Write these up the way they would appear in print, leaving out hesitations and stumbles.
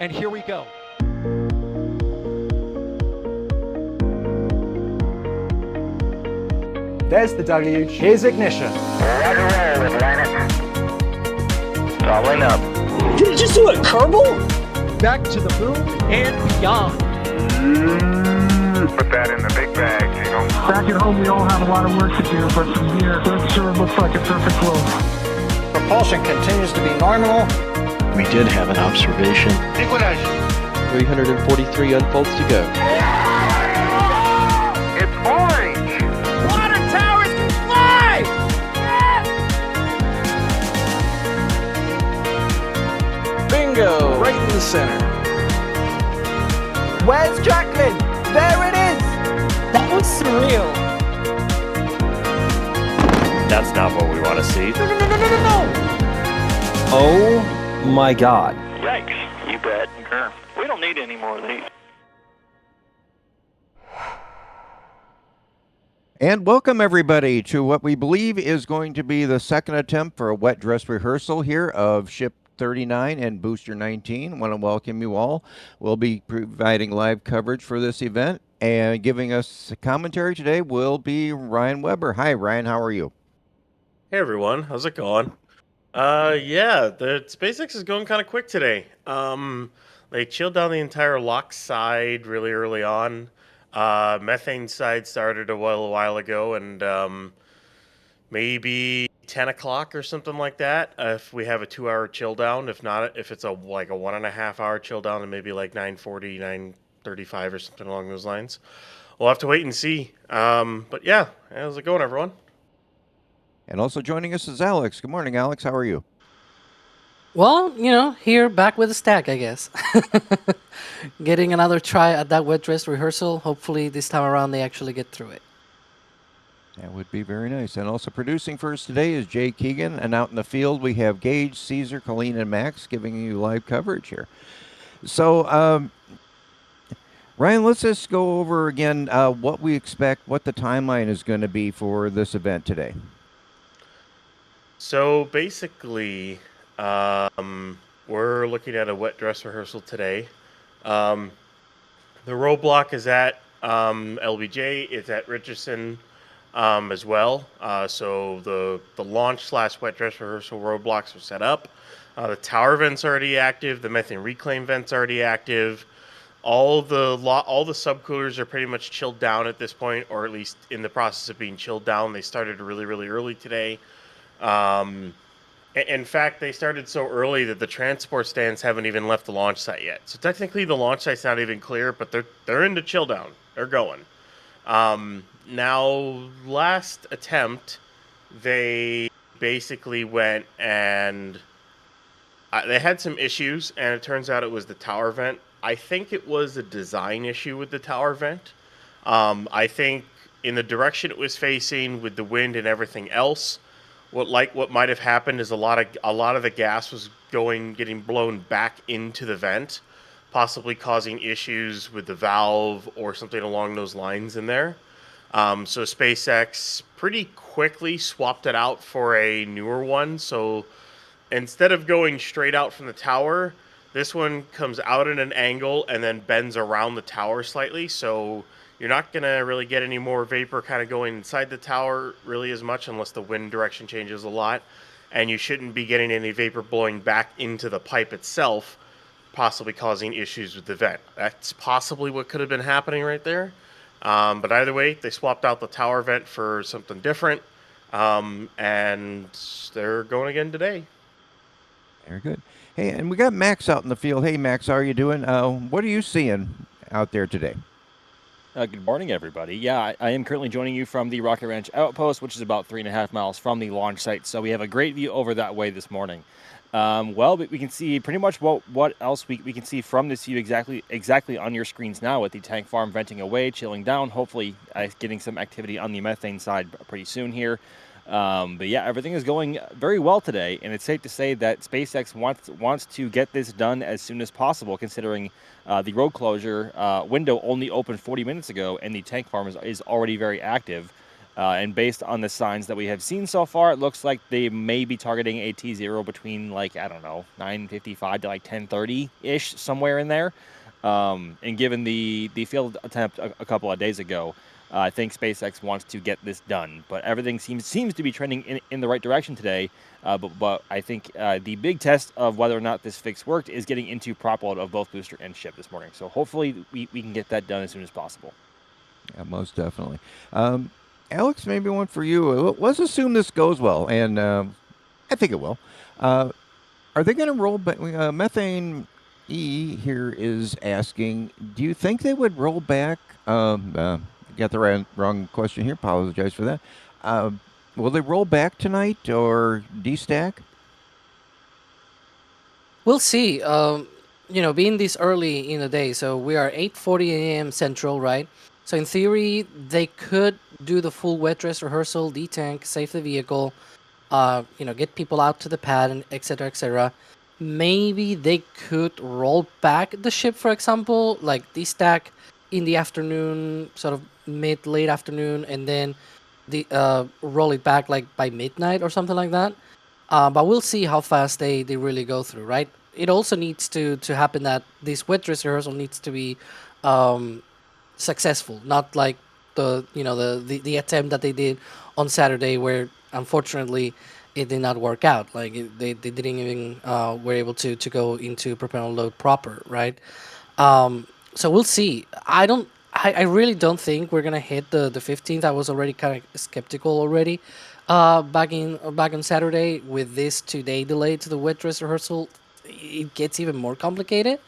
and here we go. There's the deluge. Here's ignition. Roger, roll, Atlantis. Throttling up. Did you just do a Kerbal? Back to the moon and beyond. Put that in the big bag, Jingle. Back at home, we all have a lot of work to do, but from here, that sure looks like a perfect flow. Propulsion continues to be normal. We did have an observation. 343 unfolds to go. It's orange! Water towers can fly! Bingo! Right in the center. Where's Jacqueline? There it is! That was surreal. That's not what we want to see. No! Oh my God. Yikes, you bet. Sure. We don't need any more of these. And welcome everybody to what we believe is going to be the second attempt for a wet dress rehearsal here of Ship 39 and Booster 19. Want to welcome you all. We'll be providing live coverage for this event, and giving us commentary today will be Ryan Weber. Hi Ryan, how are you? Hey everyone, how's it going? Yeah, the SpaceX is going kind of quick today. They chilled down the entire LOX side really early on. Methane side started a while ago, and maybe 10 o'clock or something like that if we have a 2-hour chill down. If not, if it's like a 1.5 hour chill down, and maybe like 9:40, 9:35 or something along those lines. We'll have to wait and see. But yeah, how's it going, everyone? And also joining us is Alex. Good morning, Alex. How are you? Well, you know, here back with a stack, I guess. Getting another try at that wet dress rehearsal. Hopefully this time around they actually get through it. That would be very nice. And also producing for us today is Jay Keegan. And out in the field, we have Gage, Caesar, Colleen, and Max giving you live coverage here. So, Ryan, let's just go over again what we expect, what the timeline is going to be for this event today. So basically, we're looking at a wet dress rehearsal today. The roadblock is at LBJ. It's at Richardson as well. So the launch/wet dress rehearsal roadblocks are set up. The tower vent's already active. The methane reclaim vent's already active. All the subcoolers are pretty much chilled down at this point, or at least in the process of being chilled down. They started really early today. In fact, they started so early that the transport stands haven't even left the launch site yet. So technically the launch site's not even clear, but they're into chill down. They're going. Now, last attempt, they basically went and they had some issues, and it turns out it was the tower vent. I think it was a design issue with the tower vent. I think in the direction it was facing with the wind and everything else, what might have happened is a lot of the gas was getting blown back into the vent, possibly causing issues with the valve or something along those lines in there. So SpaceX pretty quickly swapped it out for a newer one. So instead of going straight out from the tower, this one comes out at an angle and then bends around the tower slightly. So you're not going to really get any more vapor kind of going inside the tower really as much, unless the wind direction changes a lot. And you shouldn't be getting any vapor blowing back into the pipe itself, possibly causing issues with the vent. That's possibly what could have been happening right there. But either way, they swapped out the tower vent for something different. And they're going again today. Very good. Hey, and we got Max out in the field. Hey, Max, how are you doing? What are you seeing out there today? Good morning, everybody. Yeah, I am currently joining you from the Rocket Ranch Outpost, which is about 3.5 miles from the launch site. So we have a great view over that way this morning. Well, we can see pretty much what else we can see from this view exactly on your screens now, with the tank farm venting away, chilling down, hopefully getting some activity on the methane side pretty soon here. But yeah, everything is going very well today, and it's safe to say that SpaceX wants to get this done as soon as possible, considering the road closure window only opened 40 minutes ago, and the tank farm is already very active. And based on the signs that we have seen so far, it looks like they may be targeting a T0 between, like, I don't know, 9:55 to like 10:30-ish, somewhere in there. And given the failed attempt a couple of days ago, I think SpaceX wants to get this done. But everything seems to be trending in the right direction today. But I think the big test of whether or not this fix worked is getting into prop load of both booster and ship this morning. So hopefully we can get that done as soon as possible. Yeah, most definitely. Alex, maybe one for you. Let's assume this goes well, and I think it will. Are they going to roll back? Methane E here is asking, do you think they would roll back? Got the wrong question here. Apologize for that. Will they roll back tonight or destack? We'll see. Being this early in the day, so we are 8:40 a.m. Central, right? So in theory, they could do the full wet dress rehearsal, detank, save the vehicle, get people out to the pad, and et cetera. Maybe they could roll back the ship, for example, like destack in the afternoon, sort of late afternoon, and then roll it back like by midnight or something like that. But we'll see how fast they really go through, right? It also needs to happen that this wet dress rehearsal needs to be successful, not like the attempt that they did on Saturday, where unfortunately it did not work out. Like they didn't even were able to go into propellant load proper, right? So we'll see. I really don't think we're gonna hit the 15th. I was already kind of skeptical already back on Saturday. With this 2-day delay to the wet dress rehearsal, it gets even more complicated,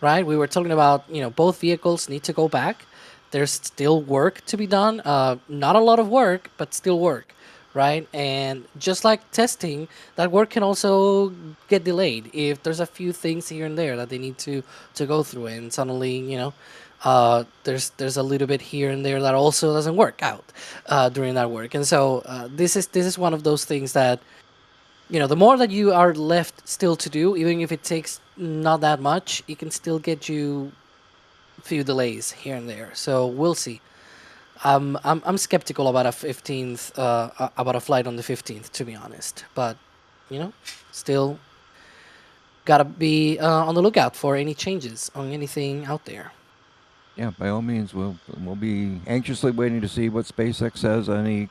right? We were talking about both vehicles need to go back. There's still work to be done. Not a lot of work, but still work, right? And just like testing, that work can also get delayed if there's a few things here and there that they need to go through, and suddenly there's a little bit here and there that also doesn't work out during that work. And so this is one of those things that the more that you are left still to do, even if it takes not that much, it can still get you few delays here and there. So we'll see. I'm skeptical about a 15th, about a flight on the 15th, to be honest. But still gotta be on the lookout for any changes on anything out there. Yeah, by all means, we'll be anxiously waiting to see what SpaceX says on any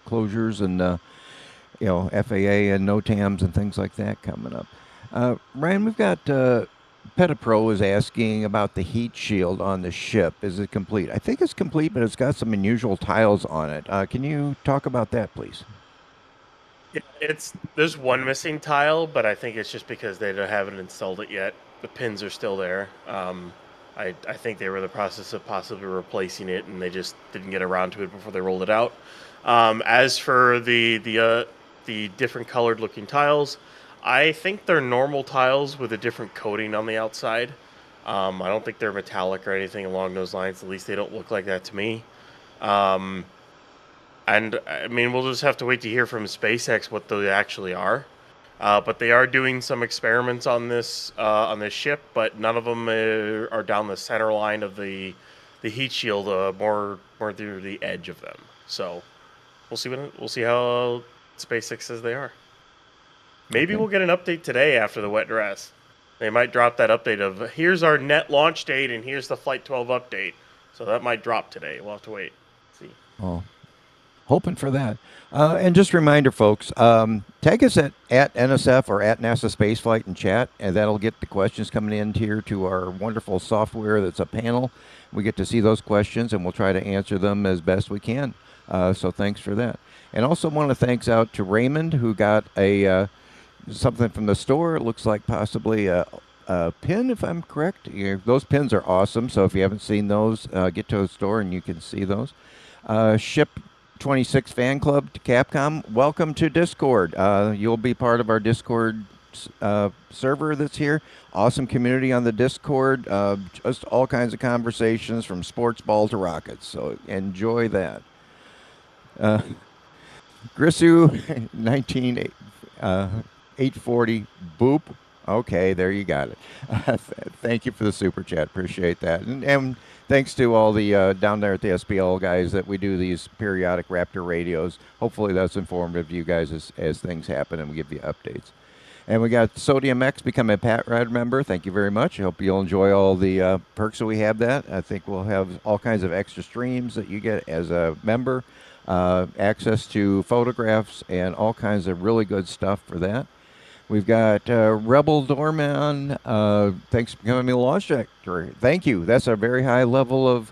closures and FAA and NOTAMs and things like that coming up. Ryan, we've got Petapro is asking about the heat shield on the ship. Is it complete? I think it's complete, but it's got some unusual tiles on it. Can you talk about that, please? Yeah, there's one missing tile, but I think it's just because they haven't installed it yet. The pins are still there. I think they were in the process of possibly replacing it, and they just didn't get around to it before they rolled it out. As for the different colored looking tiles, I think they're normal tiles with a different coating on the outside. I don't think they're metallic or anything along those lines. At least they don't look like that to me. And I mean, we'll just have to wait to hear from SpaceX what they actually are. But they are doing some experiments on this ship, but none of them are down the center line of the heat shield, more through the edge of them. So we'll see how SpaceX says they are. Maybe we'll get an update today after the wet dress. They might drop that update of here's our net launch date and here's the Flight 12 update. So that might drop today. We'll have to wait. See. Oh, hoping for that. And just a reminder, folks, tag us at NSF or at NASASpaceflight in chat, and that'll get the questions coming in here to our wonderful software that's a panel. We get to see those questions, and we'll try to answer them as best we can. So thanks for that. And also want to thanks out to Raymond, who got a something from the store. It looks like possibly a pin, if I'm correct. Those pins are awesome, so if you haven't seen those, get to the store and you can see those. Ship 26 fan club to Capcom, welcome to Discord. You'll be part of our Discord server that's here. Awesome community on the Discord. Just all kinds of conversations from sports ball to rockets, so enjoy that. Grissu 840 boop. Okay, there you got it. Thank you for the super chat. Appreciate that. And thanks to all the down there at the SPL guys that we do these periodic Raptor radios. Hopefully that's informative to you guys as things happen and we give you updates. And we got Sodium X become a Pat Rad member. Thank you very much. I hope you'll enjoy all the perks that we have that. I think we'll have all kinds of extra streams that you get as a member, access to photographs, and all kinds of really good stuff for that. We've got Rebel Doorman. Thanks for becoming a launch director. Thank you. That's a very high level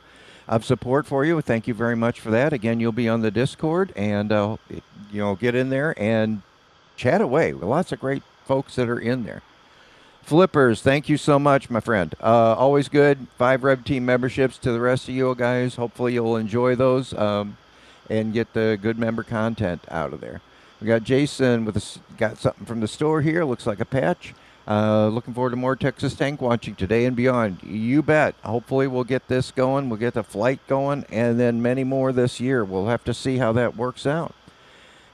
of support for you. Thank you very much for that. Again, you'll be on the Discord and get in there and chat away with lots of great folks that are in there. Flippers, thank you so much, my friend. Always good. 5 Rev Team memberships to the rest of you guys. Hopefully you'll enjoy those and get the good member content out of there. We got Jason got something from the store here. Looks like a patch. Looking forward to more Texas Tank watching today and beyond. You bet. Hopefully we'll get this going. We'll get the flight going, and then many more this year. We'll have to see how that works out.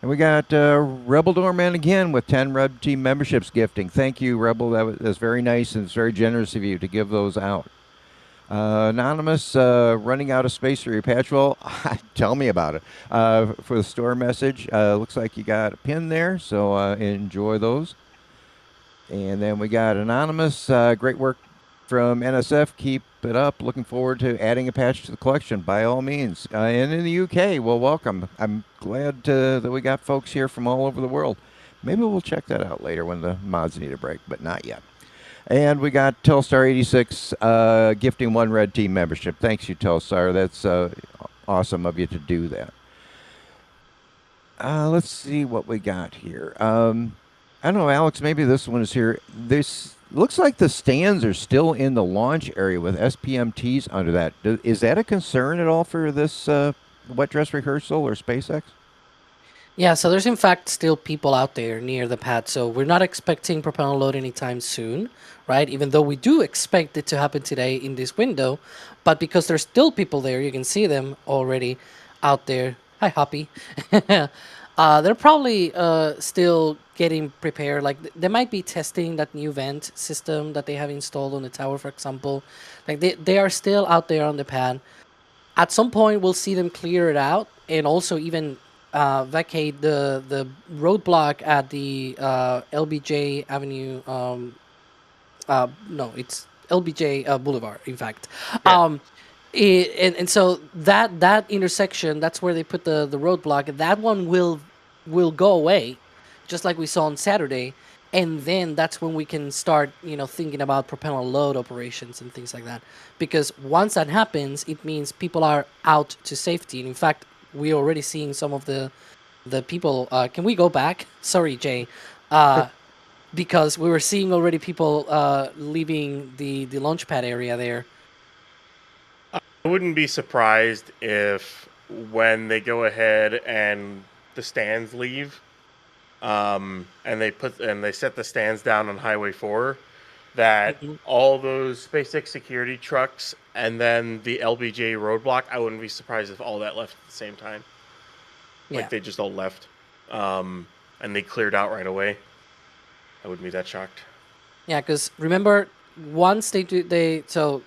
And we got Rebel Doorman again with 10 Red Team memberships gifting. Thank you, Rebel. That's very nice, and it's very generous of you to give those out. Anonymous, running out of space for your patch. Well, tell me about it. For the store message, looks like you got a pin there, so enjoy those. And then we got Anonymous, great work from NSF. Keep it up. Looking forward to adding a patch to the collection by all means. And in the UK, well, welcome. I'm glad that we got folks here from all over the world. Maybe we'll check that out later when the mods need a break, but not yet. And we got Telstar86 gifting 1 Red Team membership. Thanks you, Telstar. That's awesome of you to do that. Let's see what we got here. I don't know, Alex, maybe this one is here. This looks like the stands are still in the launch area with SPMTs under that. Is that a concern at all for this Wet Dress Rehearsal or SpaceX? Yeah, so there's in fact still people out there near the pad, so we're not expecting propellant load anytime soon, right? Even though we do expect it to happen today in this window, but because there's still people there, you can see them already out there. Hi, Hoppy. They're probably still getting prepared. Like they might be testing that new vent system that they have installed on the tower, for example. Like they are still out there on the pad. At some point, we'll see them clear it out and also even vacate the roadblock at the LBJ Avenue. No, it's LBJ Boulevard, in fact. Yeah. And so that intersection, that's where they put the roadblock. That one will go away, just like we saw on Saturday, and then that's when we can start, thinking about propellant load operations and things like that. Because once that happens, it means people are out to safety. And in fact, we're already seeing some of the people. Can we go back? Sorry, Jay. Because we were seeing already people leaving the launch pad area there. I wouldn't be surprised if when they go ahead and the stands leave, and they set the stands down on Highway 4, that all those SpaceX security trucks and then the LBJ roadblock, I wouldn't be surprised if all that left at the same time. Like they just all left, and they cleared out right away. I wouldn't be that shocked. Yeah, because remember, once so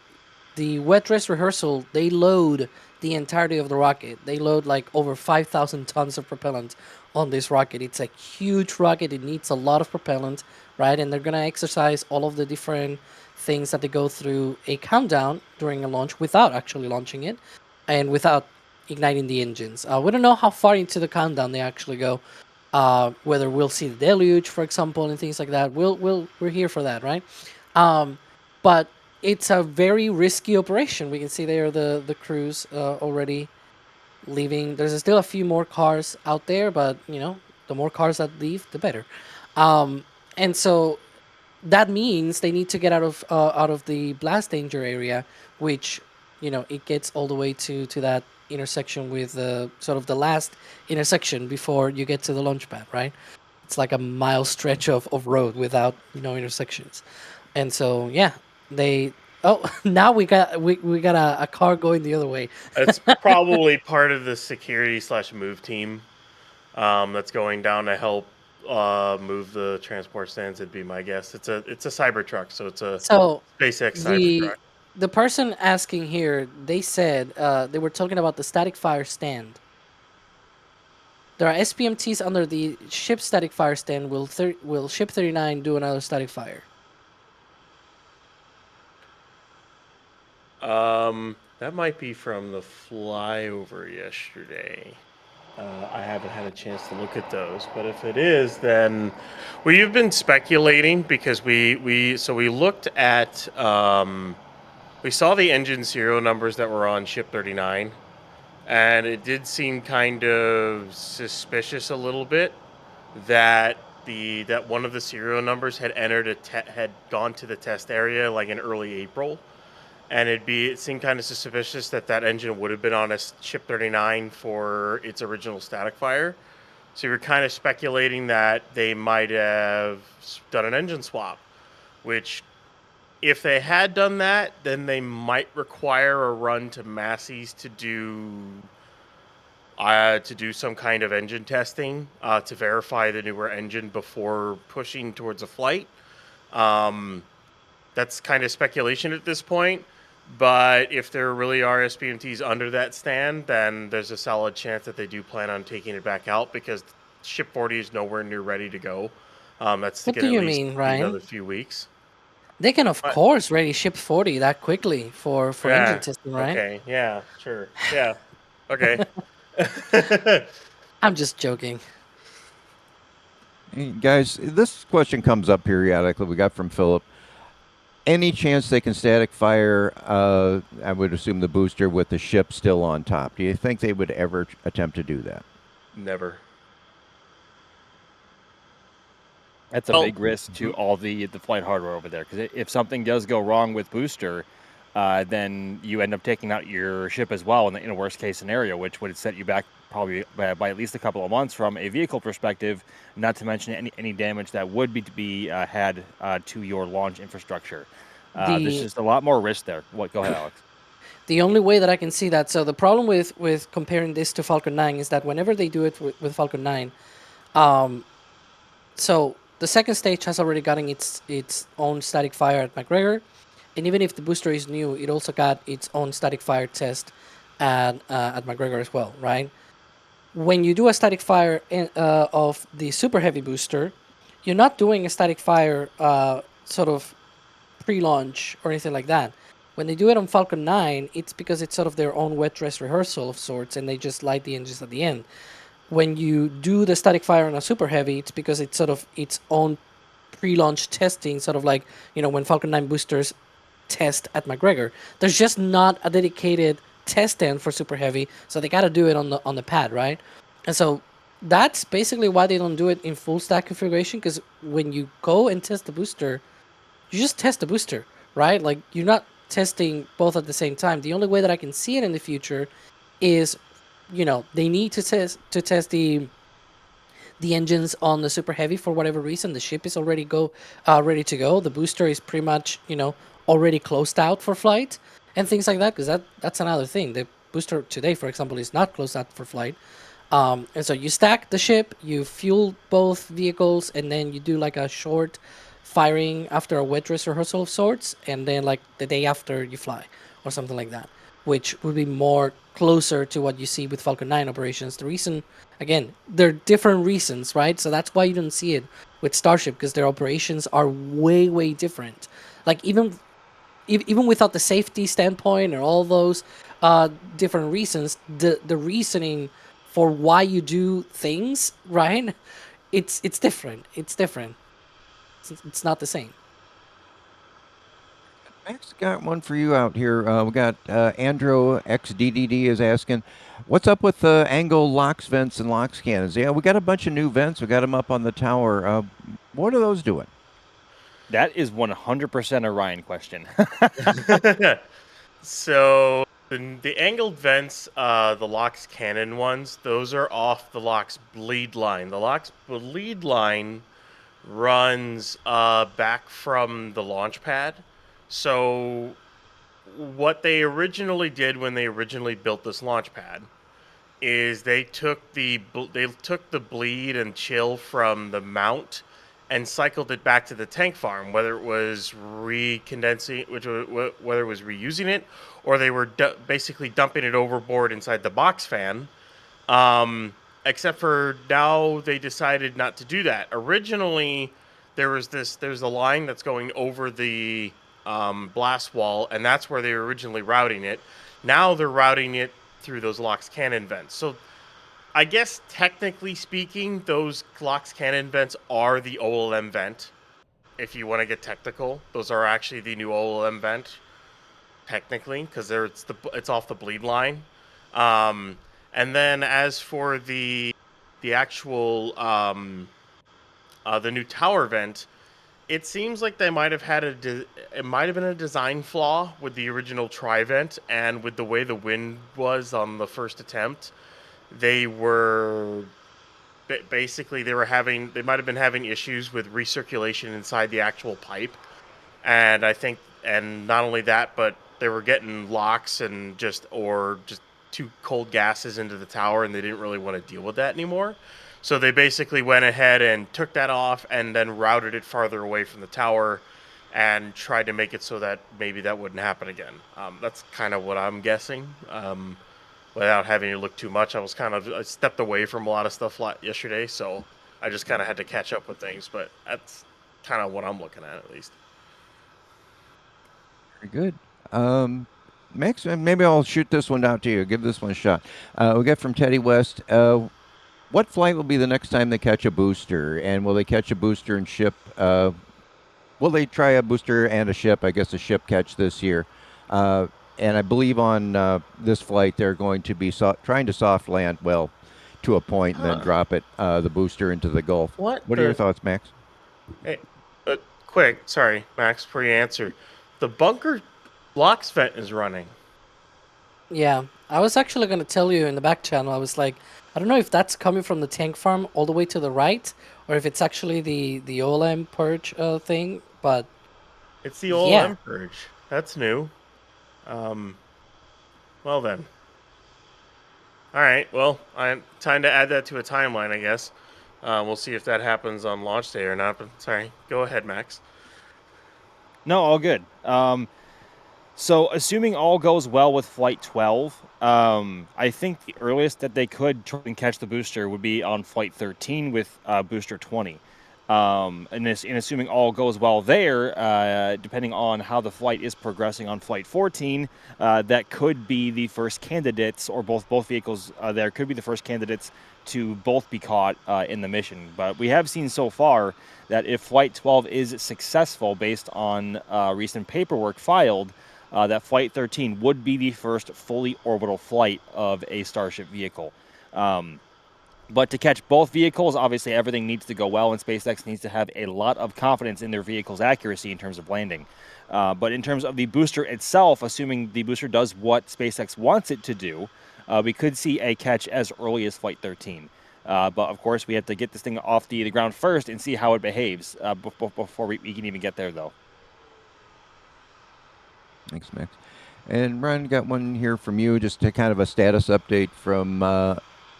the Wet Dress Rehearsal, they load the entirety of the rocket. They load like over 5,000 tons of propellant on this rocket. It's a huge rocket. It needs a lot of propellant, right? And they're going to exercise all of the different things that they go through a countdown during a launch without actually launching it and without igniting the engines. We don't know how far into the countdown they actually go, whether we'll see the deluge, for example, and things like that. We're here for that, right? But it's a very risky operation. We can see there the crews already leaving. There's still a few more cars out there, but the more cars that leave, the better. And so that means they need to get out of the blast danger area, which it gets all the way to that intersection with sort of the last intersection before you get to the launch pad, right? It's like a mile stretch of road without intersections. And so now we got a car going the other way. It's probably part of the security/move team that's going down to help move the transport stands. It'd be my guess. It's a Cybertruck, so it's a SpaceX Cybertruck. the person asking here, they said they were talking about the static fire stand. There are SPMTs under the ship static fire stand. Will ship 39 do another static fire? That might be from the flyover yesterday. I haven't had a chance to look at those, but if it is, then we've been speculating because we looked at we saw the engine serial numbers that were on ship 39, and it did seem kind of suspicious a little bit that one of the serial numbers had had gone to the test area like in early April. And it seemed kind of suspicious that engine would have been on a ship 39 for its original static fire. So you're kind of speculating that they might have done an engine swap, which if they had done that, then they might require a run to Massey's to do some kind of engine testing to verify the newer engine before pushing towards a flight. That's kind of speculation at this point. But if there really are SPMTs under that stand, then there's a solid chance that they do plan on taking it back out because ship 40 is nowhere near ready to go. That's What going do to you at least mean, Ryan? another few weeks. They can, of course, ready ship 40 that quickly for engine testing, right? Okay, yeah, sure. Yeah, okay. I'm just joking. Hey, guys, this question comes up periodically. We got from Philip. Any chance they can static fire, I would assume, the booster with the ship still on top? Do you think they would ever attempt to do that? Never. That's a big risk to all the flight hardware over there, because if something does go wrong with booster, then you end up taking out your ship as well in a worst case scenario, which would set you back probably by at least a couple of months from a vehicle perspective, not to mention any damage that would be had to your launch infrastructure. There's just a lot more risk there. Go ahead, Alex. The only way that I can see that, so the problem with comparing this to Falcon 9 is that whenever they do it with Falcon 9, so the second stage has already gotten its own static fire at McGregor, and even if the booster is new, it also got its own static fire test at McGregor as well, right? When you do a static fire of the super heavy booster, you're not doing a static fire sort of pre-launch or anything like that. When they do it on Falcon 9, it's because it's sort of their own wet dress rehearsal of sorts, and they just light the engines at the end. When you do the static fire on a super heavy, it's because it's sort of its own pre-launch testing, sort of like, when Falcon 9 boosters test at McGregor. There's just not a dedicated test stand for super heavy, so they got to do it on the pad, right? And so that's basically why they don't do it in full stack configuration, because when you go and test the booster, you just test the booster, right? Like, you're not testing both at the same time. The only way that I can see it in the future is, they need to test the engines on the super heavy for whatever reason. The ship is already ready to go. The booster is pretty much, already closed out for flight and things like that, because that's another thing. The booster today, for example, is not closed out for flight. And so you stack the ship, you fuel both vehicles, and then you do like a short firing after a wet dress rehearsal of sorts, and then like the day after you fly or something like that, which would be more closer to what you see with Falcon 9 operations. The reason, again, there are different reasons, right? So that's why you don't see it with Starship, because their operations are way, way different. Like, even without the safety standpoint and all those different reasons, the reasoning for why you do things, right? It's different. It's different. It's not the same. Max got one for you out here. We got Andrew XDDD is asking, what's up with the angle LOX vents and LOX cannons? Yeah, we got a bunch of new vents. We got them up on the tower. What are those doing? That is 100% a Ryan question. So the angled vents, the LOX cannon ones, those are off the LOX bleed line. The LOX bleed line runs back from the launch pad. So what they originally did when they originally built this launch pad is they took the bleed and chill from the mount and cycled it back to the tank farm, whether it was recondensing, whether it was reusing it, or they were basically dumping it overboard inside the box fan. Except for now they decided not to do that. Originally, there's a line that's going over the blast wall, and that's where they were originally routing it. Now they're routing it through those LOX cannon vents. So I guess technically speaking, those LOX cannon vents are the OLM vent. If you want to get technical, those are actually the new OLM vent, technically, because it's off the bleed line. And then as for the actual the new tower vent, it seems like they might have had it might have been a design flaw with the original tri-vent, and with the way the wind was on the first attempt, they were basically they might have been having issues with recirculation inside the actual pipe, and not only that, but they were getting locks and just too cold gases into the tower, and they didn't really want to deal with that anymore. So they basically went ahead and took that off and then routed it farther away from the tower and tried to make it so that maybe that wouldn't happen again. That's kind of what I'm guessing. Without having to look too much, I stepped away from a lot of stuff yesterday, so I just kind of had to catch up with things, but that's kind of what I'm looking at least. Very good. Max, maybe I'll shoot this one out to you. Give this one a shot. We got from Teddy West. What flight will be the next time they catch a booster? And will they catch a booster and ship? Will they try a booster and a ship? I guess a ship catch this year. And I believe on this flight they're going to be trying to soft land, well, to a point, and then drop it, the booster into the Gulf. What are your thoughts, Max? Hey, quick, sorry, Max, before you answer. The bunker LOX vent is running. Yeah, I was actually going to tell you in the back channel. I was like, I don't know if that's coming from the tank farm all the way to the right, or if it's actually the OLM purge thing, but... It's the OLM purge. That's new. Well then. Alright, well, time to add that to a timeline, I guess. We'll see if that happens on launch day or not, but sorry. Go ahead, Max. No, all good. So assuming all goes well with Flight 12, I think the earliest that they could try and catch the booster would be on Flight 13 with Booster 20. And assuming all goes well there, depending on how the flight is progressing on Flight 14, that could be the first candidates, or both vehicles there could be the first candidates to both be caught in the mission. But we have seen so far that if Flight 12 is successful based on recent paperwork filed, that Flight 13 would be the first fully orbital flight of a Starship vehicle. But to catch both vehicles, obviously everything needs to go well, and SpaceX needs to have a lot of confidence in their vehicle's accuracy in terms of landing. But in terms of the booster itself, assuming the booster does what SpaceX wants it to do, we could see a catch as early as Flight 13. But of course, we have to get this thing off the ground first and see how it behaves before we can even get there, though. Thanks, Max. And Ron, got one here from you, just to kind of a status update from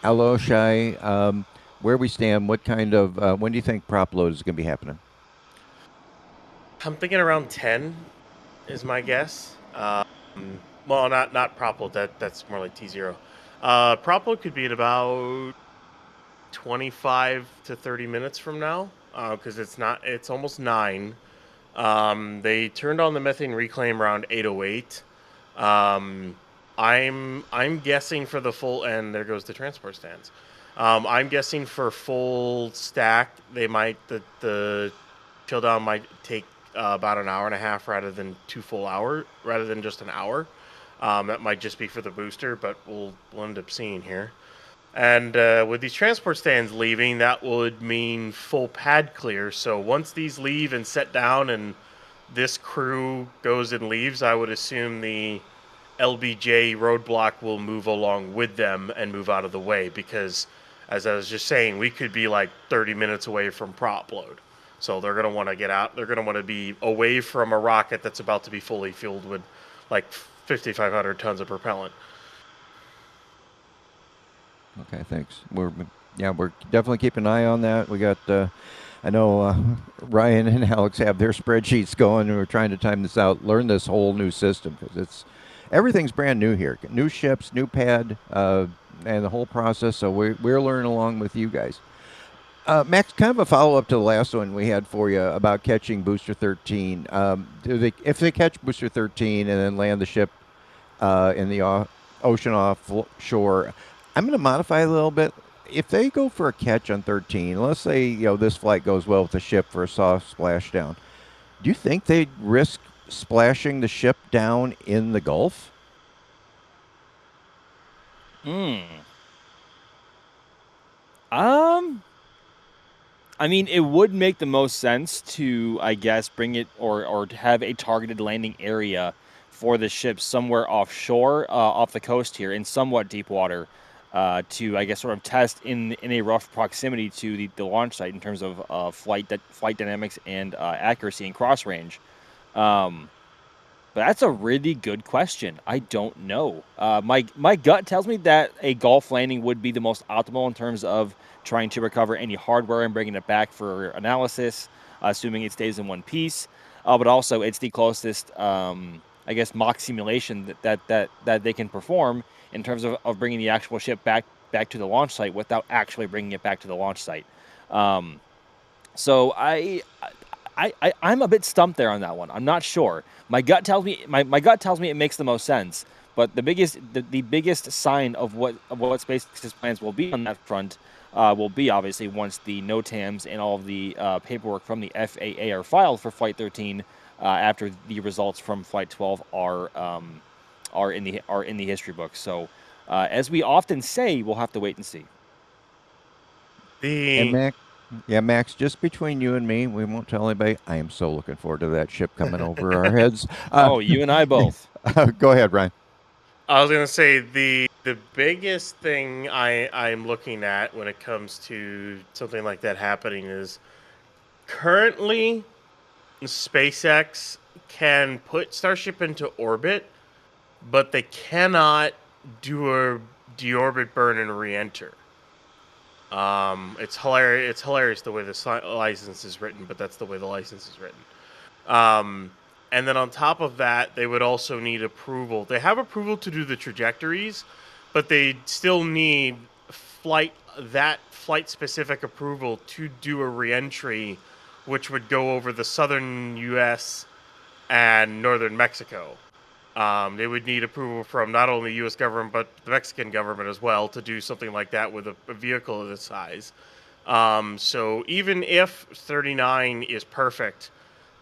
Aloshai. Where we stand, what kind of, when do you think prop load is going to be happening? I'm thinking around 10 is my guess. Well, not prop load, that's more like T0. Prop load could be in about 25 to 30 minutes from now, because it's almost 9. They turned on the methane reclaim around 8:08. I'm guessing for the full, and there goes the transport stands. I'm guessing for full stack, they might the chill down might take about an hour and a half rather than rather than just an hour. That might just be for the booster, but we'll end up seeing here. And with these transport stands leaving, that would mean full pad clear. So once these leave and set down and this crew goes and leaves, I would assume the LBJ roadblock will move along with them and move out of the way, because, as I was just saying, we could be like 30 minutes away from prop load. So they're going to want to get out. They're going to want to be away from a rocket that's about to be fully fueled with like 5,500 tons of propellant. Okay, thanks. We're definitely keeping an eye on that. We got I know Ryan and Alex have their spreadsheets going, and we're trying to time this out, learn this whole new system because everything's brand new here. New ships, new pad, and the whole process. So we're learning along with you guys. Max, kind of a follow up to the last one we had for you about catching Booster 13. If they catch Booster 13 and then land the ship in the ocean offshore, I'm going to modify a little bit. If they go for a catch on 13, let's say this flight goes well with the ship for a soft splashdown, do you think they'd risk splashing the ship down in the Gulf? I mean, it would make the most sense to, I guess, bring it or to have a targeted landing area for the ship somewhere offshore, off the coast here in somewhat deep water, to, I guess, sort of test in a rough proximity to the launch site in terms of flight dynamics and accuracy and cross range. But that's a really good question. I don't know. My gut tells me that a Gulf landing would be the most optimal in terms of trying to recover any hardware and bringing it back for analysis, assuming it stays in one piece. But also, it's the closest, I guess, mock simulation that they can perform in terms of bringing the actual ship back to the launch site without actually bringing it back to the launch site. So I'm a bit stumped there on that one. I'm not sure. My gut tells me it makes the most sense. But the biggest sign of what SpaceX's plans will be on that front will be obviously once the NOTAMs and all of the paperwork from the FAA are filed for Flight 13 after the results from Flight 12 are in the history books. So as we often say, we'll have to wait and see. Max, just between you and me, we won't tell anybody. I am so looking forward to that ship coming over our heads. You and I both. Go ahead, Ryan. I was going to say the biggest thing I'm looking at when it comes to something like that happening is currently SpaceX can put Starship into orbit, but they cannot do a deorbit burn and re-enter. It's hilarious. It's hilarious the way the license is written, but that's the way the license is written. And then on top of that, they would also need approval. They have approval to do the trajectories, but they still need flight-specific approval to do a re-entry, which would go over the southern U.S. and northern Mexico. They would need approval from not only the U.S. government, but the Mexican government as well to do something like that with a vehicle of this size. So even if 39 is perfect,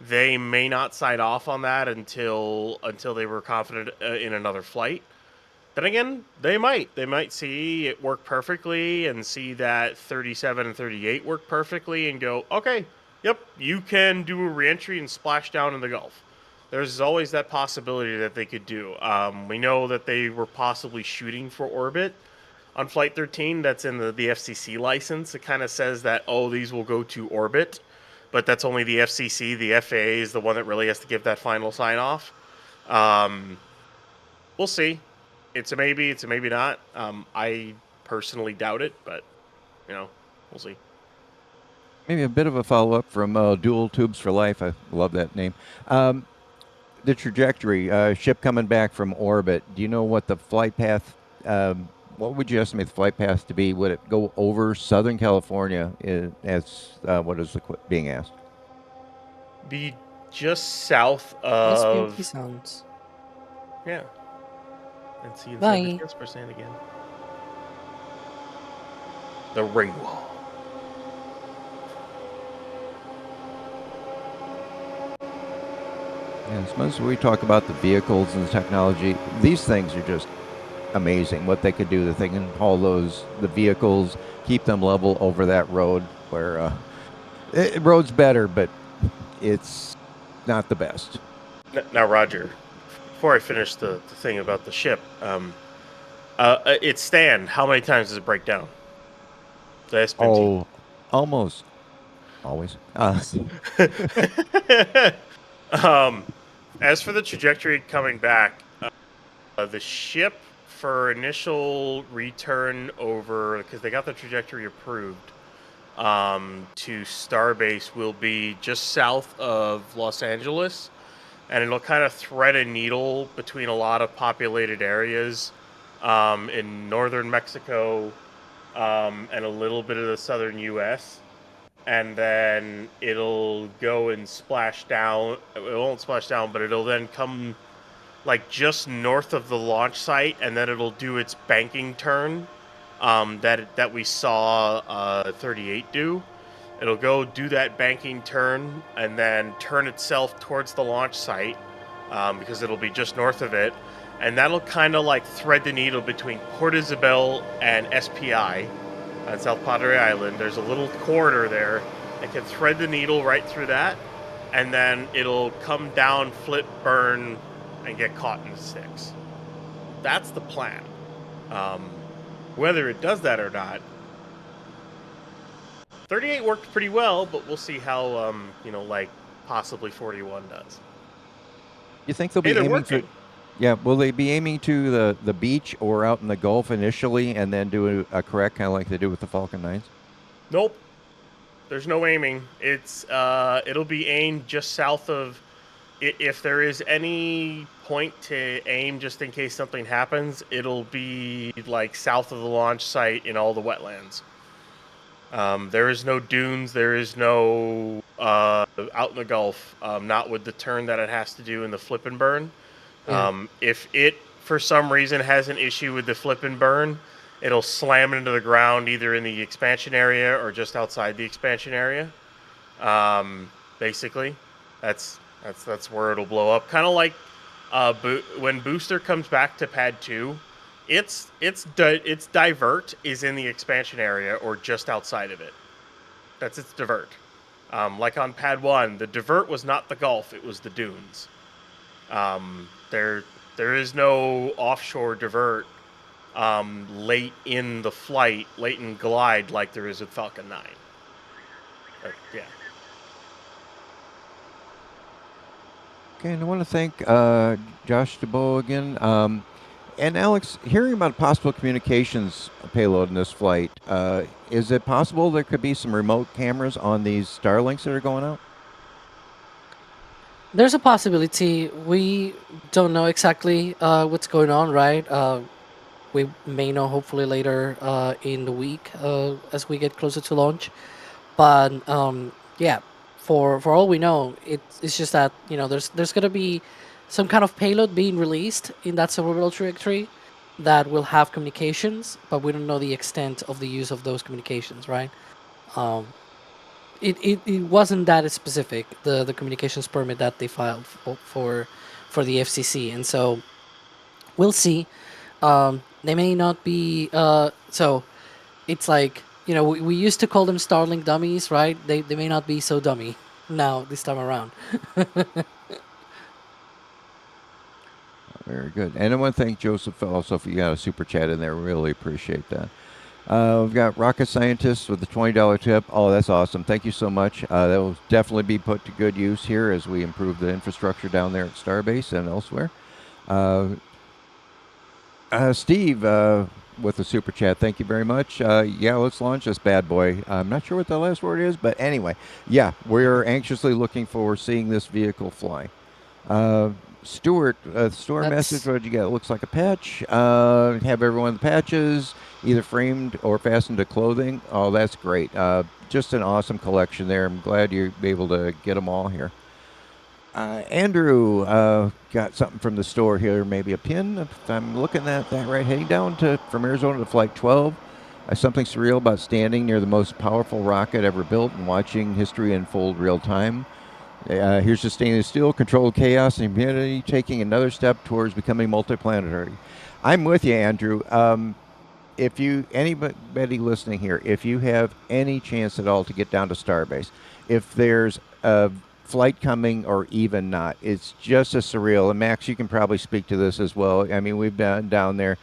they may not sign off on that until they were confident in another flight. Then again, they might see it work perfectly and see that 37 and 38 work perfectly and go, okay, yep, you can do a reentry and splash down in the Gulf. There's always that possibility that they could do. We know that they were possibly shooting for orbit on Flight 13. That's in the FCC license. It kind of says that, these will go to orbit. But that's only the FCC. The FAA is the one that really has to give that final sign-off. We'll see. It's a maybe. It's a maybe not. I personally doubt it, but, we'll see. Maybe a bit of a follow-up from Dual Tubes for Life. I love that name. The trajectory, ship coming back from orbit, do you know what the flight path, what would you estimate the flight path to be? Would it go over Southern California as what is being asked? Be just south of... Sounds. Yeah. And see Bye. the 6% again. The ring wall. Yeah, as much as we talk about the vehicles and the technology, these things are just amazing. What they could do, that they can haul the vehicles, keep them level over that road where road's better, but it's not the best. Now, Roger, before I finish the thing about the ship, its stand, how many times does it break down? The S-Benzene. Almost always. As for the trajectory coming back, the ship for initial return over, because they got the trajectory approved, to Starbase will be just south of Los Angeles, and it'll kind of thread a needle between a lot of populated areas in northern Mexico and a little bit of the southern U.S., and then it'll go and splash down. It won't splash down, but it'll then come like just north of the launch site, and then it'll do its banking turn that we saw 38 do. It'll go do that banking turn and then turn itself towards the launch site because it'll be just north of it, and that'll kind of like thread the needle between Port Isabel and SPI on South Padre Island. There's a little corridor there that can thread the needle right through that, and then it'll come down, flip, burn, and get caught in the sticks. That's the plan. Whether it does that or not, 38 worked pretty well, but we'll see how like possibly 41 does. You think they'll be aiming to? Yeah, will they be aiming to the beach or out in the Gulf initially, and then do a correct, kind of like they do with the Falcon 9s? Nope. There's no aiming. It'll be aimed just south of. If there is any point to aim, just in case something happens, it'll be like south of the launch site in all the wetlands. There is no dunes. There is no out in the Gulf. Not with the turn that it has to do in the flip and burn. Yeah. If it, for some reason, has an issue with the flip and burn, it'll slam into the ground either in the expansion area or just outside the expansion area. Basically, that's where it'll blow up. Kind of like when Booster comes back to Pad 2, its divert is in the expansion area or just outside of it. That's its divert. Like on Pad 1, the divert was not the Gulf, it was the dunes. There is no offshore divert late in the flight, late in glide, like there is with Falcon 9. Yeah. Okay, and I want to thank Josh DeBow again. And Alex, hearing about possible communications payload in this flight, is it possible there could be some remote cameras on these Starlinks that are going out? There's a possibility. We don't know exactly what's going on, right? We may know hopefully later in the week as we get closer to launch. But yeah, for all we know, it's just that there's going to be some kind of payload being released in that suborbital trajectory that will have communications, but we don't know the extent of the use of those communications, right? It wasn't that specific, the communications permit that they filed for the FCC, and so we'll see. They may not be so it's like we used to call them Starlink dummies, right? They may not be so dummy now this time around. Very good. And I want to thank Joseph also if you got a super chat in there. Really appreciate that. We've got Rocket Scientists with the $20 tip. Oh, that's awesome. Thank you so much. That will definitely be put to good use here as we improve the infrastructure down there at Starbase and elsewhere. Steve with the super chat. Thank you very much. Yeah, let's launch this bad boy. I'm not sure what the last word is, but anyway, yeah, we're anxiously looking for seeing this vehicle fly. Stuart, store message, what did you get? It looks like a patch. Have everyone the patches either framed or fastened to clothing. Oh, that's great. Just an awesome collection there. I'm glad you're able to get them all here. Andrew got something from the store here, maybe a pin, if I'm looking at that right. Heading down from Arizona to Flight 12. Something surreal about standing near the most powerful rocket ever built and watching history unfold real time. Here's just stainless steel, controlled chaos and humanity taking another step towards becoming multiplanetary. I'm with you, Andrew. If anybody listening here, if you have any chance at all to get down to Starbase, if there's a flight coming or even not, it's just as surreal. And Max, you can probably speak to this as well. I mean, we've been down there.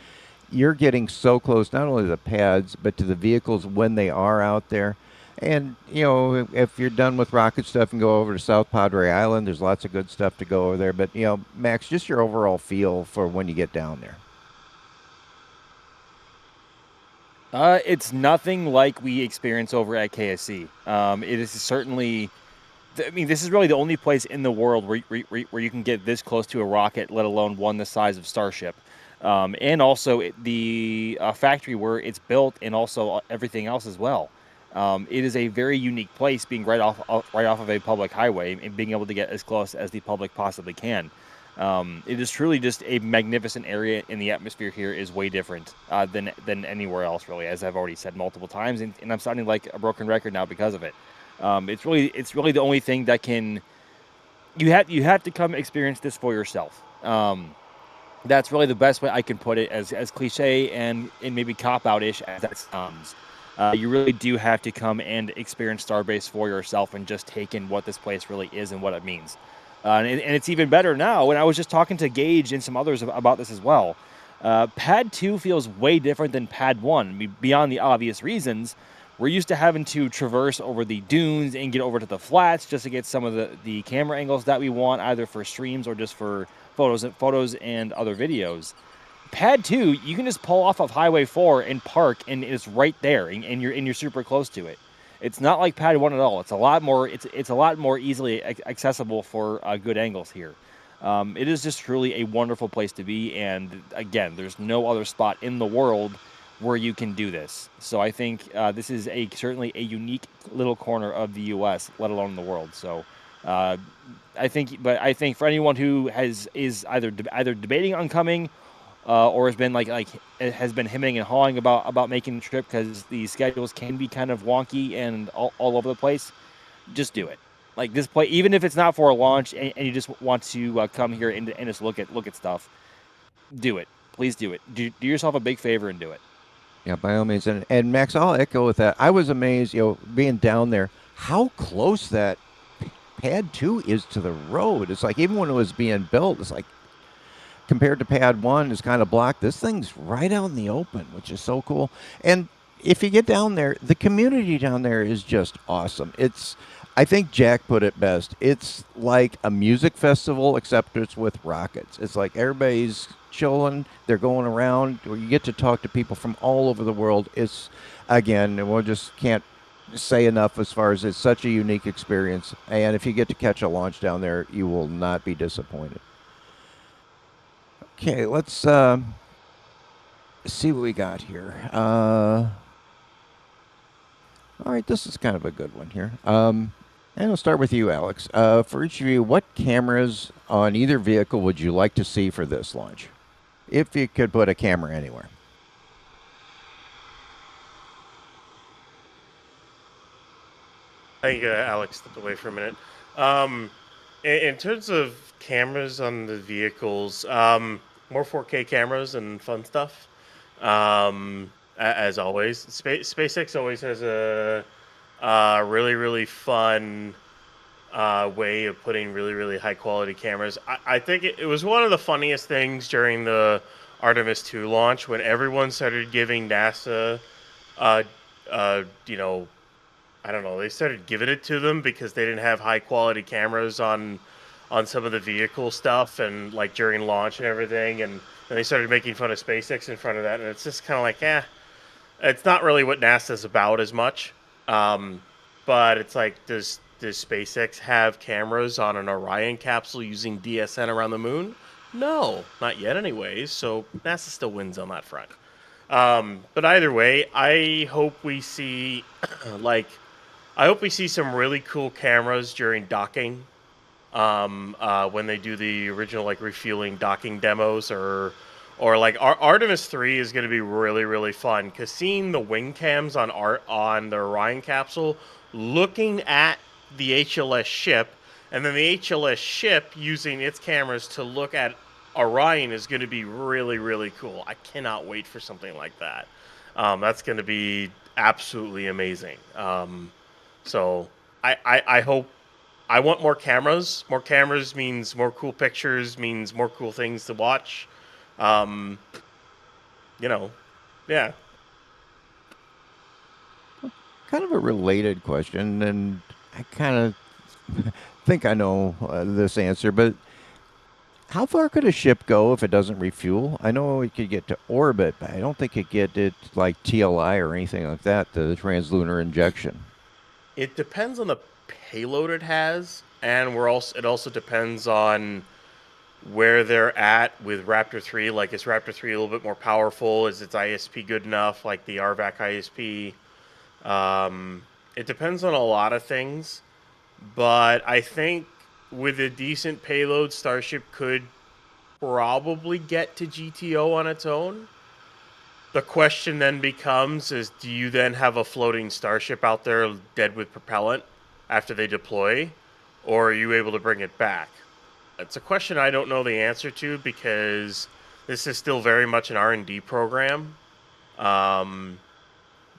You're getting so close, not only to the pads, but to the vehicles when they are out there. And, if you're done with rocket stuff and go over to South Padre Island, there's lots of good stuff to go over there. But, Max, just your overall feel for when you get down there. It's nothing like we experience over at KSC. It is certainly, I mean, this is really the only place in the world where you can get this close to a rocket, let alone one the size of Starship. And also the factory where it's built, and also everything else as well. It is a very unique place, being right off of a public highway and being able to get as close as the public possibly can. It is truly just a magnificent area, and the atmosphere here is way different than anywhere else, really, as I've already said multiple times, and I'm sounding like a broken record now because of it. It's really the only thing that can you have to come experience this for yourself. That's really the best way I can put it, as cliche and maybe cop out ish as that sounds. You really do have to come and experience Starbase for yourself and just take in what this place really is and what it means. And it's even better now. And I was just talking to Gage and some others about this as well. Pad 2 feels way different than Pad 1. I mean, beyond the obvious reasons, we're used to having to traverse over the dunes and get over to the flats just to get some of the camera angles that we want, either for streams or just for photos and other videos. Pad 2, you can just pull off of Highway 4 and park, and it's right there, and you're super close to it. It's not like Pad 1 at all. It's a lot more easily accessible for good angles here. It is just truly a wonderful place to be, and again, there's no other spot in the world where you can do this. So I think this is certainly a unique little corner of the U.S., let alone the world. So I think for anyone who is either debating on coming or has been has been hemming and hawing about making the trip because the schedules can be kind of wonky and all over the place, just do it. Like this place, even if it's not for a launch and you just want to come here and just look at stuff, do it. Please do it. Do yourself a big favor and do it. Yeah, by all means. And Max, I'll echo with that. I was amazed, being down there, how close that Pad 2 is to the road. It's like, even when it was being built, it's like, compared to Pad 1, it's kind of blocked. This thing's right out in the open, which is so cool. And if you get down there, the community down there is just awesome. I think Jack put it best. It's like a music festival, except it's with rockets. It's like everybody's chilling. They're going around. You get to talk to people from all over the world. It's, again, we just can't say enough as far as it's such a unique experience. And if you get to catch a launch down there, you will not be disappointed. Okay, let's see what we got here. All right, this is kind of a good one here. And we'll start with you, Alex. For each of you, what cameras on either vehicle would you like to see for this launch? If you could put a camera anywhere. I think Alex stepped away for a minute. In terms of cameras on the vehicles, more 4K cameras and fun stuff. As always, SpaceX always has a really, really fun way of putting really, really high quality cameras. I think it was one of the funniest things during the Artemis 2 launch when everyone started giving NASA, I don't know, they started giving it to them because they didn't have high quality cameras on some of the vehicle stuff and like during launch and everything, and they started making fun of SpaceX in front of that, and it's just kind of like, it's not really what NASA's about as much. But it's like, does SpaceX have cameras on an Orion capsule using DSN around the moon? No, not yet anyways, so NASA still wins on that front. But either way, I hope we see some really cool cameras during docking. When they do the original refueling docking demos, or Artemis 3 is going to be really, really fun because seeing the wing cams on the Orion capsule, looking at the HLS ship, and then the HLS ship using its cameras to look at Orion is going to be really, really cool. I cannot wait for something like that. That's going to be absolutely amazing. So I hope. I want more cameras. More cameras means more cool pictures, means more cool things to watch. Yeah. Kind of a related question, and I kind of think I know this answer, but How far could a ship go if it doesn't refuel? I know it could get to orbit, but I don't think it get it like TLI or anything like that, the translunar injection. It depends on the payload it has, and it also depends on where they're at with Raptor 3. Like, is Raptor 3 a little bit more powerful? Is its ISP good enough, like the RVAC ISP? It depends on a lot of things, but I think with a decent payload, Starship could probably get to GTO on its own. The question then becomes is, do you then have a floating Starship out there dead with propellant after they deploy, or are you able to bring it back? It's a question I don't know the answer to because this is still very much an R&D program.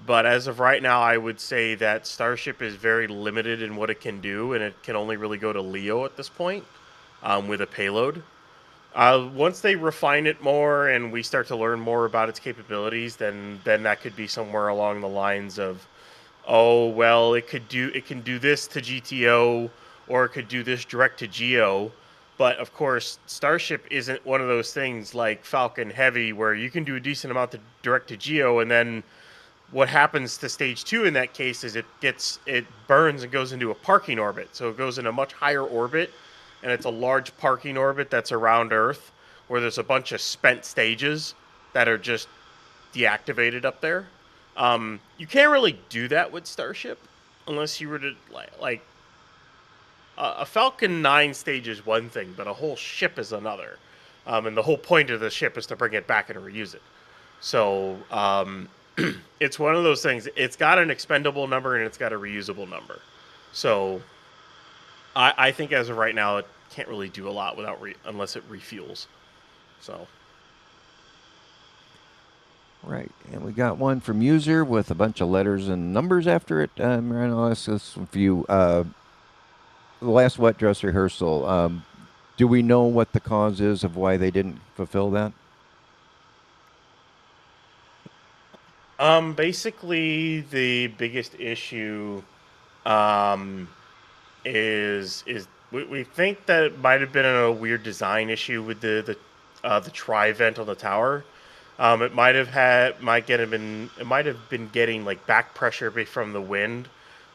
But as of right now, I would say that Starship is very limited in what it can do, and it can only really go to LEO at this point with a payload. Once they refine it more and we start to learn more about its capabilities, then that could be somewhere along the lines of, oh, well, it can do this to GTO, or it could do this direct to GEO. But of course, Starship isn't one of those things like Falcon Heavy where you can do a decent amount to direct to GEO, and then what happens to stage 2 in that case is it burns and goes into a parking orbit. So it goes in a much higher orbit, and it's a large parking orbit that's around Earth where there's a bunch of spent stages that are just deactivated up there. You can't really do that with Starship unless you were to like a Falcon 9 stage is one thing, but a whole ship is another. And the whole point of the ship is to bring it back and reuse it. So it's one of those things. It's got an expendable number and it's got a reusable number. So I think as of right now, it can't really do a lot unless it refuels. So. Right, and we got one from user with a bunch of letters and numbers after it. I'll ask this for you. The last wet dress rehearsal, do we know what the cause is of why they didn't fulfill that? Basically, the biggest issue is we think that it might have been a weird design issue with the tri vent on the tower. It might have been getting like back pressure from the wind,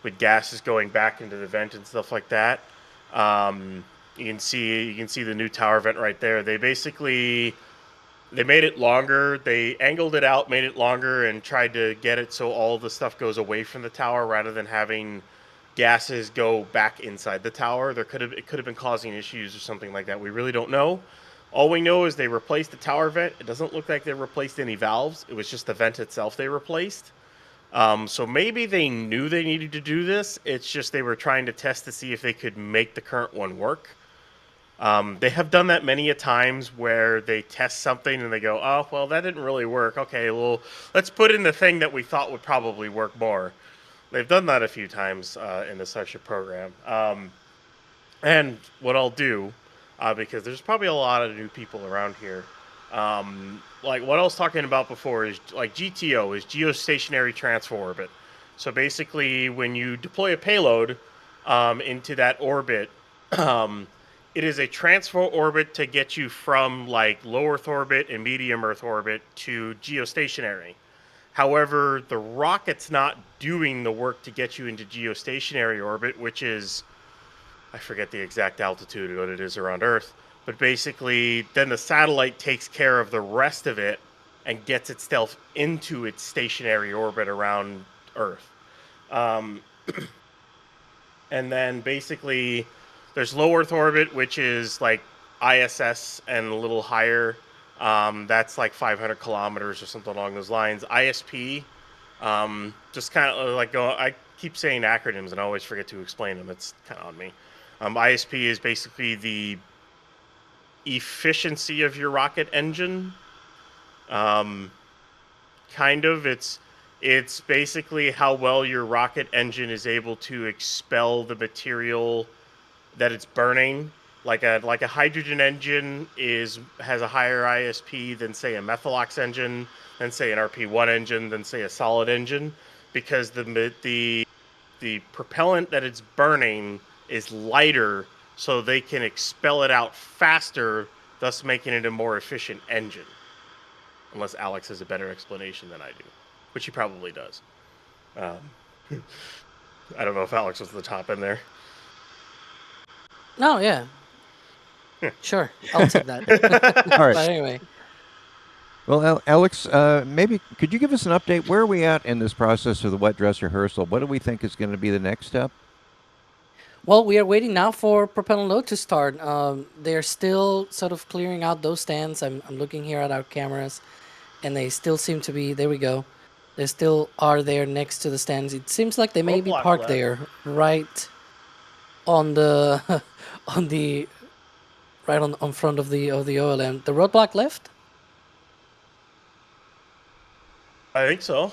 with gases going back into the vent and stuff like that. You can see the new tower vent right there. They made it longer. They angled it out, made it longer, and tried to get it so all the stuff goes away from the tower rather than having gases go back inside the tower. It could have been causing issues or something like that. We really don't know. All we know is they replaced the tower vent. It doesn't look like they replaced any valves. It was just the vent itself they replaced. So maybe they knew they needed to do this. It's just they were trying to test to see if they could make the current one work. They have done that many a times where they test something and they go, oh, well, that didn't really work. Okay, well, let's put in the thing that we thought would probably work more. They've done that a few times in the Starship program. And what I'll do, because there's probably a lot of new people around here, like what I was talking about before is like GTO is geostationary transfer orbit. So basically, when you deploy a payload into that orbit, it is a transfer orbit to get you from like low Earth orbit and medium Earth orbit to geostationary. However, the rocket's not doing the work to get you into geostationary orbit, which is, I forget the exact altitude of what it is around Earth, but basically then the satellite takes care of the rest of it and gets itself into its stationary orbit around Earth. And then basically there's low Earth orbit, which is like ISS and a little higher. That's like 500 kilometers or something along those lines. ISP, just kind of like I keep saying acronyms and I always forget to explain them. It's kind of on me. ISP is basically the efficiency of your rocket engine. Kind of. It's basically how well your rocket engine is able to expel the material that it's burning. Like a hydrogen engine has a higher ISP than say a methylox engine, than say an RP1 engine, than say a solid engine, because the propellant that it's burning is lighter, so they can expel it out faster thus making it a more efficient engine. Unless Alex has a better explanation than I do, which he probably does. I don't know if Alex was the top in there. No, yeah. Sure, I'll take that. All right. But anyway. Well, Alex, maybe could you give us an update? Where are we at in this process of the wet dress rehearsal? What do we think is going to be the next step? Well, we are waiting now for Propellant load to start. They're still sort of clearing out those stands. I'm looking here at our cameras, and they still seem to be, there we go. They still are there next to the stands. It seems like they may be parked there, right on the, right on front of the OLM. The roadblock left? I think so.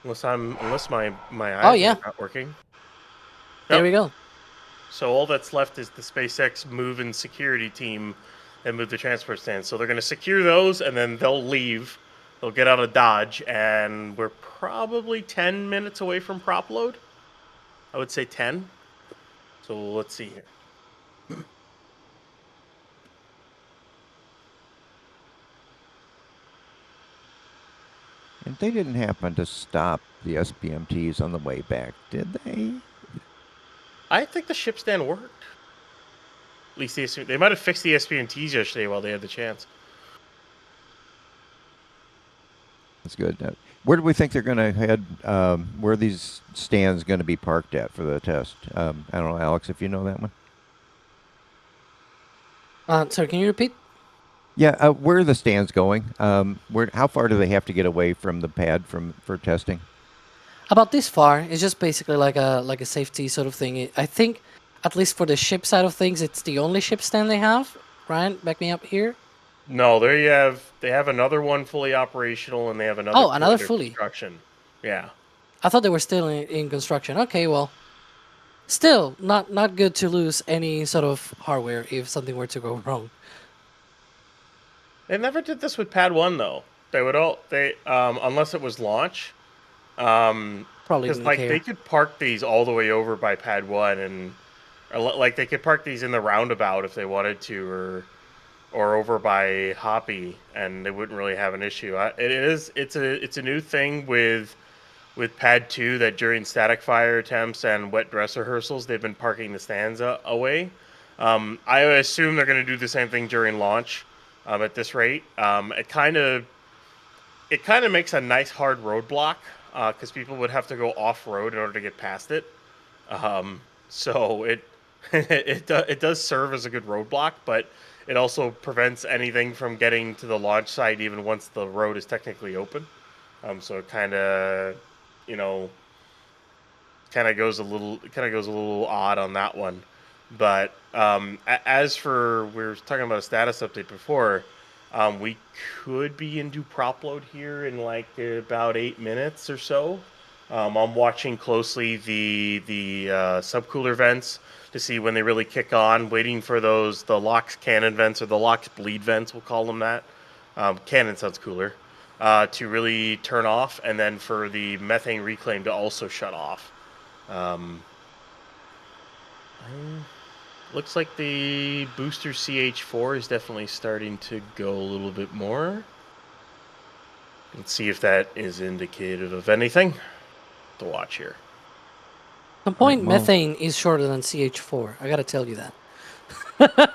Unless my eyes are not working. There we go. So all that's left is the SpaceX move and security team and move the transport stand. So they're going to secure those, and then they'll leave. They'll get out of Dodge, and we're probably 10 minutes away from prop load. I would say 10. So let's see here. And they didn't happen to stop the SPMTs on the way back, did they? I think the ship stand worked. At least they might have fixed the SPMTs yesterday while they had the chance. That's good. Where do we think they're going to head? Where are these stands going to be parked at for the test? I don't know, Alex, if you know that one. Sorry, can you repeat? Yeah, where are the stands going? How far do they have to get away from the pad for testing? About this far. It's just basically like a safety sort of thing. I think, at least for the ship side of things, it's the only ship stand they have. Ryan, back me up here. No, there you have. They have another one fully operational, and they have another. Oh, another under fully construction. Yeah. I thought they were still in construction. Okay, well, still not good to lose any sort of hardware if something were to go wrong. They never did this with Pad 1 though. Unless it was launch. Probably because like care. they could park these all the way over by Pad 1, or like they could park these in the roundabout if they wanted to, or over by Hoppy, and they wouldn't really have an issue. It's a new thing with Pad 2 that during static fire attempts and wet dress rehearsals they've been parking the stands away. I assume they're going to do the same thing during launch. At this rate, it kind of makes a nice hard roadblock because people would have to go off road in order to get past it. So it does serve as a good roadblock, but it also prevents anything from getting to the launch site even once the road is technically open. So it kind of goes a little odd on that one. But as for, we were talking about a status update before, we could be into prop load here in like about 8 minutes or so. I'm watching closely the subcooler vents to see when they really kick on, waiting for the LOX cannon vents, or the LOX bleed vents, we'll call them that. Cannon sounds cooler. To really turn off, and then for the methane reclaim to also shut off. Looks like the booster CH4 is definitely starting to go a little bit more. Let's see if that is indicative of anything to watch here. At some point, methane is shorter than CH4. I gotta tell you that.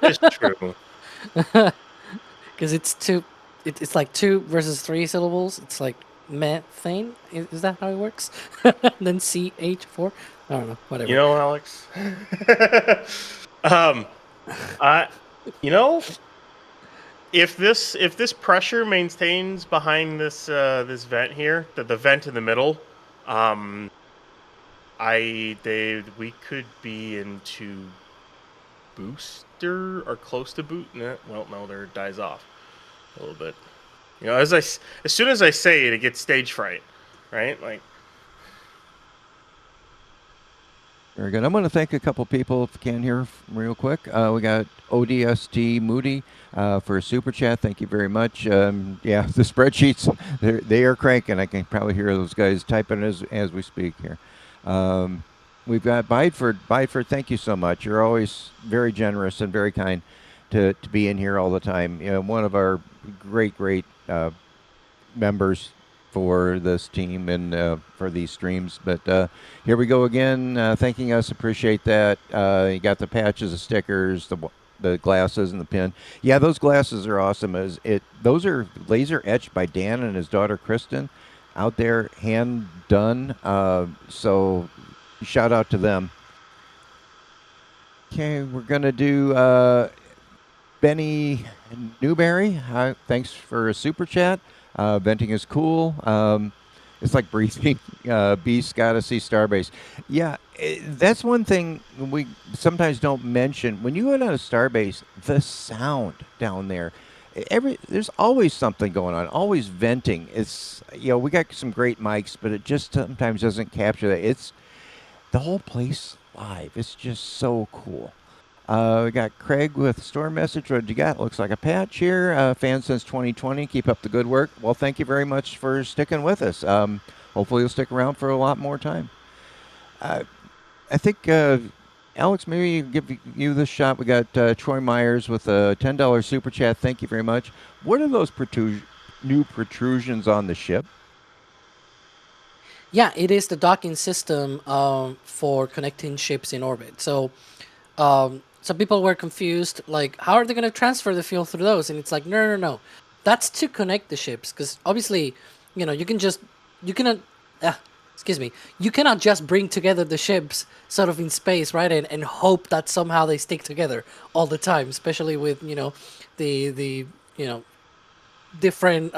It's true. Because it's like 2 versus 3 syllables. It's like methane. Is that how it works? Then CH4. I don't know. Whatever. You know, Alex. If this pressure maintains behind this vent here, the vent in the middle, we could be into booster or close to boot. Well, no, there it dies off a little bit. As soon as I say it, it gets stage fright, right? Like. Very good. I'm going to thank a couple people, if you can, here real quick. We got ODST Moody for a super chat. Thank you very much. Yeah, the spreadsheets, they are cranking. I can probably hear those guys typing as we speak here. We've got Bideford. Bideford, thank you so much. You're always very generous and very kind. to be in here all the time. You know, one of our great members for this team and for these streams. But here we go again, thanking us. Appreciate that. You got the patches, the stickers, the glasses, and the pin. Yeah, those glasses are awesome. Those are laser etched by Dan and his daughter Kristen, out there, hand done. So shout out to them. Okay, we're gonna do Benny Newberry. Thanks for a super chat. Venting is cool. It's like breathing. Beast gotta see Starbase. Yeah, that's one thing we sometimes don't mention. When you go down to Starbase, the sound down there, there's always something going on, always venting. It's, you know, we got some great mics, but it just sometimes doesn't capture that. It's the whole place live. It's just so cool. We got Craig with a storm message. What you got? Looks like a patch here. Fan since 2020. Keep up the good work. Well, thank you very much for sticking with us. Hopefully you'll stick around for a lot more time. I think, Alex, maybe give you this shot. We got Troy Myers with a $10 super chat. Thank you very much. What are those new protrusions on the ship? Yeah, it is the docking system for connecting ships in orbit. So some people were confused, like, how are they going to transfer the fuel through those? And it's like, no. That's to connect the ships, because obviously, you know, you cannot just bring together the ships sort of in space, right? And hope that somehow they stick together all the time, especially with, you know, the different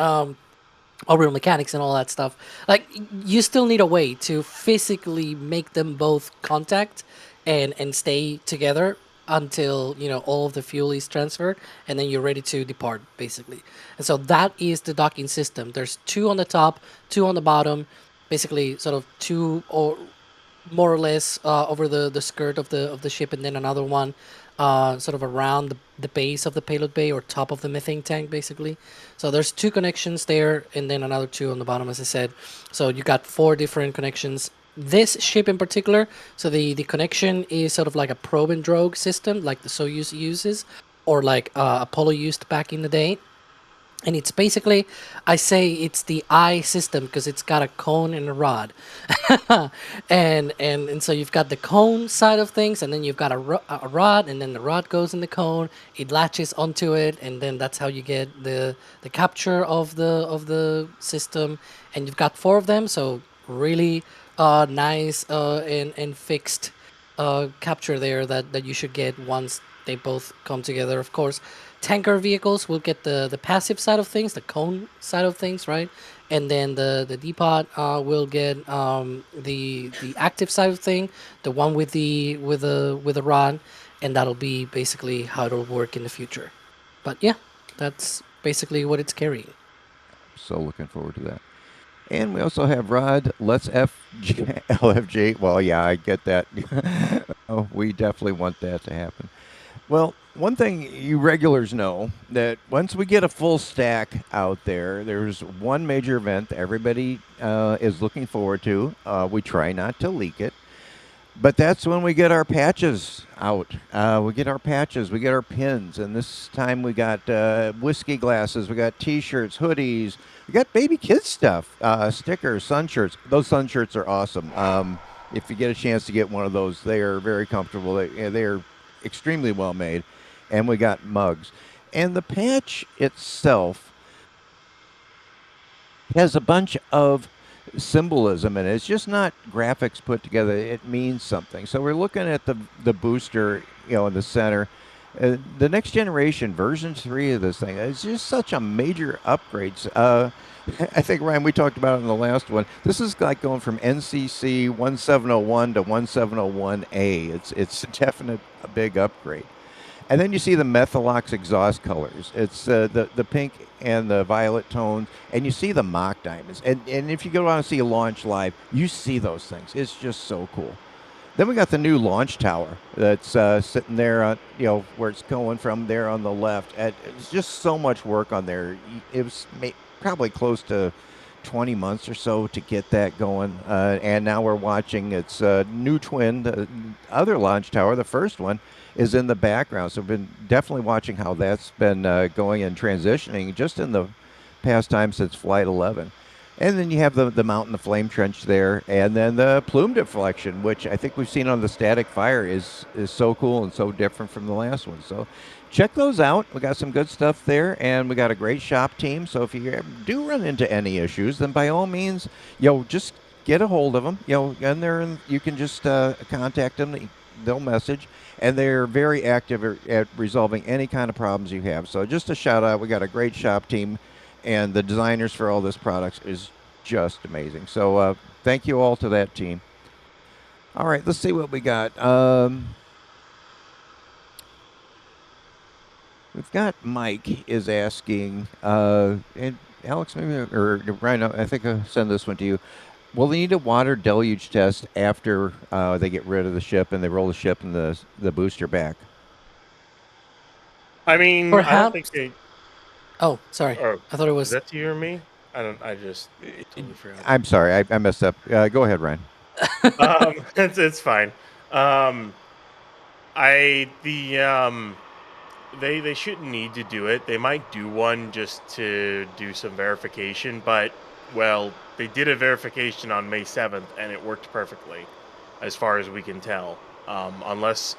orbital mechanics and all that stuff. Like, you still need a way to physically make them both contact and stay together until, you know, all of the fuel is transferred, and then you're ready to depart, basically. And so that is the docking system. There's 2 on the top, 2 on the bottom, basically sort of 2 or more or less over the skirt of the ship, and then another one sort of around the base of the payload bay or top of the methane tank, basically. So there's 2 connections there, and then another 2 on the bottom, as I said. So you got 4 different connections. This ship in particular, so the connection is sort of like a probe and drogue system, like the Soyuz uses, or like Apollo used back in the day. And it's basically, I say it's the eye system because it's got a cone and a rod. and so you've got the cone side of things, and then you've got a rod, and then the rod goes in the cone, it latches onto it, and then that's how you get the capture of the system. And you've got 4 of them, so really nice and fixed capture there that you should get once they both come together. Of course, tanker vehicles will get the passive side of things, the cone side of things, right? And then the depot will get the active side of thing, the one with the rod, and that'll be basically how it'll work in the future. But yeah, that's basically what it's carrying. So looking forward to that. And we also have Rod, let's LFJ. Well, yeah, I get that. Oh, we definitely want that to happen. Well, one thing you regulars know, that once we get a full stack out there, there's one major event that everybody is looking forward to. We try not to leak it. But that's when we get our patches out. We get our patches, we get our pins, and this time we got whiskey glasses, we got T-shirts, hoodies, we got baby kids stuff, stickers, sun shirts. Those sun shirts are awesome. If you get a chance to get one of those, they are very comfortable. They are extremely well made, and we got mugs. And the patch itself has a bunch of symbolism, and it's just not graphics put together. It means something. So we're looking at the booster, you know, in the center. The next generation, version 3 of this thing, is just such a major upgrades. I think, Ryan, we talked about it in the last one. This is like going from NCC 1701 to 1701A. It's definitely a big upgrade. And then you see the Methalox exhaust colors. It's the pink and the violet tones, and you see the mock diamonds. And if you go out and see a launch live, you see those things. It's just so cool. Then we got the new launch tower that's sitting there, you know, where it's going from there on the left. It's just so much work on there. It was probably close to 20 months or so to get that going. And now we're watching its new twin, the other launch tower, the first one, is in the background. So we've been definitely watching how that's been going and transitioning just in the past time since Flight 11. And then you have the mountain, the flame trench there, and then the plume deflection, which I think we've seen on the static fire is so cool and so different from the last one. So check those out. We got some good stuff there, and we got a great shop team. So if you do run into any issues, then by all means, just get a hold of them. And you can just contact them. They'll message, and they're very active at resolving any kind of problems you have. So just a shout out. We got a great shop team. And the designers for all this products is just amazing. So thank you all to that team. All right, let's see what we got. We've got Mike is asking, and Alex, maybe, or Ryan, I think I'll send this one to you. Will they need a water deluge test after they get rid of the ship and they roll the ship and the booster back? I mean, Perhaps. I don't think they... Oh, sorry. I thought it was... Is that to you or me? I just totally forgot. I'm sorry. I messed up. Go ahead, Ryan. It's fine. They shouldn't need to do it. They might do one just to do some verification, but, well, they did a verification on May 7th, and it worked perfectly, as far as we can tell. Unless...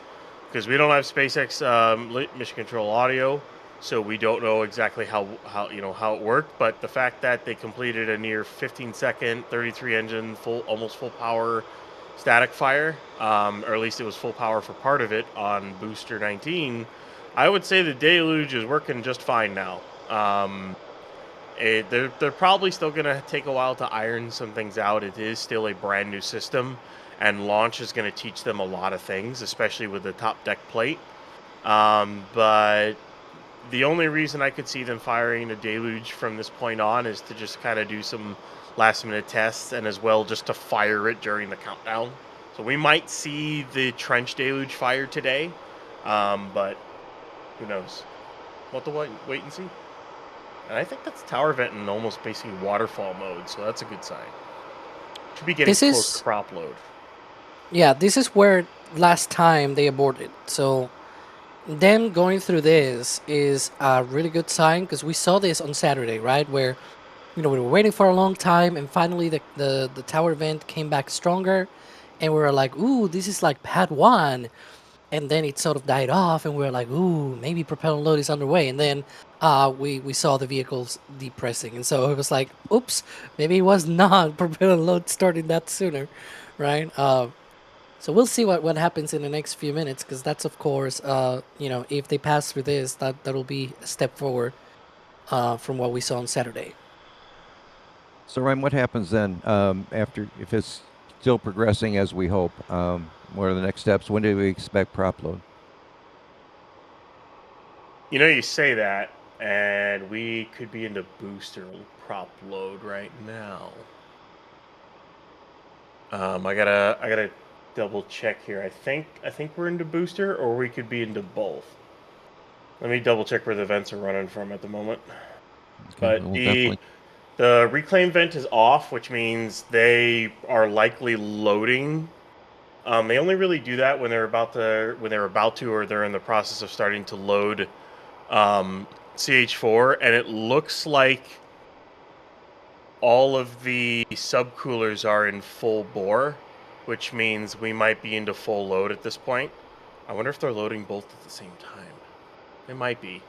Because we don't have SpaceX mission control audio, so we don't know exactly how it worked, but the fact that they completed a near 15-second, 33-engine, almost full power static fire, or at least it was full power for part of it on Booster 19, I would say the deluge is working just fine now. They're probably still going to take a while to iron some things out. It is still a brand new system, and launch is going to teach them a lot of things, especially with the top deck plate. But the only reason I could see them firing a deluge from this point on is to just kind of do some last-minute tests, and as well just to fire it during the countdown. So we might see the trench deluge fire today, but who knows? We'll have to wait and see. And I think that's tower vent in almost basically waterfall mode, so that's a good sign. Should be getting close to prop load. Yeah, this is where last time they aborted. So them going through this is a really good sign, because we saw this on Saturday, right? Where, we were waiting for a long time, and finally the tower vent came back stronger, and we were like, ooh, this is like pad 1. And then it sort of died off, and we were like, ooh, maybe propellant load is underway. And then we saw the vehicles depressing. And so it was like, oops, maybe it was not propellant load starting that sooner, right? So we'll see what happens in the next few minutes, because that's, of course, if they pass through this, that'll be a step forward from what we saw on Saturday. So, Ryan, what happens then after, if it's still progressing as we hope? What are the next steps? When do we expect prop load? You say that, and we could be into booster prop load right now. I gotta double check here. I think we're into booster, or we could be into both. Let me double check where the vents are running from at the moment. Okay, but the reclaim vent is off, which means they are likely loading. They only really do that when they're about to, or they're in the process of starting to load CH4, and it looks like all of the subcoolers are in full bore, which means we might be into full load at this point. I wonder if they're loading both at the same time. They might be.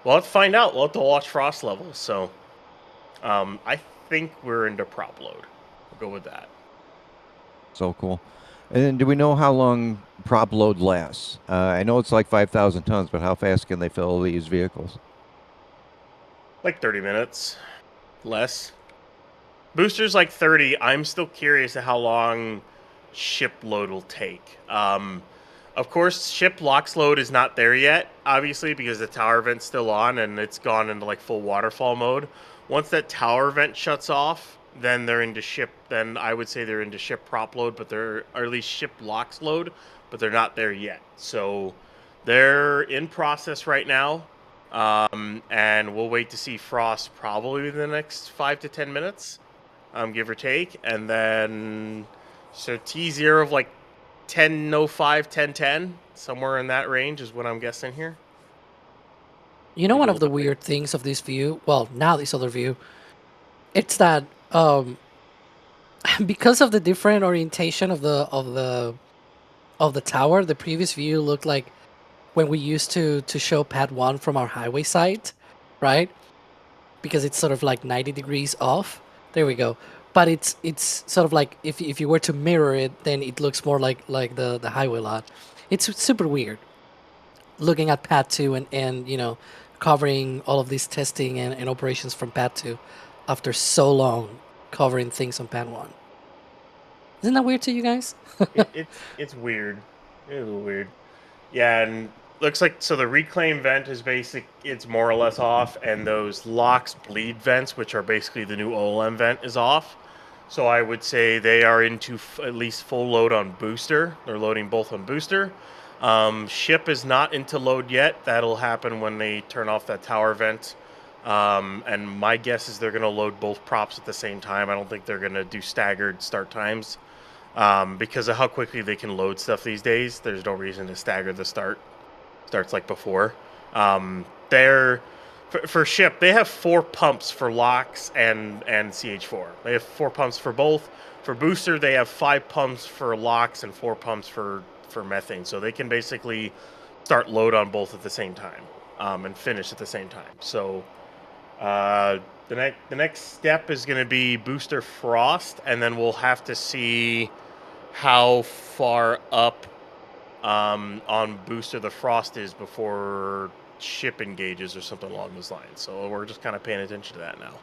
We'll have to find out. We'll have to watch frost levels. So I think we're into prop load. We'll go with that. So cool. And then do we know how long prop load lasts? I know it's like 5,000 tons, but how fast can they fill these vehicles? Like 30 minutes. Less. Booster's like 30. I'm still curious at how long ship load will take. Of course, ship LOX load is not there yet, obviously, because the tower vent's still on and it's gone into like full waterfall mode. Once that tower vent shuts off, then they're into ship. Then I would say they're into ship prop load, or at least ship LOX load, but they're not there yet. So they're in process right now. and we'll wait to see frost probably within the next 5 to 10 minutes, give or take, and then so T0 of like 10:05, 10:10, somewhere in that range is what I'm guessing here. You know, one of the weird things of this view, well, now this other view, it's that because of the different orientation of the tower, the previous view looked like when we used to show pad 1 from our highway site, right? Because it's sort of like 90 degrees off. There we go. But it's sort of like if you were to mirror it, then it looks more like the highway lot. It's super weird looking at pad 2 and you know, covering all of this testing and operations from pad 2 after so long covering things on pad 1. Isn't that weird to you guys? It's weird. It's a little weird. Yeah, and looks like so the reclaim vent is it's more or less off, and those LOX bleed vents, which are basically the new OLM vent, is off. So I would say they are into at least full load on booster. They're loading both on booster. Ship is not into load yet. That'll happen when they turn off that tower vent. And my guess is they're going to load both props at the same time. I don't think they're going to do staggered start times. Because of how quickly they can load stuff these days, there's no reason to stagger the starts like before. For ship, they have 4 pumps for LOX and CH4. They have 4 pumps for both. For booster, they have 5 pumps for LOX and 4 pumps for methane. So they can basically start load on both at the same time and finish at the same time. So the next step is going to be booster frost, and then we'll have to see how far up on booster the frost is before ship engages or something along those lines. So we're just kind of paying attention to that now.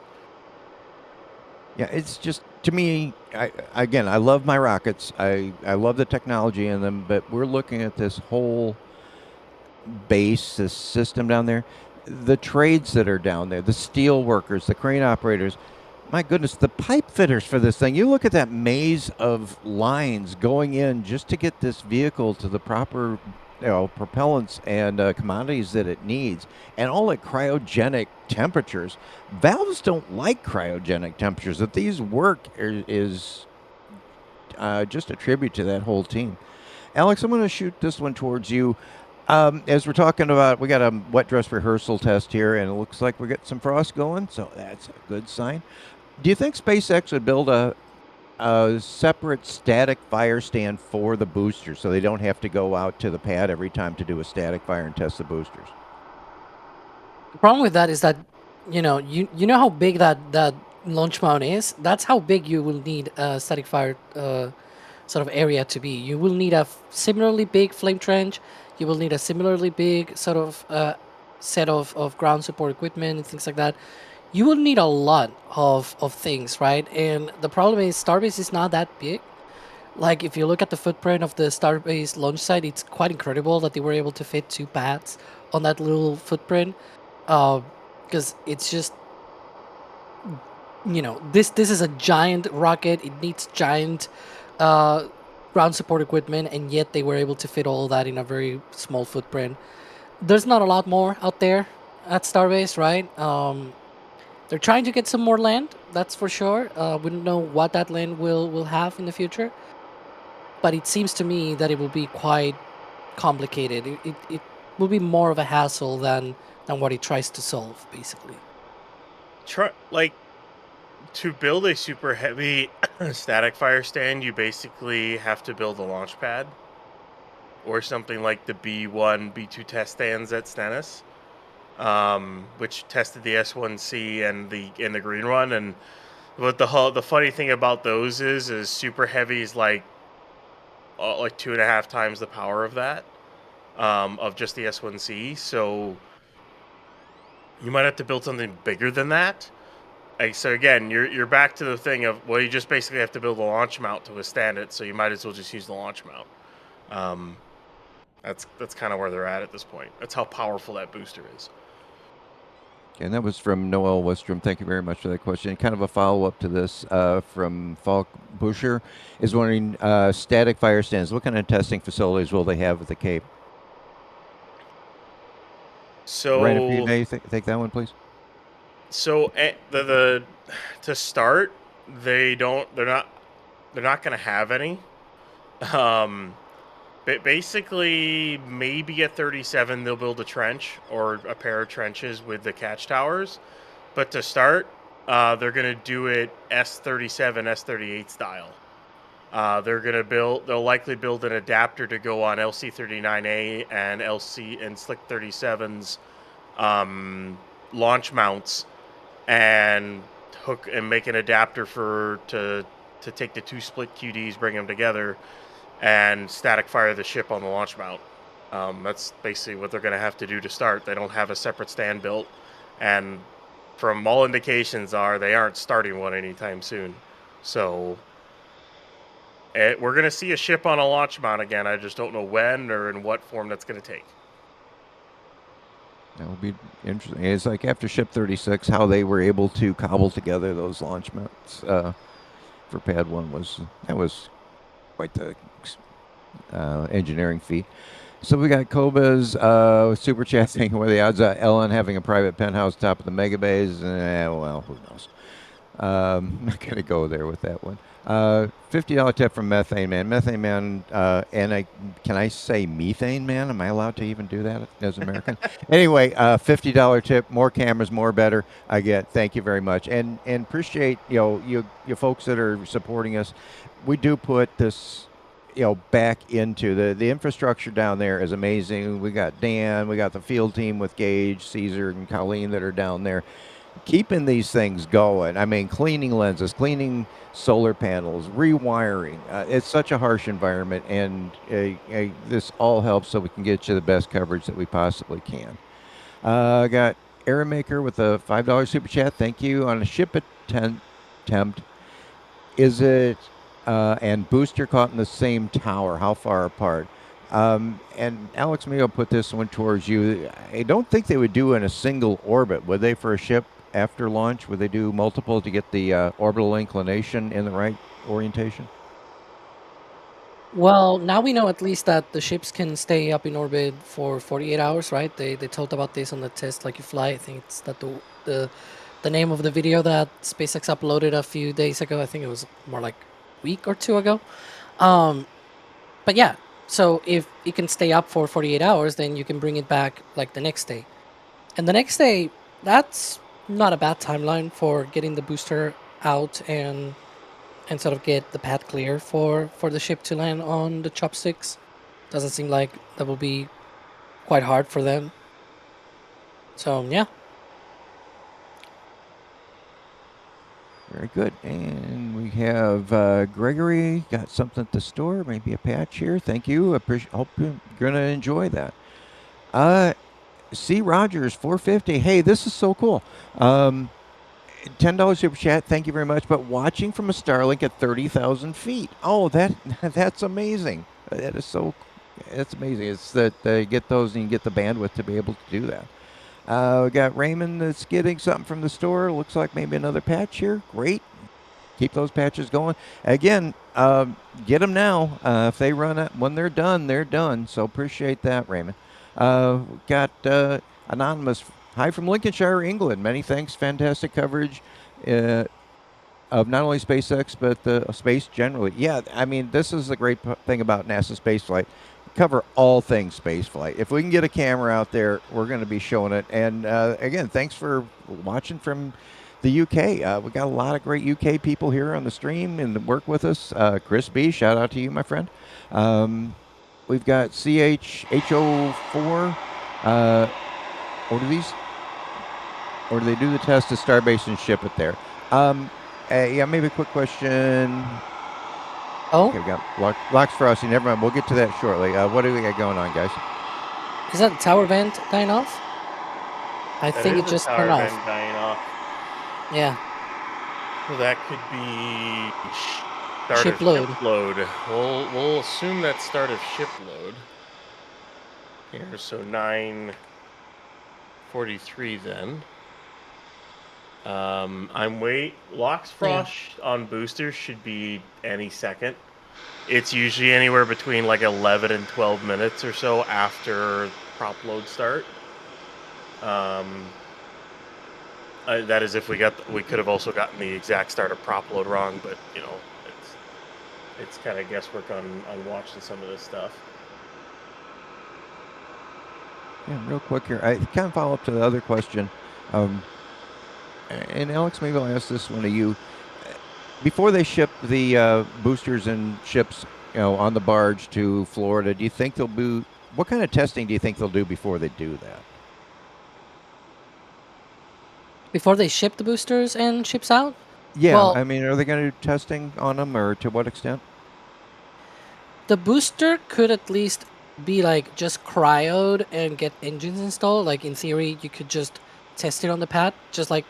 Yeah, it's just, to me, I love my rockets. I love the technology in them, but we're looking at this whole base, this system down there. The trades that are down there, the steel workers, the crane operators, my goodness, the pipe fitters for this thing. You look at that maze of lines going in just to get this vehicle to the proper, you know, propellants and commodities that it needs, and all at cryogenic temperatures. Valves don't like cryogenic temperatures. That these work is just a tribute to that whole team. Alex, I'm going to shoot this one towards you. As we're talking about, we got a wet dress rehearsal test here, and it looks like we got some frost going, so that's a good sign. Do you think SpaceX would build a separate static fire stand for the boosters so they don't have to go out to the pad every time to do a static fire and test the boosters? The problem with that is that, you know how big that launch mount is? That's how big you will need a static fire sort of area to be. You will need a similarly big flame trench. You will need a similarly big sort of set of ground support equipment and things like that. You will need a lot of things, right? And the problem is Starbase is not that big. Like, if you look at the footprint of the Starbase launch site, it's quite incredible that they were able to fit 2 pads on that little footprint. Because it's just, you know, this is a giant rocket. It needs giant ground support equipment, and yet they were able to fit all that in a very small footprint. There's not a lot more out there at Starbase, right? They're trying to get some more land, that's for sure. We don't know what that land will have in the future, but it seems to me that it will be quite complicated. It will be more of a hassle than what it tries to solve, basically. To build a super heavy static fire stand, you basically have to build a launch pad or something like the B1, B2 test stands at Stennis, which tested the S1C and the green one. And what the funny thing about those is super heavy is like 2.5 times the power of that, of just the S1C. So you might have to build something bigger than that. So again, you're back to the thing of, well, you just basically have to build a launch mount to withstand it, so you might as well just use the launch mount. That's kind of where they're at this point. That's how powerful that booster is. And that was from Noel Westrom. Thank you very much for that question. Kind of a follow-up to this from Falk Busher is wondering, static fire stands, what kind of testing facilities will they have at the Cape? So Right for you, Dave. Take that one, please. So the to start, they're not going to have any. But basically, maybe at 37 they'll build a trench or a pair of trenches with the catch towers. But to start, they're going to do it S37, S38 style. They'll likely build an adapter to go on LC-39A and Slick 37's launch mounts, and hook and make an adapter to take the two split QDs, bring them together, and static fire the ship on the launch mount. That's basically what they're going to have to do to start. They don't have a separate stand built, and from all indications they aren't starting one anytime soon. So we're going to see a ship on a launch mount again. I just don't know when or in what form that's going to take. That will be interesting. It's like after Ship 36, how they were able to cobble together those launch mounts for Pad 1 was quite the engineering feat. So we got Koba's super chat saying, what are the odds of Ellen having a private penthouse top of the mega bays? Well, who knows? I'm not going to go there with that one. $50 tip from Methane Man. Methane Man, can I say Methane Man? Am I allowed to even do that as an American? Anyway, $50 tip. More cameras, more better. I get. Thank you very much, and appreciate you folks that are supporting us. We do put this back into the infrastructure down there is amazing. We got Dan, we got the field team with Gage, Caesar, and Colleen that are down there, keeping these things going. I mean, cleaning lenses, cleaning solar panels, rewiring. It's such a harsh environment, and this all helps so we can get you the best coverage that we possibly can. I got Airmaker with a $5 super chat. Thank you. On a ship attempt, is it and booster caught in the same tower? How far apart? And Alex, maybe I'll put this one towards you. I don't think they would do in a single orbit, would they, for a ship after launch? Would they do multiple to get the orbital inclination in the right orientation? Well, now we know at least that the ships can stay up in orbit for 48 hours, right? They talked about this on the Test Like You Fly. I think it's that the name of the video that SpaceX uploaded a few days ago. I think it was more like a week or two ago. But yeah, so if it can stay up for 48 hours, then you can bring it back like the next day. And the next day, that's not a bad timeline for getting the booster out and sort of get the path clear for the ship to land on the chopsticks. Doesn't seem like that will be quite hard for them. So, yeah. Very good. And we have Gregory got something at the store, maybe a patch here. Thank you. Hope you're going to enjoy that. C. Rogers, $4.50. Hey, this is so cool. $10 super chat. Thank you very much. But watching from a Starlink at 30,000 feet. Oh, that's amazing. That's amazing. It's that they get those and you get the bandwidth to be able to do that. We got Raymond that's getting something from the store. Looks like maybe another patch here. Great. Keep those patches going. Again, get them now. If they run out, when they're done, they're done. So appreciate that, Raymond. Got Anonymous. Hi from Lincolnshire, England. Many thanks. Fantastic coverage of not only SpaceX, but the space generally. Yeah, I mean, this is the great thing about NASASpaceflight. Cover all things spaceflight. If we can get a camera out there, we're going to be showing it. And again, thanks for watching from the UK. We got a lot of great UK people here on the stream and work with us. Chris B, shout out to you, my friend. We've got CHHO4. Order these? Or do they do the test at Starbase and ship it there? Yeah, maybe a quick question. Oh? Okay, we got Locks Frosty. Never mind. We'll get to that shortly. What do we got going on, guys? Is that tower vent dying off? I think it just turned off. Dying off. Yeah. So that could be start Ship of load. Ship load. We'll assume that's start of ship load. Here, so 9:43 then. Locks Frost on boosters should be any second. It's usually anywhere between like 11 and 12 minutes or so after prop load start. That is, if we could have also gotten the exact start of prop load wrong, but you know, it's kind of guesswork on watching some of this stuff. Yeah, real quick here. I kind of follow up to the other question. And Alex, maybe I'll ask this one to you. Before they ship the boosters and ships, you know, on the barge to Florida, do you think they'll do, what kind of testing do you think they'll do before they do that? Before they ship the boosters and ships out? Yeah, Well, I mean, are they going to do testing on them, or to what extent? the booster could at least be like just cryoed and get engines installed. Like in theory, you could just test it on the pad, just like,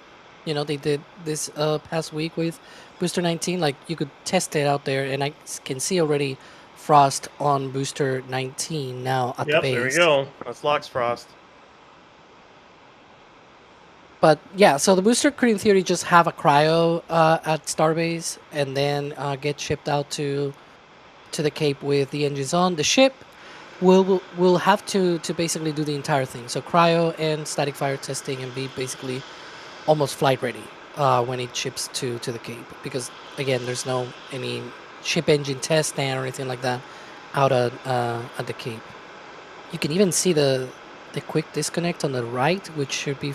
you know, they did this past week with Booster 19. Like you could test it out there, and I can see already frost on Booster 19 now at the base. There we go. That's Lox frost. But yeah, so the booster could in theory just have a cryo at Starbase and then get shipped out to the Cape with the engines on. The ship will have to basically do the entire thing. So cryo and static fire testing, and be basically almost flight ready when it ships to the Cape. Because again, there's no any ship engine test stand or anything like that out at the Cape. You can even see the quick disconnect on the right, which should be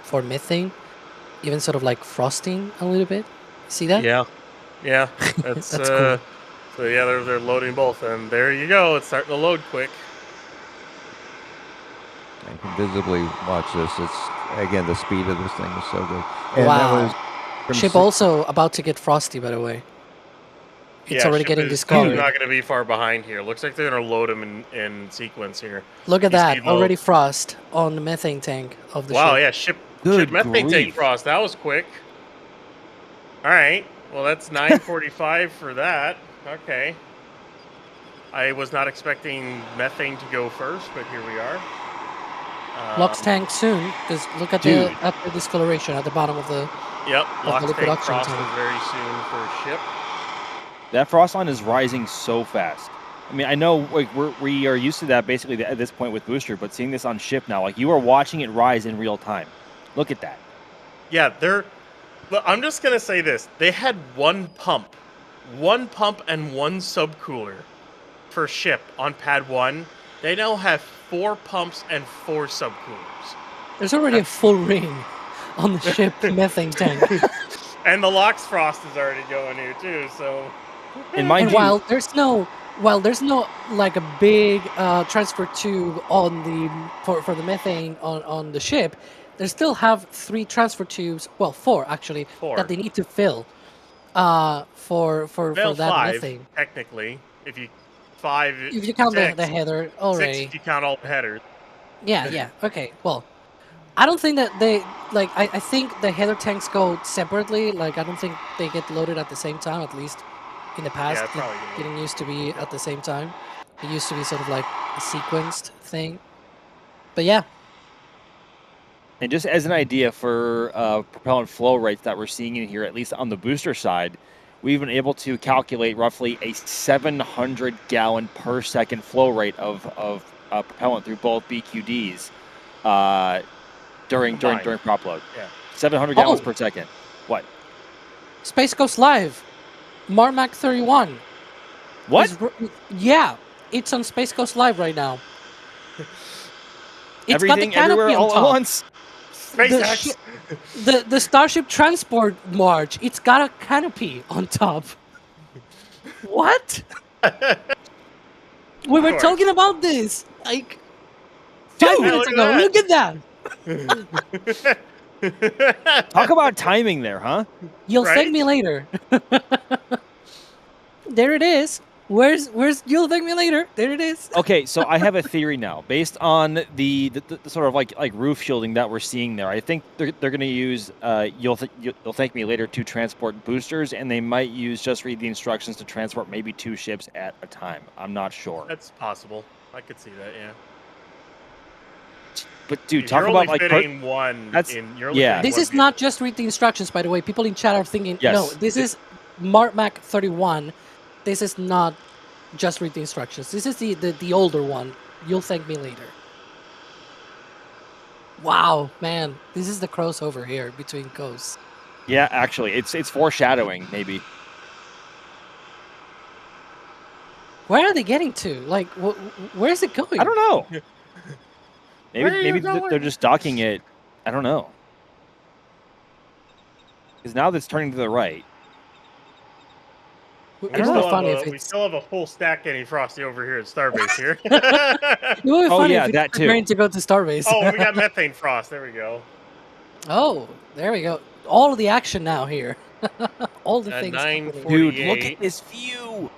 for methane, even sort of like frosting a little bit. See that? Yeah, that's, That's cool. So yeah, they're loading both, and there you go. It's starting to load quick. I can visibly watch this. It's, again, the speed of this thing is so good. And Wow. that was from Ship also about to get frosty, by the way. It's already Ship getting is discolored. not going to be far behind here. Looks like they're going to load them in sequence here. Look at You that, see the- already frost on the methane tank of the Wow, ship. yeah, ship Good methane tank grief. frost. That was quick. All right, well that's 9:45 for that. Okay. I was not expecting methane to go first, but here we are. Lox tank soon, because look at Dude. the discoloration at the bottom of the. Yep, the Lox tank production frost tank. is very soon for ship. That frost line is rising so fast. I mean, I know like we are used to that basically at this point with booster, but seeing this on ship now, like you are watching it rise in real time. Look at that. Yeah, but I'm just gonna say this: they had one pump and one subcooler for ship on pad 1. They now have 4 pumps and 4 subcoolers. There's already a full ring on the ship methane tank. And the Lox frost is already going here too, so. And mind And you, while there's no like a big transfer tube on the for the methane on the ship, they still have 3 transfer tubes. Well, 4 actually 4. that they need to fill for Well, that 5, methane. technically. If you 5, If you count the 6, header 6 already. if you count all the headers. Yeah. Okay. Well, I don't think that they like. I think the header tanks go separately. Like I don't think they get loaded at the same time. At least in the past, it's probably it didn't used to be at the same time. It used to be sort of like a sequenced thing. But yeah, and just as an idea for propellant flow rates that we're seeing in here, at least on the booster side, we've been able to calculate roughly a 700 gallon per second flow rate of propellant through both BQDs during prop load. Yeah. 700 gallons per second. What? Space Coast Live, Marmac 31. What? Yeah, it's on Space Coast Live right now. It's Everything, got the canopy everywhere, on all top. at once. SpaceX! The Starship Transport March, it's got a canopy on top. What? We were course. talking about this like 5 minutes look ago. at Look at that. Talk about timing there, huh? You'll Right? thank me later. There it is. Where's you'll thank me later? There it is. Okay, so I have a theory now, based on the sort of like roof shielding that we're seeing there. I think they're going to use you'll thank me later to transport boosters, and they might use just read the instructions to transport maybe 2 ships at a time. I'm not sure. That's possible. I could see that, yeah. But dude, If talk you're about only like fitting one that's- in you're only yeah. fitting This one is not just read the instructions, by the way. People in chat are thinking, Yes. no, this is Marmac 31. This is not just read the instructions. This is the older one. You'll thank me later. Wow, man, this is the crossover here between coasts. Yeah, actually, it's foreshadowing maybe. Where are they getting to? Like, where is it going? I don't know. Where are you Maybe going? they're just docking it. I don't know. Because now that's turning to the right. It would be funny if We still have a full stack getting frosty over here at Starbase here. It would be funny if it's preparing to go to Starbase. Oh, we got methane frost. There we go. Oh, there we go. All of the action now here. All the things. Dude, look at this view.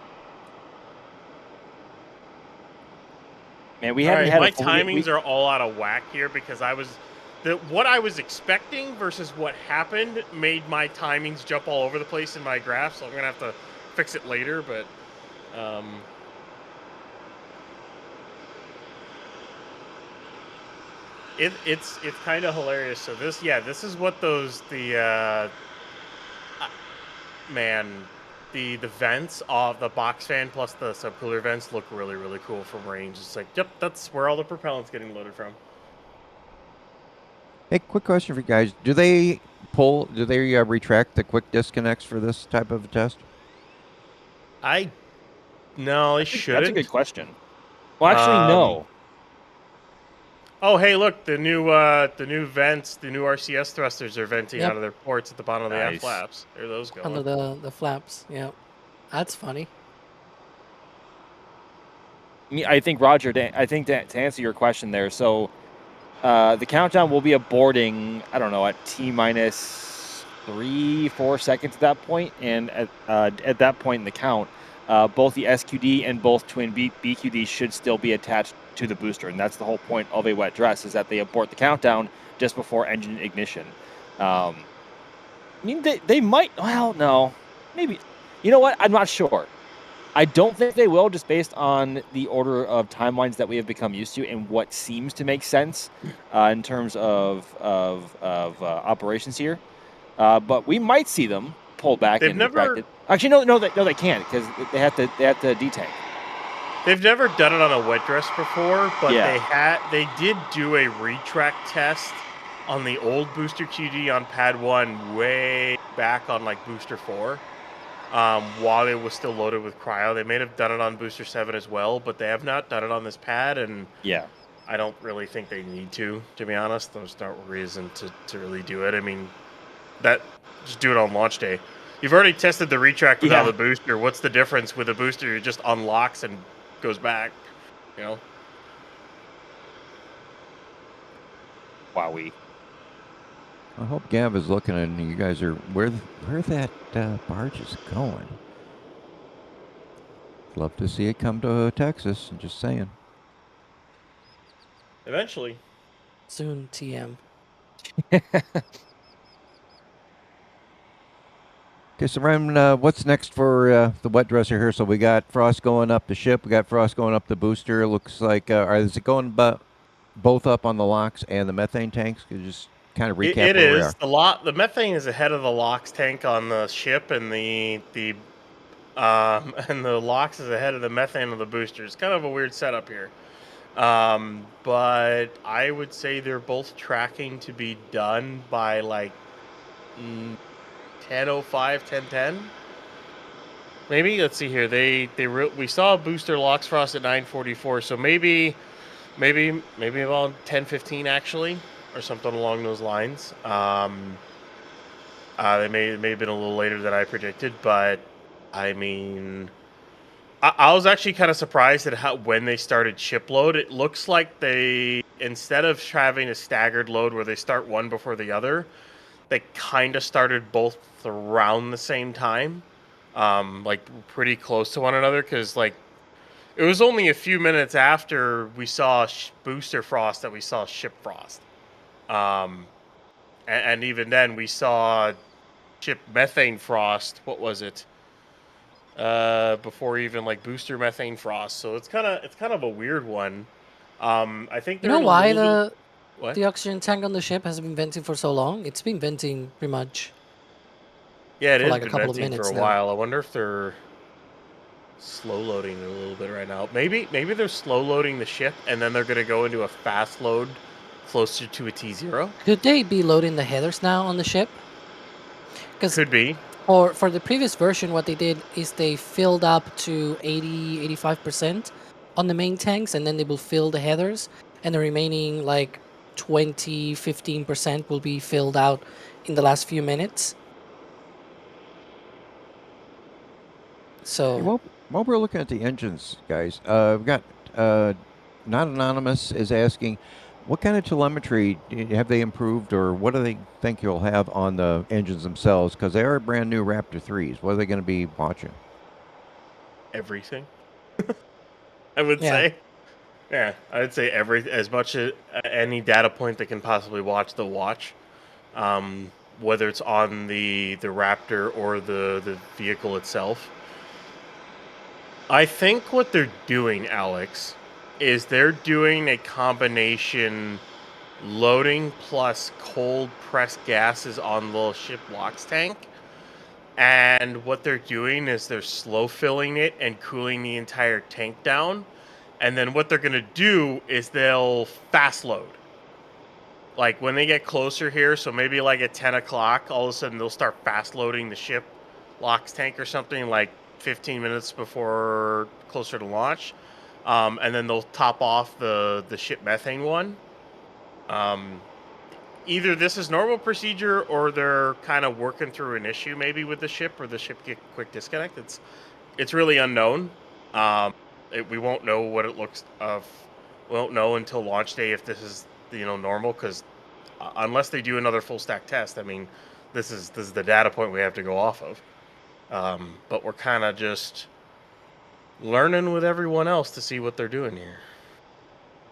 Man, we haven't had my timings are all out of whack here because what I was expecting versus what happened made my timings jump all over the place in my graph, so I'm gonna have to fix it later. But it's kind of hilarious. So this is what the vents of the box fan plus the subcooler vents look really, really cool from range. It's like, yep, that's where all the propellant's getting loaded from. Hey, quick question for you guys. Do they retract the quick disconnects for this type of a test? No, they shouldn't. That's a good question. Well, actually, no. Oh, hey, look, the new vents, the new RCS thrusters are venting out of their ports at the bottom of the F flaps. There those go. Under the flaps, yeah. That's funny. I think, Roger, to answer your question there, so the countdown will be aborting, I don't know, at T-minus 3-4 seconds at that point, and at that point in the count, both the SQD and both twin BQD should still be attached to the booster, and that's the whole point of a wet dress, is that they abort the countdown just before engine ignition. I mean, they might, well, no, maybe, you know what, I'm not sure. I don't think they will, just based on the order of timelines that we have become used to and what seems to make sense in terms of operations here. But we might see them pull back and retract it. Actually, no, they can't, because they have to detank. They've never done it on a wet dress before, but they did do a retract test on the old booster QD on pad 1 way back on like booster 4. While it was still loaded with cryo. They may have done it on booster 7 as well, but they have not done it on this pad, and I don't really think they need to be honest. There's no reason to really do it. I mean, just do it on launch day. You've already tested the retract without the booster. What's the difference with a booster? It just unlocks and goes back, you know? Wowee. I hope Gav is looking and you guys are where that barge is going. Love to see it come to Texas. I'm just saying. Eventually. Soon, TM. Okay, so Ryan, what's next for the wet dress rehearsal? We got frost going up the ship. We got frost going up the booster. It looks like is it going both up on the locks and the methane tanks? Could you just kind of recap It where is. we are? The methane is ahead of the LOX tank on the ship, and the LOX is ahead of the methane on the booster. It's kind of a weird setup here. But I would say they're both tracking to be done by like 10:05, 10:10. Maybe, let's see here. We saw a booster LOX frost at 9:44, so maybe about 10:15 actually, or something along those lines. They may have been a little later than I predicted, but I mean, I was actually kind of surprised at when they started ship load. It looks like they, instead of having a staggered load where they start one before the other, they kind of started both around the same time, like pretty close to one another, because like it was only a few minutes after we saw booster frost that we saw ship frost. And even then we saw ship methane frost. What was it? Before even like booster methane frost. So it's kind of a weird one. I think you know why the oxygen tank on the ship has been venting for so long? It's been venting pretty much. Yeah, it for has like been a couple of venting minutes for a while. I wonder if they're slow loading it a little bit right now. Maybe they're slow loading the ship and then they're going to go into a fast load closer to a T0. Could they be loading the headers now on the ship? Could be. For the previous version, what they did is they filled up to 85% on the main tanks, and then they will fill the headers, and the remaining like 15% will be filled out in the last few minutes. So while we're looking at the engines, guys, we've got Not Anonymous is asking, what kind of telemetry have they improved, or what do they think you'll have on the engines themselves? Because they are brand new Raptor 3s. What are they going to be watching? Everything. I would say. Yeah, I would say as much as any data point they can possibly watch, they'll watch. Whether it's on the Raptor or the vehicle itself. I think what they're doing, Alex, is they're doing a combination loading plus cold pressed gases on the ship LOX tank. And what they're doing is they're slow filling it and cooling the entire tank down. And then what they're going to do is they'll fast load. Like when they get closer here, so maybe like at 10 o'clock, all of a sudden they'll start fast loading the ship LOX tank or something like 15 minutes before closer to launch. And then they'll top off the ship methane one. Either this is normal procedure or they're kind of working through an issue maybe with the ship, or the ship get quick disconnect. It's really unknown. We won't know what it looks of. We won't know until launch day if this is normal, because unless they do another full stack test, I mean, this is the data point we have to go off of. But we're kind of just learning with everyone else to see what they're doing here.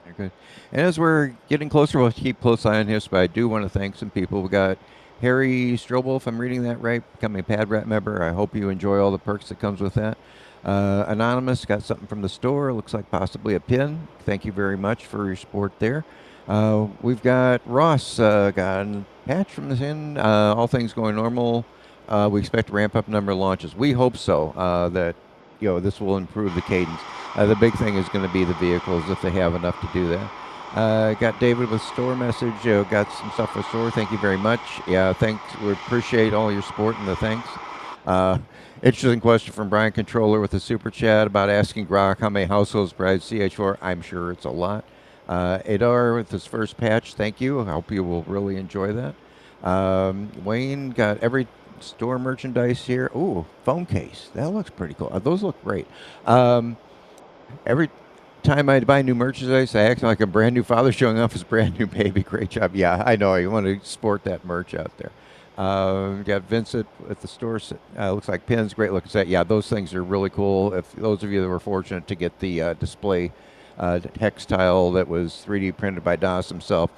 Very good. And as we're getting closer, we'll keep close eye on this, but I do want to thank some people. We got Harry Strobel, if I'm reading that right, becoming a Pad Rat member. I hope you enjoy all the perks that comes with that. Anonymous got something from the store. Looks like possibly a pin. Thank you very much for your support there. We've got Ross got a patch from this in. All things going normal. We expect to ramp up number of launches. We hope so, that this will improve the cadence. The big thing is going to be the vehicles, if they have enough to do that. Got David with store message. Got some stuff for store. Thank you very much. Yeah, thanks. We appreciate all your support and the thanks. Interesting question from Brian Controller with the super chat about asking Grok how many households provide CH4. I'm sure it's a lot. Adar with his first patch. Thank you. I hope you will really enjoy that. Wayne got every store merchandise here. Ooh, phone case. That looks pretty cool. Those look great. Every time I buy new merchandise, I act like a brand new father showing off his brand new baby. Great job. Yeah, I know. You want to sport that merch out there. Got Vincent at the store. Looks like pins. Great looking set. Yeah, those things are really cool. If those of you that were fortunate to get the display textile that was 3D printed by Das himself,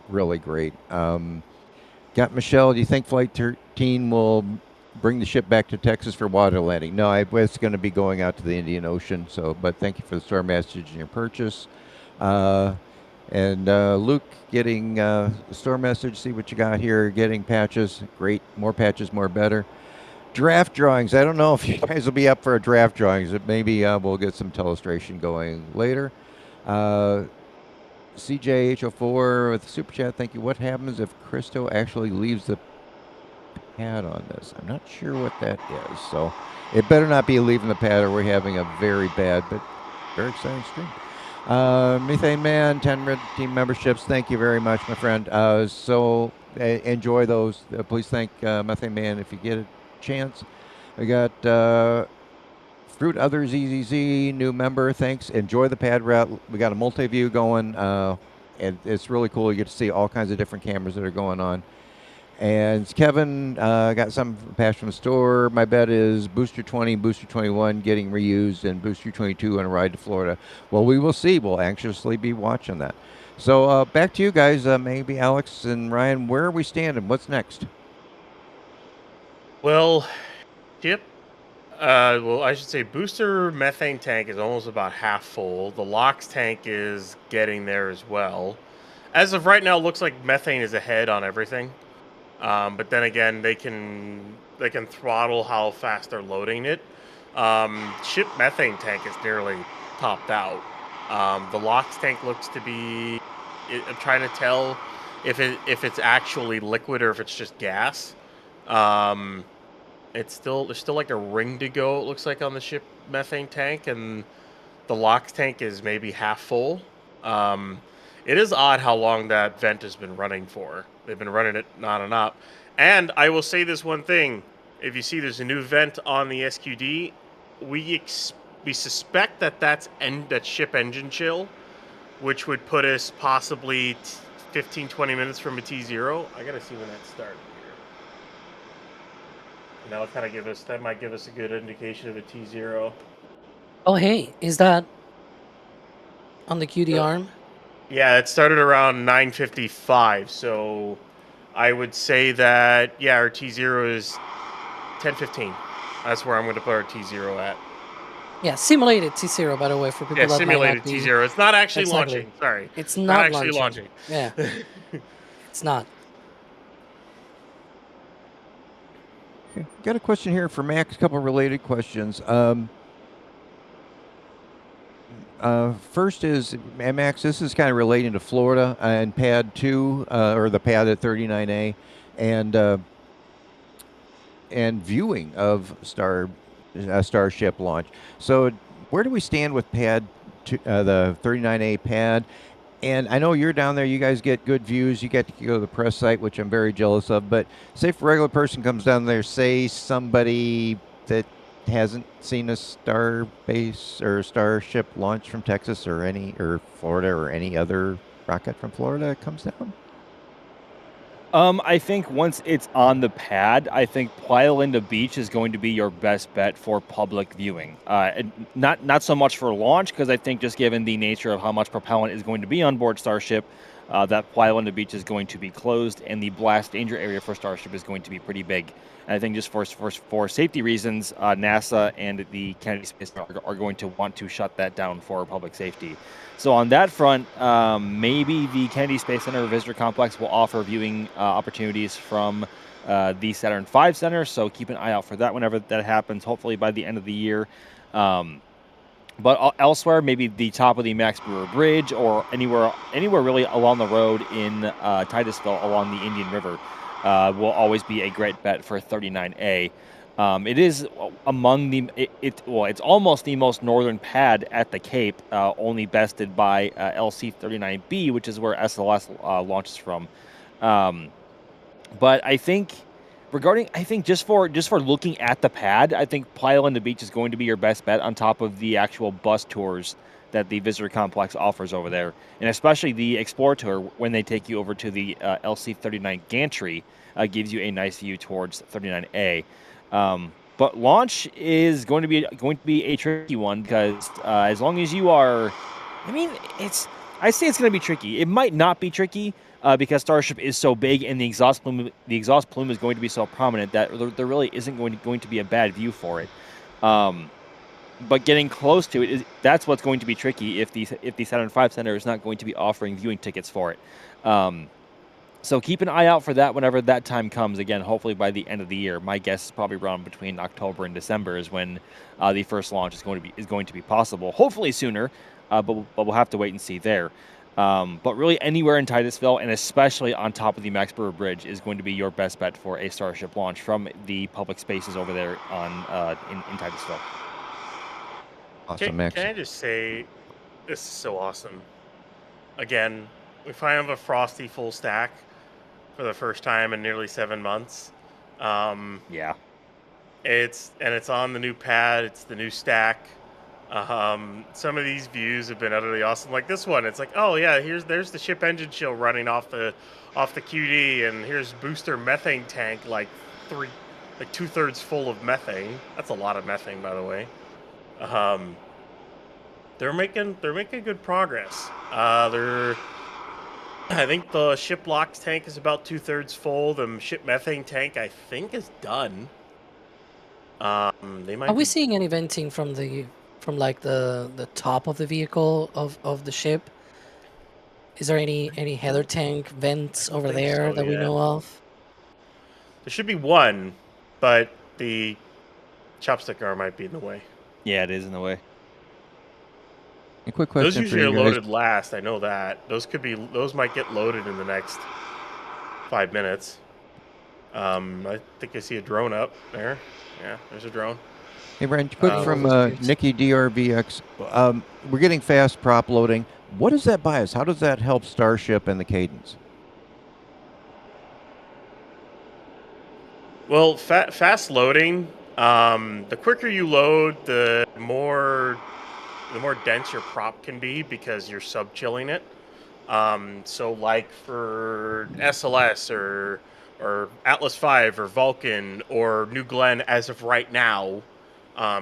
really great. Got Michelle. Do you think Flight 13 will bring the ship back to Texas for water landing? No, it's going to be going out to the Indian Ocean. But thank you for the store message and your purchase. And Luke getting the store message. See what you got here. Getting patches. Great. More patches, more better. Draft drawings. I don't know if you guys will be up for a draft drawings. Maybe we'll get some telestration going later. CJH04 with the super chat. Thank you. What happens if Christo actually leaves the pad on this? I'm not sure what that is. So it better not be leaving the pad, or we're having a very bad but very exciting stream. Methane Man, 10 red team memberships. Thank you very much, my friend. Enjoy those. Please thank Methane Man if you get a chance. We got Fruit Others EZZ, new member. Thanks. Enjoy the pad route. We got a multi-view going, and it's really cool. You get to see all kinds of different cameras that are going on. And Kevin got some patch from the store. My bet is Booster 20, Booster 21 getting reused, and Booster 22 on a ride to Florida. Well, we will see. We'll anxiously be watching that. So back to you guys. Maybe Alex and Ryan, where are we standing? What's next? Well, Chip. I should say booster methane tank is almost about half full. The LOX tank is getting there as well. As of right now, it looks like methane is ahead on everything. But then again, they can throttle how fast they're loading it. Ship methane tank is nearly topped out. The LOX tank looks to be I'm trying to tell if it's actually liquid or if it's just gas. There's still like a ring to go. It looks like on the ship methane tank, and the LOX tank is maybe half full. It is odd how long that vent has been running for. They've been running it non-stop. And I will say this one thing: if you see there's a new vent on the SQD, we suspect that's ship engine chill, which would put us possibly 15-20 minutes from a T0. I gotta see when that started here. And that'll kind of might give us a good indication of a T0. Oh, hey, is that on the QD arm? Yeah, it started around 9:55, so I would say that, yeah, our T0 is 10:15. That's where I'm going to put our T0 at. Yeah, simulated T0, by the way, for people that simulated might not be... T0. It's not actually Exactly. launching. Sorry. It's not actually launching. Yeah. It's not. Okay. Got a question here for Max, a couple related questions. First is, Max, this is kind of relating to Florida and Pad 2, or the pad at 39A, and viewing of Starship launch. So where do we stand with Pad 2, the 39A pad? And I know you're down there, you guys get good views, you get to go to the press site, which I'm very jealous of, but say if a regular person comes down there, say somebody that hasn't seen a Starbase or Starship launch from Texas or Florida or any other rocket from Florida comes down? I think once it's on the pad, I think Playa Linda Beach is going to be your best bet for public viewing. And not so much for launch, because I think just given the nature of how much propellant is going to be on board Starship, that Playa Linda Beach is going to be closed, and the blast danger area for Starship is going to be pretty big. And I think just for safety reasons, NASA and the Kennedy Space Center are going to want to shut that down for public safety. So on that front, maybe the Kennedy Space Center Visitor Complex will offer viewing opportunities from the Saturn V Center. So keep an eye out for that whenever that happens, hopefully by the end of the year. But elsewhere, maybe the top of the Max Brewer Bridge or anywhere really along the road in Titusville along the Indian River will always be a great bet for 39A. It is among it's almost the most northern pad at the Cape, only bested by LC-39B, which is where SLS launches from. But I think just for looking at the pad, I think Playa Linda Beach is going to be your best bet on top of the actual bus tours that the visitor complex offers over there, and especially the Explorer Tour when they take you over to the LC-39 gantry gives you a nice view towards 39A. But launch is going to be a tricky one, because as long as you are, I say it's going to be tricky. It might not be tricky because Starship is so big and the exhaust plume is going to be so prominent that there really isn't going to be a bad view for it. But getting close to it that's what's going to be tricky if the Saturn V Center is not going to be offering viewing tickets for it. So keep an eye out for that whenever that time comes. Again, hopefully by the end of the year. My guess is probably around between October and December is when the first launch is going to be possible. Hopefully sooner, but we'll have to wait and see there. But really anywhere in Titusville, and especially on top of the Max Brewer Bridge, is going to be your best bet for a Starship launch from the public spaces over there in Titusville. Awesome, Max. Can I just say, this is so awesome. Again, we finally have a Frosty full stack for the first time in nearly 7 months. Yeah. It's on the new pad. It's the new stack. Some of these views have been utterly awesome. Like this one, it's like, oh yeah, there's the ship engine chill running off the QD, and here's booster methane tank, like 2/3 full of methane. That's a lot of methane, by the way. They're making good progress. I think the ship LOX tank is about 2/3 full. The ship methane tank, I think, is done. Are we seeing any venting from the top of the vehicle of the ship? Is there any header tank vents over there that we know of? There should be one, but the chopstick arm might be in the way. Yeah, it is in the way. A quick Those question for usually you are guys. loaded last. I know that. Those might get loaded in the next 5 minutes. I think I see a drone up there. Yeah, there's a drone. Hey, Brian, quick from Good. Nikki DRVX. We're getting fast prop loading. What does that buy us? How does that help Starship and the cadence? Well, fast loading. The quicker you load, the more dense your prop can be because you're sub-chilling it. So like for SLS or Atlas V or Vulcan or New Glenn as of right now,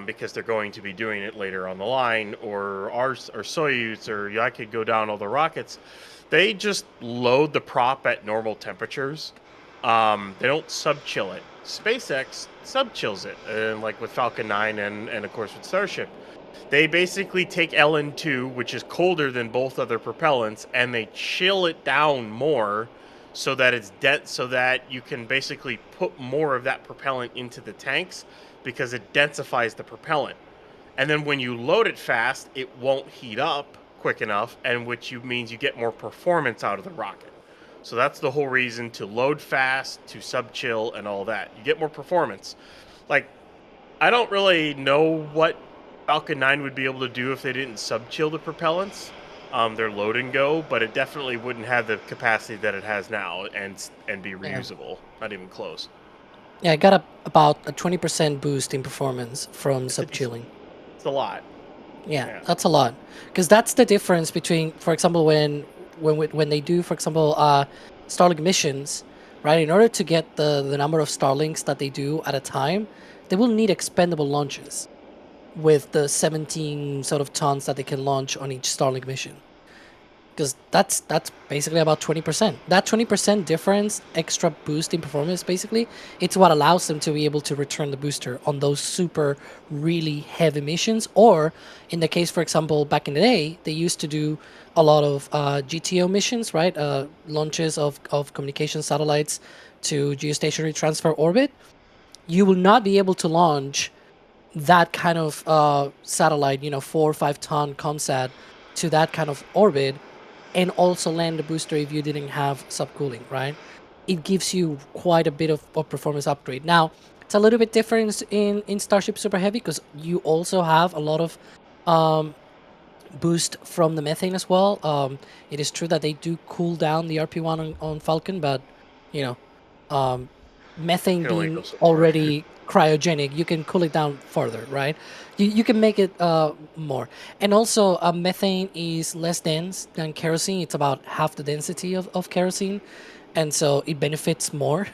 because they're going to be doing it later on the line, or Soyuz, or I could go down all the rockets. They just load the prop at normal temperatures. They don't sub-chill it. SpaceX sub-chills it, like with Falcon 9 and of course with Starship. They basically take LN2, which is colder than both other propellants, and they chill it down more so that it's dense, so that you can basically put more of that propellant into the tanks because it densifies the propellant. And then when you load it fast, it won't heat up quick enough, and which means you get more performance out of the rocket. So that's the whole reason to load fast, to sub-chill, and all that. You get more performance. Like, I don't really know what Falcon 9 would be able to do if they didn't sub-chill the propellants, their load and go, but it definitely wouldn't have the capacity that it has now and be reusable. Not even close. Yeah, I got about a 20% boost in performance from sub-chilling. It's a lot. Yeah, that's a lot. Because that's the difference between, for example, when they do, for example, Starlink missions, right? In order to get the number of Starlinks that they do at a time, they will need expendable launches with the 17 sort of tons that they can launch on each Starlink mission. Because that's basically about 20%. That 20% difference, extra boost in performance, basically, it's what allows them to be able to return the booster on those super, really heavy missions. Or, in the case, for example, back in the day, they used to do a lot of GTO missions, right? Launches of communication satellites to geostationary transfer orbit. You will not be able to launch that kind of satellite, 4 or 5 ton ComSat to that kind of orbit and also land the booster if you didn't have subcooling, right? It gives you quite a bit of performance upgrade. Now, it's a little bit different in Starship Super Heavy because you also have a lot of boost from the methane as well. It is true that they do cool down the RP1 on Falcon, but, methane being already cryogenic, you can cool it down further, right? You can make it more. And also, methane is less dense than kerosene. It's about half the density of kerosene. And so it benefits more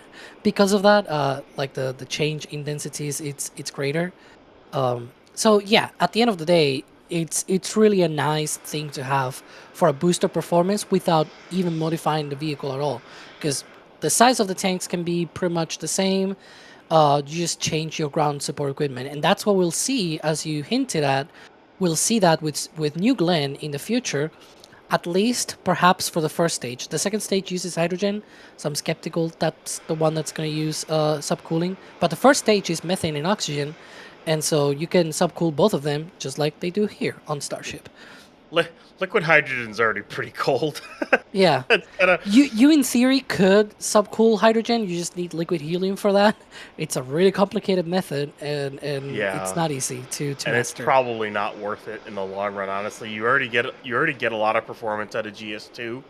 because of that. Like the change in densities, it's greater. So yeah, at the end of the day, it's really a nice thing to have for a booster performance without even modifying the vehicle at all. Because the size of the tanks can be pretty much the same. You just change your ground support equipment, and that's what we'll see, as you hinted at. We'll see that with New Glenn in the future, at least perhaps for the first stage. The second stage uses hydrogen, so I'm skeptical that's the one that's going to use subcooling. But the first stage is methane and oxygen, and so you can subcool both of them just like they do here on Starship. Liquid hydrogen's already pretty cold. Yeah. You in theory could subcool hydrogen. You just need liquid helium for that. It's a really complicated method, and it's not easy to master. And it's probably not worth it in the long run, honestly. You already get a lot of performance out of GS2,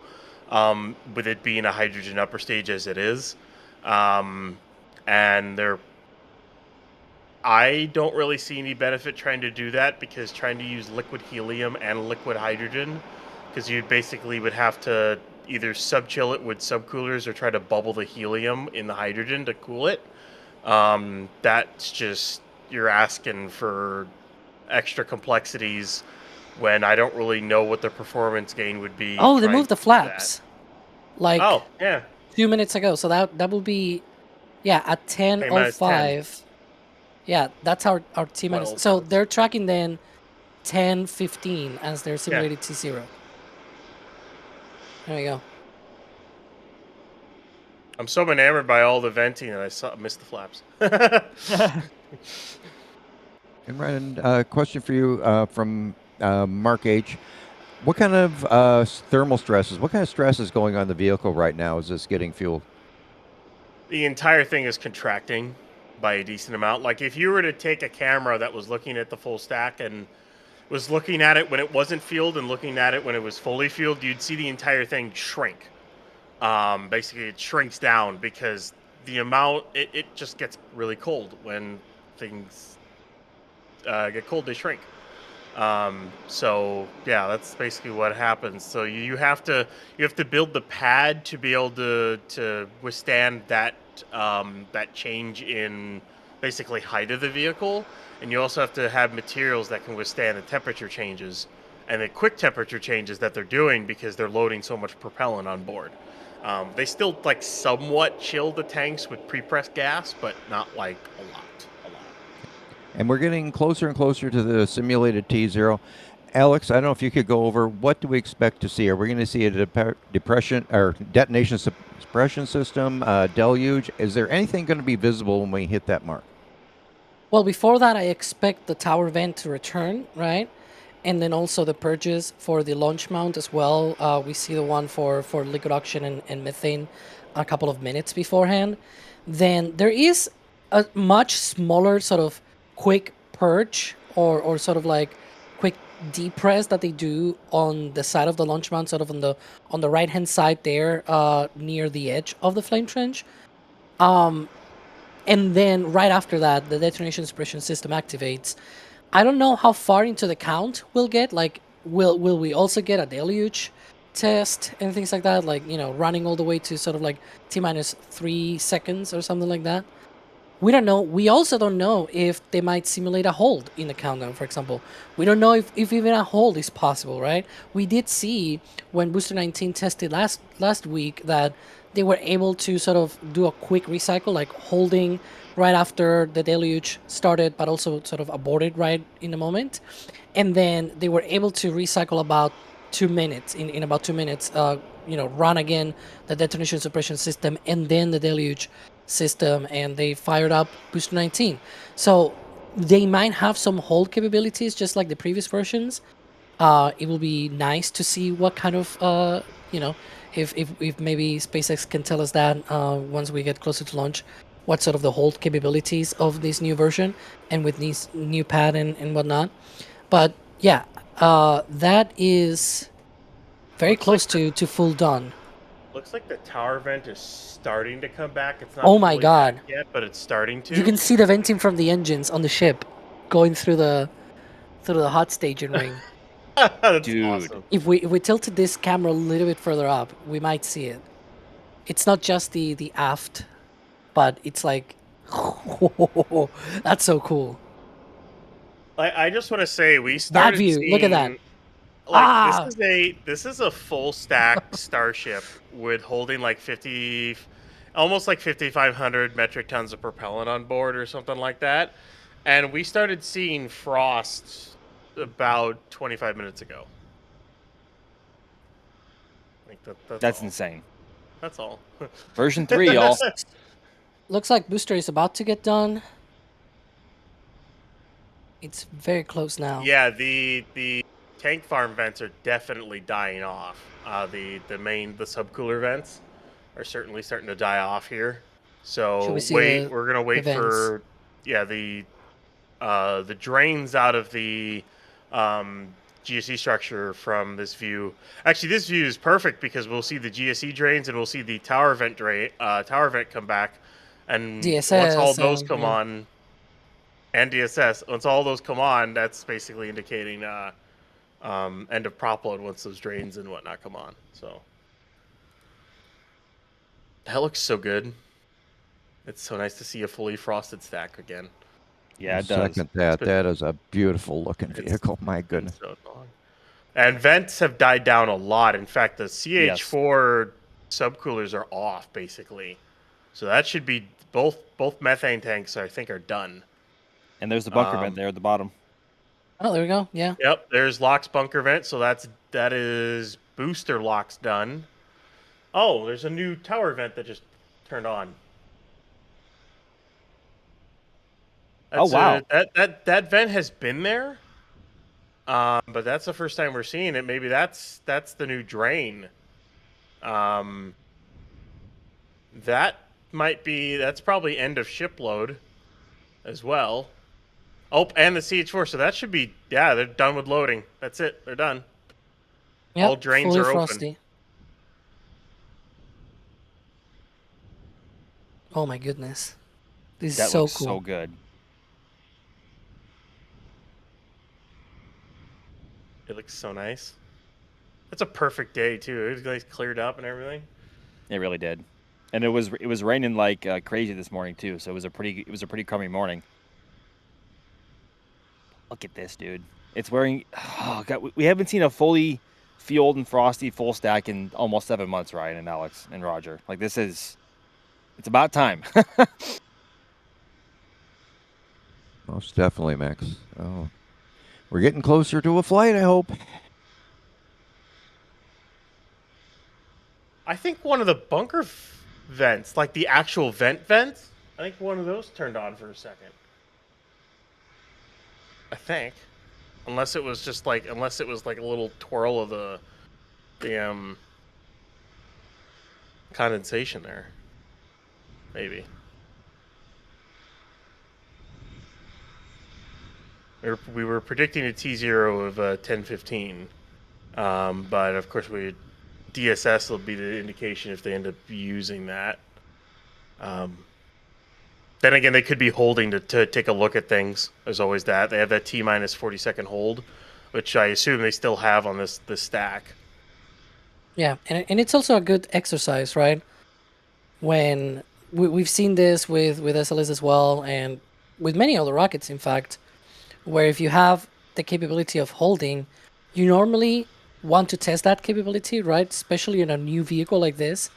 with it being a hydrogen upper stage as it is. And I don't really see any benefit trying to do that, because trying to use liquid helium and liquid hydrogen, because you basically would have to either sub-chill it with subcoolers or try to bubble the helium in the hydrogen to cool it. That's just, you're asking for extra complexities when I don't really know what the performance gain would be. Oh, they moved the flaps. Like, oh, yeah. 2 minutes ago. So that will be, yeah, at 10:05. Yeah, that's our T-minus. So they're tracking then 10:15 as their simulated T0. There we go. I'm so enamored by all the venting that I missed the flaps. And Ryan, question for you from Mark H., what kind of thermal stresses, what kind of stress is going on the vehicle right now as it's getting fueled? The entire thing is contracting by a decent amount. Like if you were to take a camera that was looking at the full stack and was looking at it when it wasn't fueled and looking at it when it was fully fueled, you'd see the entire thing shrink. Basically, it shrinks down because the amount, it just gets really cold when things get cold, they shrink. So yeah, that's basically what happens. So you have to build the pad to be able to withstand that that change in basically height of the vehicle, and you also have to have materials that can withstand the temperature changes and the quick temperature changes that they're doing because they're loading so much propellant on board. They still like somewhat chill the tanks with pre-pressed gas, but not like a lot. And we're getting closer and closer to the simulated T0. Alex, I don't know if you could go over what do we expect to see? Are we going to see a depression or detonation suppression system, deluge? Is there anything going to be visible when we hit that mark? Well, before that, I expect the tower vent to return, right? And then also the purges for the launch mount as well. We see the one for liquid oxygen and methane a couple of minutes beforehand. Then there is a much smaller sort of quick purge or sort of like quick depress that they do on the side of the launch mount, sort of on the right hand side there, near the edge of the flame trench. And then right after that, the detonation suppression system activates. I don't know how far into the count we'll get. Like, will we also get a deluge test and things like that? Like, you know, running all the way to sort of like T-minus 3 seconds or something like that. We don't know. We also don't know if they might simulate a hold in the countdown, for example. We don't know if even a hold is possible, right? We did see when Booster 19 tested last week that they were able to sort of do a quick recycle, like holding right after the deluge started, but also sort of aborted right in the moment. And then they were able to recycle about 2 minutes, in about 2 minutes, you know, run again the detonation suppression system and then the deluge system, and they fired up Booster 19. So they might have some hold capabilities just like the previous versions. It will be nice to see what kind of, you know, if maybe SpaceX can tell us that once we get closer to launch, what sort of the hold capabilities of this new version and with this new pad and whatnot. But yeah, that is very close to full done. Looks like the tower vent is starting to come back. It's not Oh my fully god back yet, but it's starting to. You can see the venting from the engines on the ship going through the hot staging ring. That's Dude. awesome. If we tilted this camera a little bit further up, we might see it. It's not just the aft, but it's like that's so cool. I just want to say we started That view, seeing, look at that. Like this is a full stack Starship with holding like 50, almost like 5,500 metric tons of propellant on board or something like that, and we started seeing frost about 25 minutes ago. That's insane. That's all. Version 3, y'all. Looks like booster is about to get done. It's very close now. Yeah, the tank farm vents are definitely dying off. The subcooler vents are certainly starting to die off here. So we're gonna wait for the drains out of the GSE structure from this view. Actually, this view is perfect because we'll see the GSE drains and we'll see the tower vent come back, and DSS, once all those come on, and DSS, once all those come on, that's basically indicating end of prop load once those drains and whatnot come on. So that looks so good. It's so nice to see a fully frosted stack again. Yeah, it does. Second that. That is a beautiful looking vehicle. My goodness. So long. And vents have died down a lot. In fact, the CH4 subcoolers are off basically. So that should be both methane tanks I think are done. And there's the bunker vent there at the bottom. Oh, there we go. Yeah. Yep, there's Locke's bunker vent, so that is booster Locke's done. Oh, there's a new tower vent that just turned on. Wow. That vent has been there. But that's the first time we're seeing it. Maybe that's the new drain. That's probably end of ship load as well. Oh, and the CH4. So that should be, yeah, they're done with loading. That's it. They're done. Yep, All drains fully are frosty. open. Oh my goodness. This That is so looks cool. so good. It looks so nice. That's a perfect day too. It was nice, cleared up and everything. It really did, and it was raining like crazy this morning too. So it was a pretty crummy morning. Look at this, dude. It's wearing. Oh god, we haven't seen a fully fueled and frosty full stack in almost 7 months, Ryan and Alex and Roger. Like this is. It's about time. Most definitely, Max. Oh, we're getting closer to a flight, I hope. I think one of the bunker vents, like the actual vents, I think one of those turned on for a second. I think. Unless it was like a little twirl of the condensation there. Maybe. We were predicting a T0 of 1015, but of course DSS will be the indication if they end up using that. Then again, they could be holding to take a look at things. There's always that. They have that T-minus 40-second hold, which I assume they still have on this stack. Yeah, and it's also a good exercise, right? When we've seen this with SLS as well, and with many other rockets, in fact, where if you have the capability of holding, you normally want to test that capability, right? Especially in a new vehicle like this.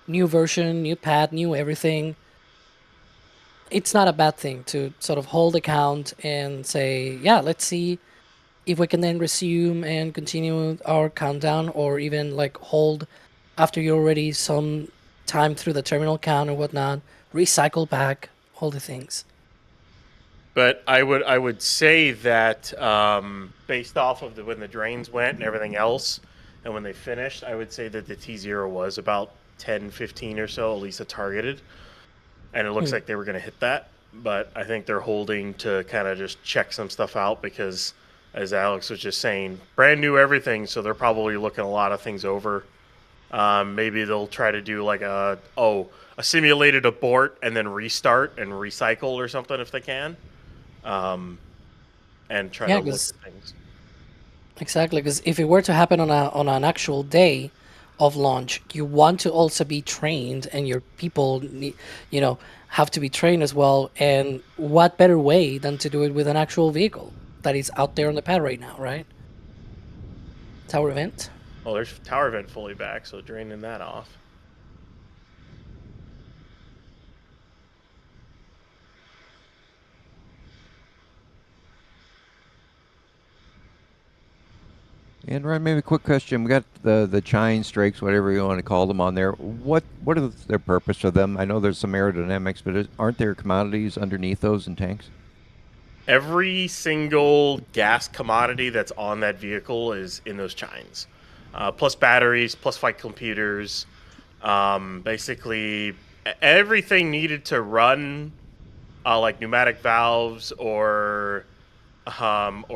New version, new pad, new everything. It's not a bad thing to sort of hold account and say, yeah, let's see if we can then resume and continue our countdown, or even like hold after you're already some time through the terminal count or whatnot, recycle back, all the things. But I would say that based off of when the drains went and everything else, and when they finished, I would say that the T0 was about 10-15 or so, at least a targeted. And it looks like they were going to hit that. But I think they're holding to kind of just check some stuff out because, as Alex was just saying, brand new everything, so they're probably looking a lot of things over. Maybe they'll try to do like a simulated abort and then restart and recycle or something if they can. And try to look at things. Exactly, because if it were to happen on an actual day of launch, you want to also be trained, and your people, have to be trained as well. And what better way than to do it with an actual vehicle that is out there on the pad right now, right? Tower vent. Well, there's tower vent fully back, so draining that off. And Ryan, maybe a quick question. We got the chine strakes, whatever you want to call them, on there. What is their purpose for them? I know there's some aerodynamics, but aren't there commodities underneath those in tanks? Every single gas commodity that's on that vehicle is in those chines, plus batteries, plus flight computers. Basically, everything needed to run, like pneumatic valves or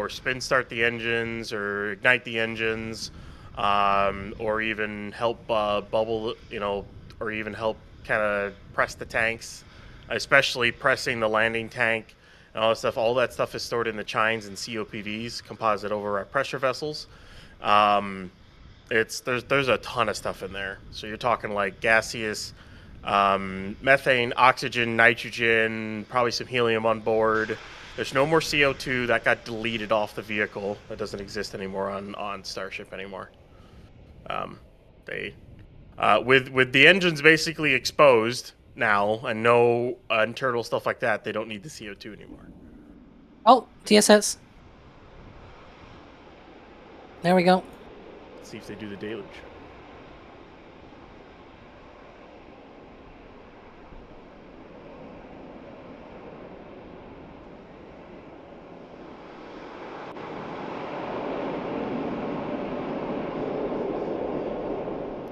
spin start the engines or ignite the engines, or even help bubble, or even help kind of press the tanks, especially pressing the landing tank and all that stuff. All that stuff is stored in the chines and COPVs, composite override pressure vessels. There's a ton of stuff in there. So you're talking like gaseous, methane, oxygen, nitrogen, probably some helium on board. There's no more CO2. That got deleted off the vehicle. That doesn't exist anymore on Starship anymore. With the engines basically exposed now and no internal stuff like that, they don't need the CO2 anymore. Oh, TSS. There we go. Let's see if they do the deluge.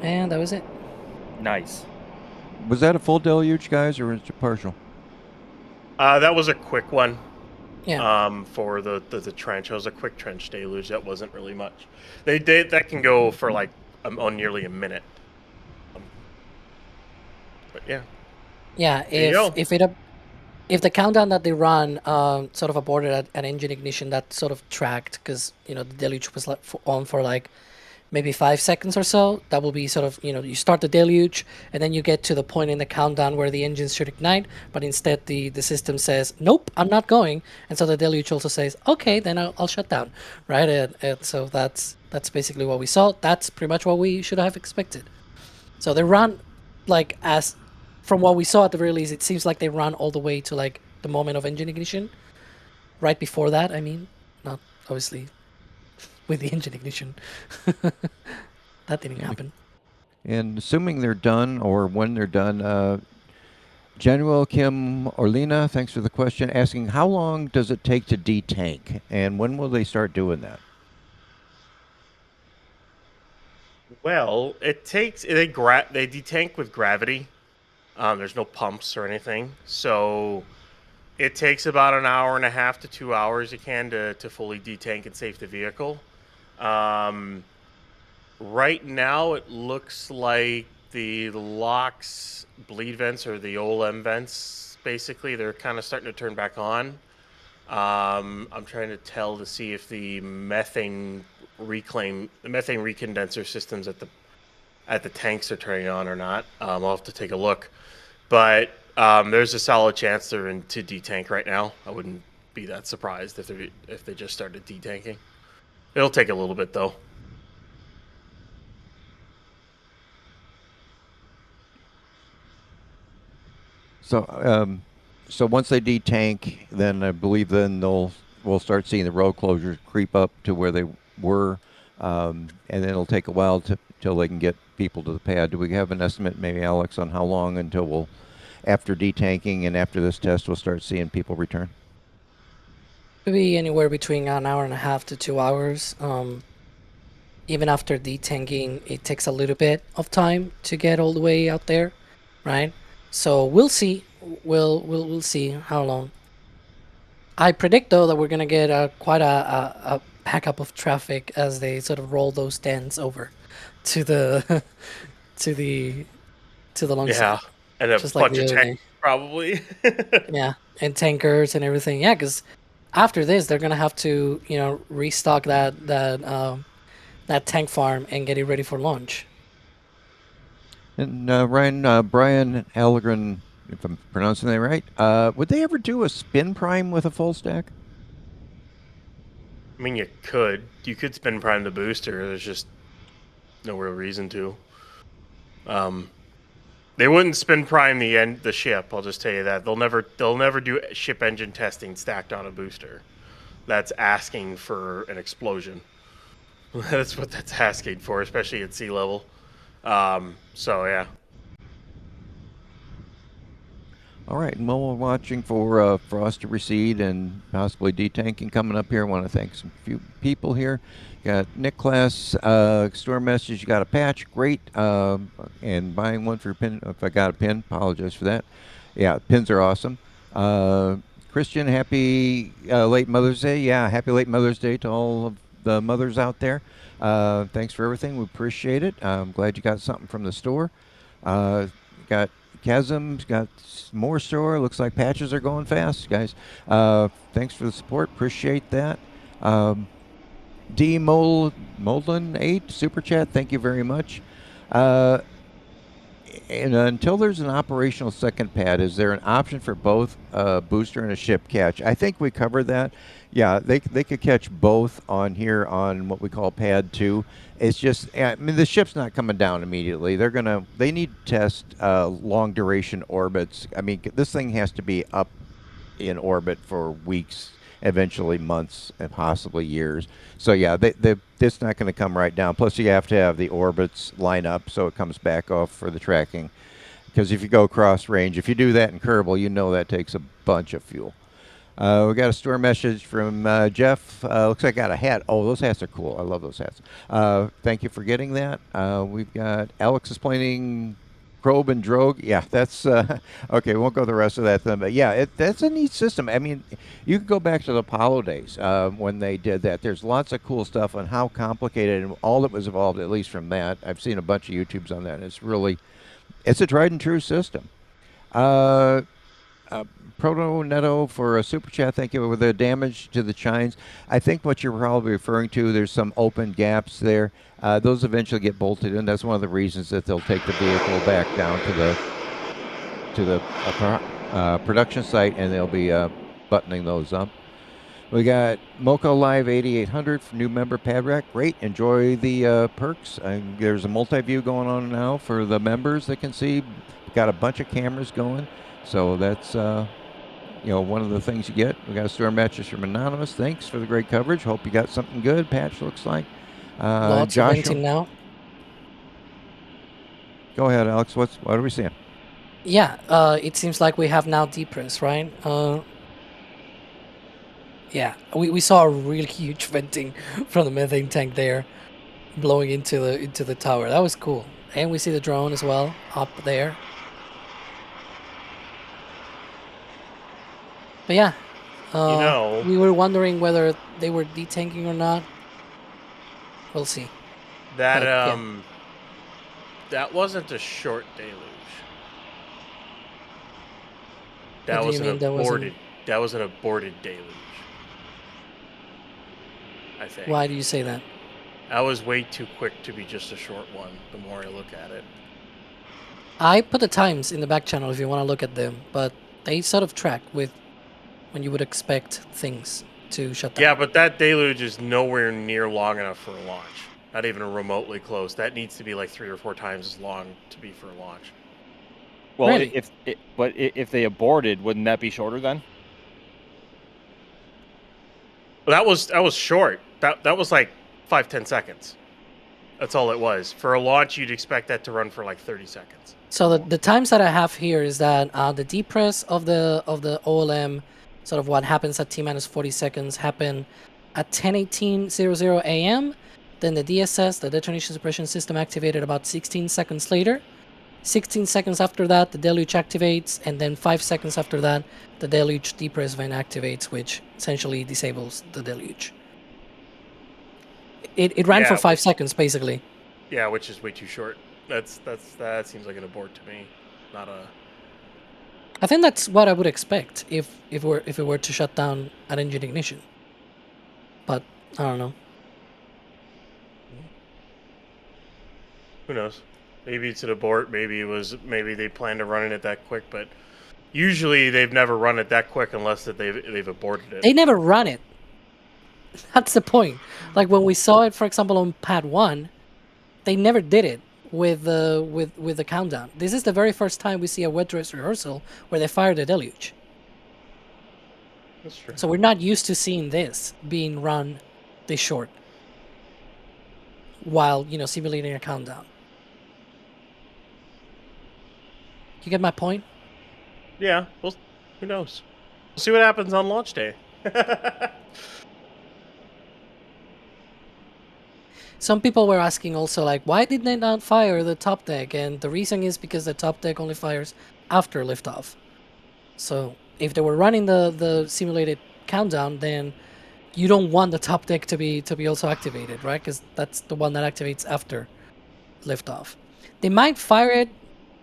And that was it. Nice. Was that a full deluge, guys, or was it partial? That was a quick one. Yeah. For the trench, it was a quick trench deluge. That wasn't really much. That can go for like on nearly a minute. But yeah. Yeah. If the countdown that they run sort of aborted at engine ignition, that sort of tracked because the deluge was on for like maybe 5 seconds or so. That will be sort of, you start the deluge and then you get to the point in the countdown where the engines should ignite, but instead the system says, nope, I'm not going. And so the deluge also says, okay, then I'll shut down, right? And so that's basically what we saw. That's pretty much what we should have expected. So they run like from what we saw at the very least, it seems like they run all the way to like the moment of engine ignition. Right before that, I mean, not obviously with the engine ignition. That didn't happen. And assuming they're done, or when they're done, General Kim Orlina, thanks for the question, asking how long does it take to detank, and when will they start doing that? Well, it takes they detank with gravity. There's no pumps or anything, so it takes about an hour and a half to 2 hours. You can to fully detank and save the vehicle. Right now, it looks like the LOX bleed vents or the OLM vents, basically, they're kind of starting to turn back on. I'm trying to tell to see if the methane recondenser systems at the tanks are turning on or not. I'll have to take a look, but there's a solid chance they're into detank right now. I wouldn't be that surprised if they just started detanking. It'll take a little bit though. So, so once they detank, then I believe we'll start seeing the road closures creep up to where they were, and then it'll take a while till they can get people to the pad. Do we have an estimate, maybe Alex, on how long until after detanking and after this test, we'll start seeing people return? Maybe anywhere between an hour and a half to 2 hours. Even after detanking, it takes a little bit of time to get all the way out there, right? So we'll see. We'll see how long. I predict though that we're gonna get quite a backup of traffic as they sort of roll those tents over to the to the launch site. And a bunch of tanks probably. Yeah, and tankers and everything. Yeah, because after this, they're gonna have to restock that tank farm and get it ready for launch. And Brian Allegren, if I'm pronouncing that right, would they ever do a spin prime with a full stack? I mean, you could spin prime the booster. There's just no real reason to. They wouldn't spin prime the ship. I'll just tell you that they'll never do ship engine testing stacked on a booster. That's asking for an explosion. That's what that's asking for, especially at sea level. So yeah. All right, and while we're watching for frost to recede and possibly detanking coming up here, I want to thank some few people here. Got Nick Class, store message, you got a patch, great, and buying one for your pin. If I got a pin, apologize for that. Yeah, pins are awesome. Christian, happy late Mother's Day. Yeah, happy late Mother's Day to all of the mothers out there. Thanks for everything, we appreciate it. I'm glad you got something from the store. Got Chasm's got more store. Looks like patches are going fast, guys. Thanks for the support. Appreciate that. D Molden 8 super chat. Thank you very much. And until there's an operational second pad, is there an option for both a booster and a ship catch? I think we covered that. Yeah, they could catch both on here on what we call pad 2. It's just, I mean, the ship's not coming down immediately. They need to test long duration orbits. I mean, this thing has to be up in orbit for weeks, eventually months, and possibly years. So yeah, it's not going to come right down. Plus, you have to have the orbits line up so it comes back off for the tracking. Because if you go cross range, if you do that in Kerbal, you know that takes a bunch of fuel. We got a store message from Jeff. Looks like I got a hat. Oh, those hats are cool. I love those hats. Thank you for getting that. We've got Alex explaining probe and drogue. Yeah, that's okay. We won't go the rest of that then. But yeah, that's a neat system. I mean, you could go back to the Apollo days when they did that. There's lots of cool stuff on how complicated and all that was involved, at least from that. I've seen a bunch of YouTubes on that. And it's a tried and true system. Proto Netto for a super chat. Thank you. With the damage to the chines, I think what you're probably referring to, there's some open gaps there. Those eventually get bolted in. That's one of the reasons that they'll take the vehicle back down to the production site, and they'll be buttoning those up. We got Mocha Live 8800 for new member pad rack. Great. Enjoy the perks. There's a multi-view going on now for the members that can see. Got a bunch of cameras going. So that's one of the things you get. We got a store mattress from Anonymous. Thanks for the great coverage. Hope you got something good. Patch looks like. Lots of renting now. Go ahead, Alex. What are we seeing? Yeah, it seems like we have now depress, right? Yeah, we saw a really huge venting from the methane tank there, blowing into the tower. That was cool. And we see the drone as well up there. But yeah, we were wondering whether they were detanking or not. We'll see. That that wasn't a short deluge. That was an aborted. That was an aborted deluge. I think. Why do you say that? That was way too quick to be just a short one. The more I look at it. I put the times in the back channel if you want to look at them, but they sort of track with when you would expect things to shut down. Yeah, but that deluge is nowhere near long enough for a launch. Not even remotely close. That needs to be like 3 or 4 times as long to be for a launch. Well, Really? if they aborted, wouldn't that be shorter then? Well, that was short. That was like 5-10 seconds. That's all it was. For a launch, you'd expect that to run for like 30 seconds. So the times that I have here is that the depress of the OLM, sort of what happens at T-minus 40 seconds, happen at 10:18:00 a.m. Then the DSS, the detonation suppression system, activated about 16 seconds later. 16 seconds after that, the deluge activates, and then 5 seconds after that, the deluge depress vent activates, which essentially disables the deluge. It ran for 5 seconds, basically. Yeah, which is way too short. That seems like an abort to me, not a. I think that's what I would expect if it were to shut down at engine ignition. But I don't know. Who knows? Maybe it's an abort. Maybe they planned to run it that quick. But usually they've never run it that quick unless that they've aborted it. They never run it. That's the point. Like when we saw it, for example, on Pad 1, they never did it with the countdown. This is the very first time we see a wet dress rehearsal where they fire the deluge. That's true. So we're not used to seeing this being run this short while, simulating a countdown. You get my point? Yeah. Well, who knows? We'll see what happens on launch day. Some people were asking also, like, why did they not fire the top deck? And the reason is because the top deck only fires after liftoff. So if they were running the simulated countdown, then you don't want the top deck to be also activated, right? Because that's the one that activates after liftoff. They might fire it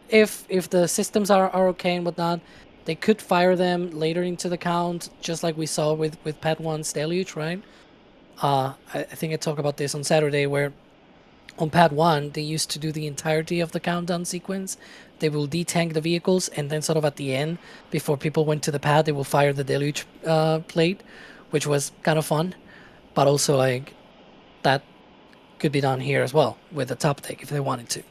if the systems are okay and whatnot. They could fire them later into the count, just like we saw with Pad 1's deluge, right? I think I talked about this on Saturday, where on Pad 1 they used to do the entirety of the countdown sequence. They will detank the vehicles, and then sort of at the end, before people went to the pad, they will fire the deluge plate, which was kind of fun. But also, like, that could be done here as well with the top deck if they wanted to.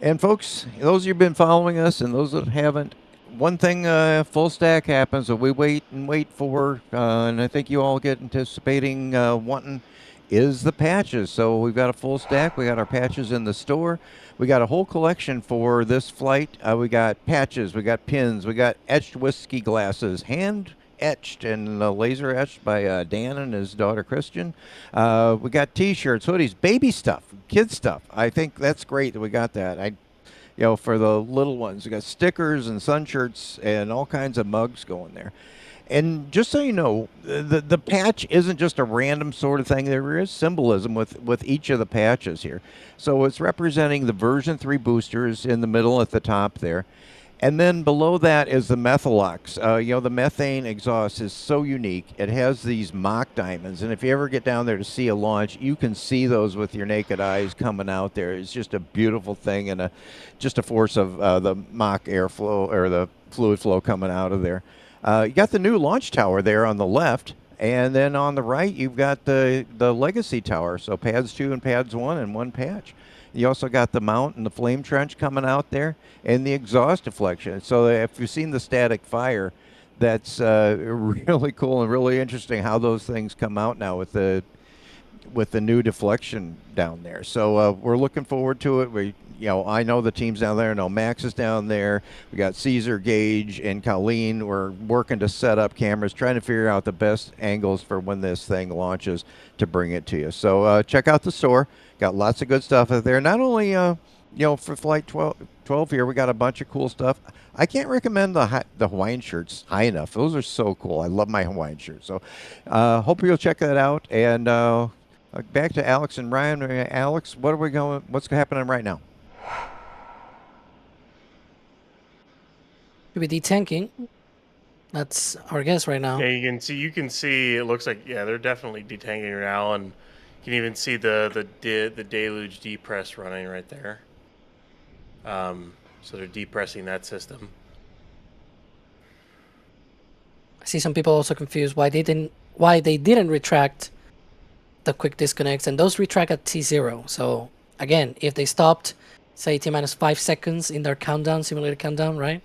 And folks, those of you who've been following us and those that haven't, one thing full stack happens that we wait for, and I think you all get anticipating wanting, is the patches. So we've got a full stack. We got our patches in the store. We got a whole collection for this flight. We got patches, we got pins, we got etched whiskey glasses, hand etched and laser etched by Dan and his daughter Christian. We got T-shirts, hoodies, baby stuff, kid stuff. I think that's great that we got that. For the little ones, we got stickers and sun shirts and all kinds of mugs going there. And just so you know, the patch isn't just a random sort of thing. There is symbolism with each of the patches here. So it's representing the version 3 boosters in the middle at the top there. And then below that is the methalox. The methane exhaust is so unique. It has these mock diamonds. And if you ever get down there to see a launch, you can see those with your naked eyes coming out there. It's just a beautiful thing and just a force of the mock airflow or the fluid flow coming out of there. You got the new launch tower there on the left. And then on the right, you've got the legacy tower. So pads 2 and pads 1 and one patch. You also got the mount and the flame trench coming out there and the exhaust deflection. So if you've seen the static fire, that's really cool and really interesting how those things come out now with the new deflection down there. So we're looking forward to it. I know the team's down there. I know Max is down there. We got Caesar, Gage, and Colleen. We're working to set up cameras, trying to figure out the best angles for when this thing launches to bring it to you. So check out the store. Got lots of good stuff out there. Not only, for Flight 12 here, we got a bunch of cool stuff. I can't recommend the Hawaiian shirts high enough. Those are so cool. I love my Hawaiian shirts. So hope you'll check that out. And back to Alex and Ryan. Alex, what's happening right now? We'll be detanking. That's our guess right now. Yeah, you can see. It looks like they're definitely detanking right now, and you can even see the deluge depress running right there. So they're depressing that system. I see some people also confused why they didn't retract the quick disconnects, and those retract at T0. So again, if they stopped, say T-5 seconds in their countdown, simulated countdown, right?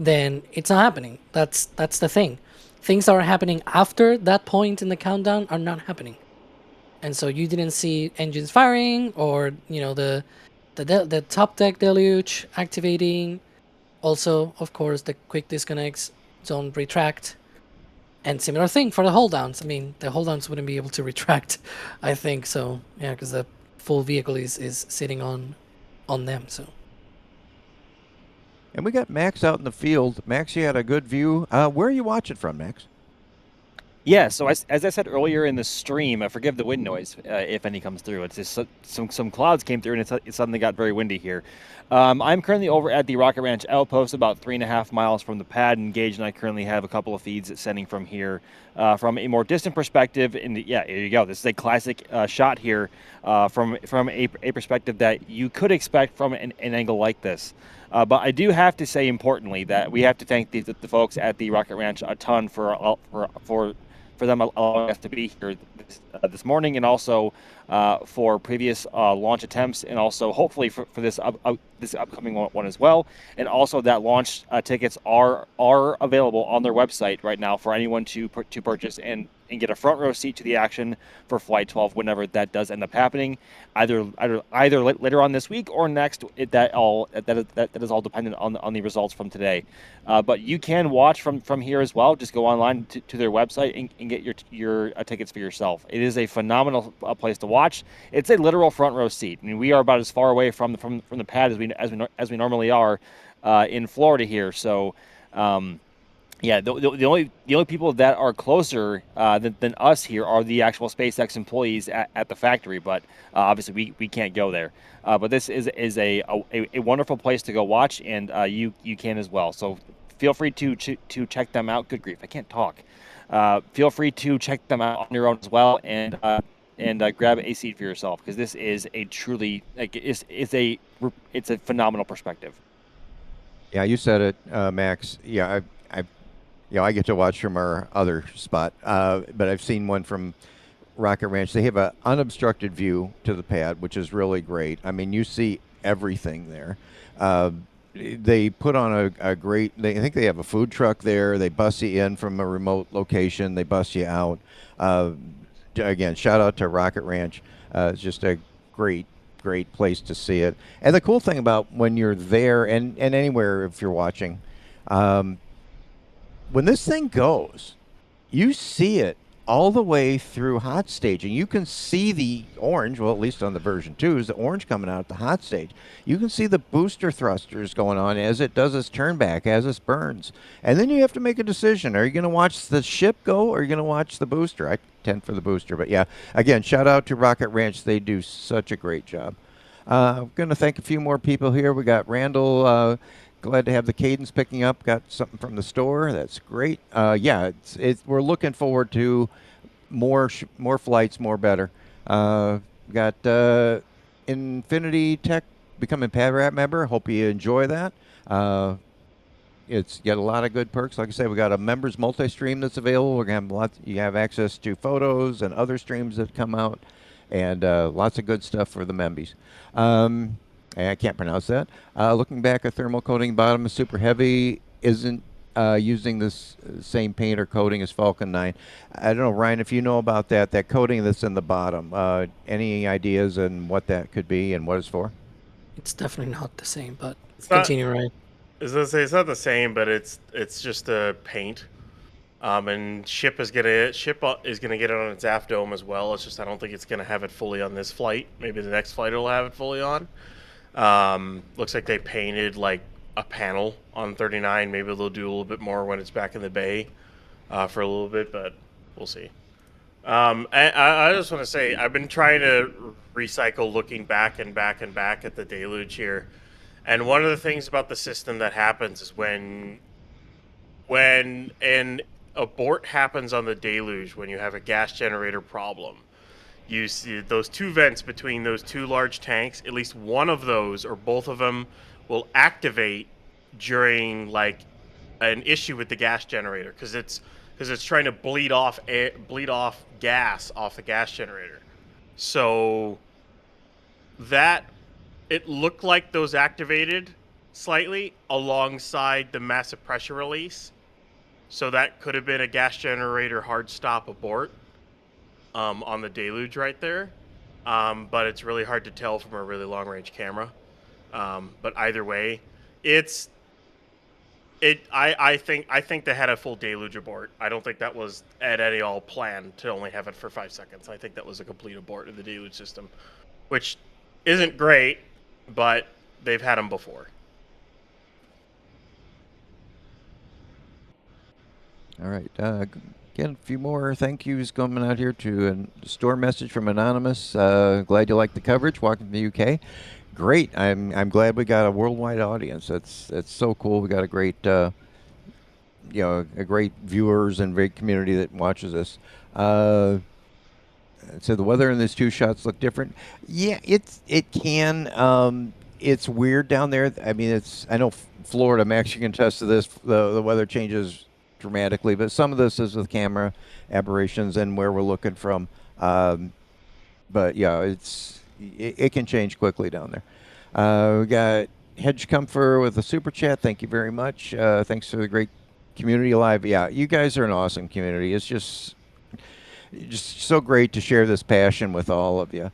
Then it's not happening. That's the thing. Things that are happening after that point in the countdown are not happening. And so you didn't see engines firing or, the top deck deluge activating. Also, of course, the quick disconnects don't retract. And similar thing for the hold downs. I mean, the hold downs wouldn't be able to retract, I think. So, yeah, because the full vehicle is sitting on them. So. And we got Max out in the field. Max, you had a good view. Where are you watching from, Max? Yeah, so as I said earlier in the stream, forgive the wind noise if any comes through. It's just some clouds came through and it suddenly got very windy here. I'm currently over at the Rocket Ranch outpost, about 3.5 miles from the pad. And Gage and I currently have a couple of feeds sending from here from a more distant perspective. And yeah, here you go. This is a classic shot here from a perspective that you could expect from an angle like this. But I do have to say, importantly, that we have to thank the folks at the Rocket Ranch a ton for them allowing us to be here this morning, and also for previous launch attempts, and also hopefully for this upcoming one as well. And also that launch tickets are available on their website right now for anyone to purchase and get a front row seat to the action for Flight 12 whenever that does end up happening, either later on this week or next. That is all dependent on the results from today. But you can watch from here as well. Just go online to their website and get your tickets for yourself. It is a phenomenal place to watch. It's a literal front row seat. I mean, we are about as far away from the pad as we normally are in Florida here. So. Yeah, the only people that are closer than us here are the actual SpaceX employees at the factory, but obviously we can't go there. But this is a wonderful place to go watch, and you can as well. So feel free to check them out. Good grief, I can't talk. Feel free to check them out on your own as well, and grab a seat for yourself, because this is a truly it's a phenomenal perspective. Yeah, you said it, Max. Yeah, I get to watch from our other spot, but I've seen one from Rocket Ranch. They have an unobstructed view to the pad, which is really great. I mean, you see everything there. They put on a great. I think they have a food truck there. They bus you in from a remote location. They bus you out. again, shout out to Rocket Ranch. It's just a great place to see it. And the cool thing about when you're there and anywhere if you're watching, when this thing goes, you see it all the way through hot staging. You can see the orange, well, at least on the version 2, is the orange coming out at the hot stage. You can see the booster thrusters going on as it does its turn back, as it burns. And then you have to make a decision. Are you going to watch the ship go, or are you going to watch the booster? I tend for the booster. But yeah, again, shout out to Rocket Ranch. They do such a great job. I'm going to thank a few more people here. We got Randall. Glad to have the cadence picking up. Got something from the store. That's great. Yeah, we're looking forward to more flights, more better. Got Infinity Tech becoming PadRap member. Hope you enjoy that. It's got a lot of good perks. Like I said, we got a members multi-stream that's available. We're gonna have lots. You have access to photos and other streams that come out, and lots of good stuff for the membies. I can't pronounce that. Looking back, a thermal coating bottom is super heavy. Isn't using this same paint or coating as Falcon 9. I don't know, Ryan, if you know about that coating that's in the bottom. Any ideas on what that could be and what it's for? It's definitely not the same, but continue, Ryan. It's not the same, but it's just a paint. And Ship is gonna get it on its aft dome as well. It's just I don't think it's gonna have it fully on this flight. Maybe the next flight it'll have it fully on. Looks like they painted like a panel on 39. Maybe they'll do a little bit more when it's back in the bay for a little bit, but we'll see. I just want to say I've been trying to recycle looking back and back and back at the deluge here. And one of the things about the system that happens is when an abort happens on the deluge, when you have a gas generator problem, you see those two vents between those two large tanks, at least one of those or both of them will activate during like an issue with the gas generator because it's trying to bleed off gas off the gas generator. So that it looked like those activated slightly alongside the massive pressure release. So that could have been a gas generator hard stop abort on the deluge right there. But it's really hard to tell from a really long range camera. But either way, I think they had a full deluge abort. I don't think that was at all planned to only have it for 5 seconds. I think that was a complete abort of the deluge system, which isn't great, but they've had them before. All right. Again, a few more thank yous coming out here to a store message from Anonymous. Glad you like the coverage. Walking from the UK. Great. I'm glad we got a worldwide audience. That's so cool. We got a great a great viewers and great community that watches us. So the weather in these two shots look different. Yeah, it can. It's weird down there. I mean, I know Florida. Max, you can attest to this. The weather changes dramatically, but some of this is with camera aberrations and where we're looking from. But yeah, it can change quickly down there. We got Hedge Comfort with a super chat. Thank you very much. Thanks for the great community live. Yeah, you guys are an awesome community. It's just so great to share this passion with all of you.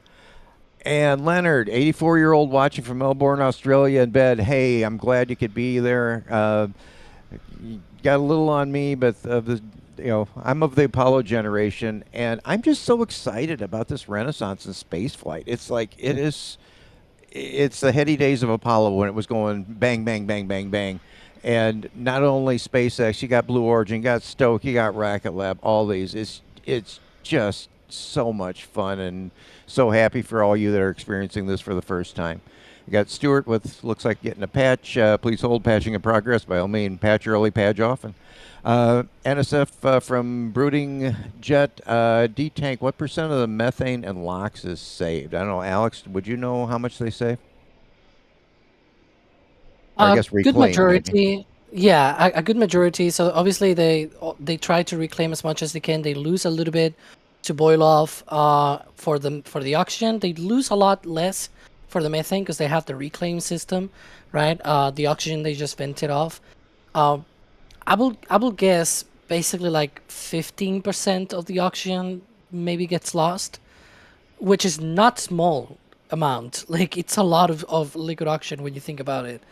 And Leonard, 84-year-old watching from Melbourne, Australia in bed. Hey, I'm glad you could be there. You got a little on me, but I'm of the Apollo generation, and I'm just so excited about this renaissance in spaceflight. It's like it's the heady days of Apollo when it was going bang, bang, bang, bang, bang. And not only SpaceX, you got Blue Origin, you got Stoke, you got Rocket Lab, all these. It's just so much fun, and so happy for all you that are experiencing this for the first time. You got Stuart with looks like getting a patch. Please hold patching in progress. By all means, patch early, patch often. NSF from Brooding Jet. Detank, what % of the methane and LOX is saved? I don't know, Alex, would you know how much they save? I guess reclaim. Good majority. Maybe. Yeah, a good majority. So obviously they try to reclaim as much as they can. They lose a little bit to boil off for the oxygen. They lose a lot less for the methane because they have the reclaim system, right? The oxygen they just vented off. I will guess basically like 15% of the oxygen maybe gets lost, which is not small amount. Like, it's a lot of liquid oxygen when you think about it.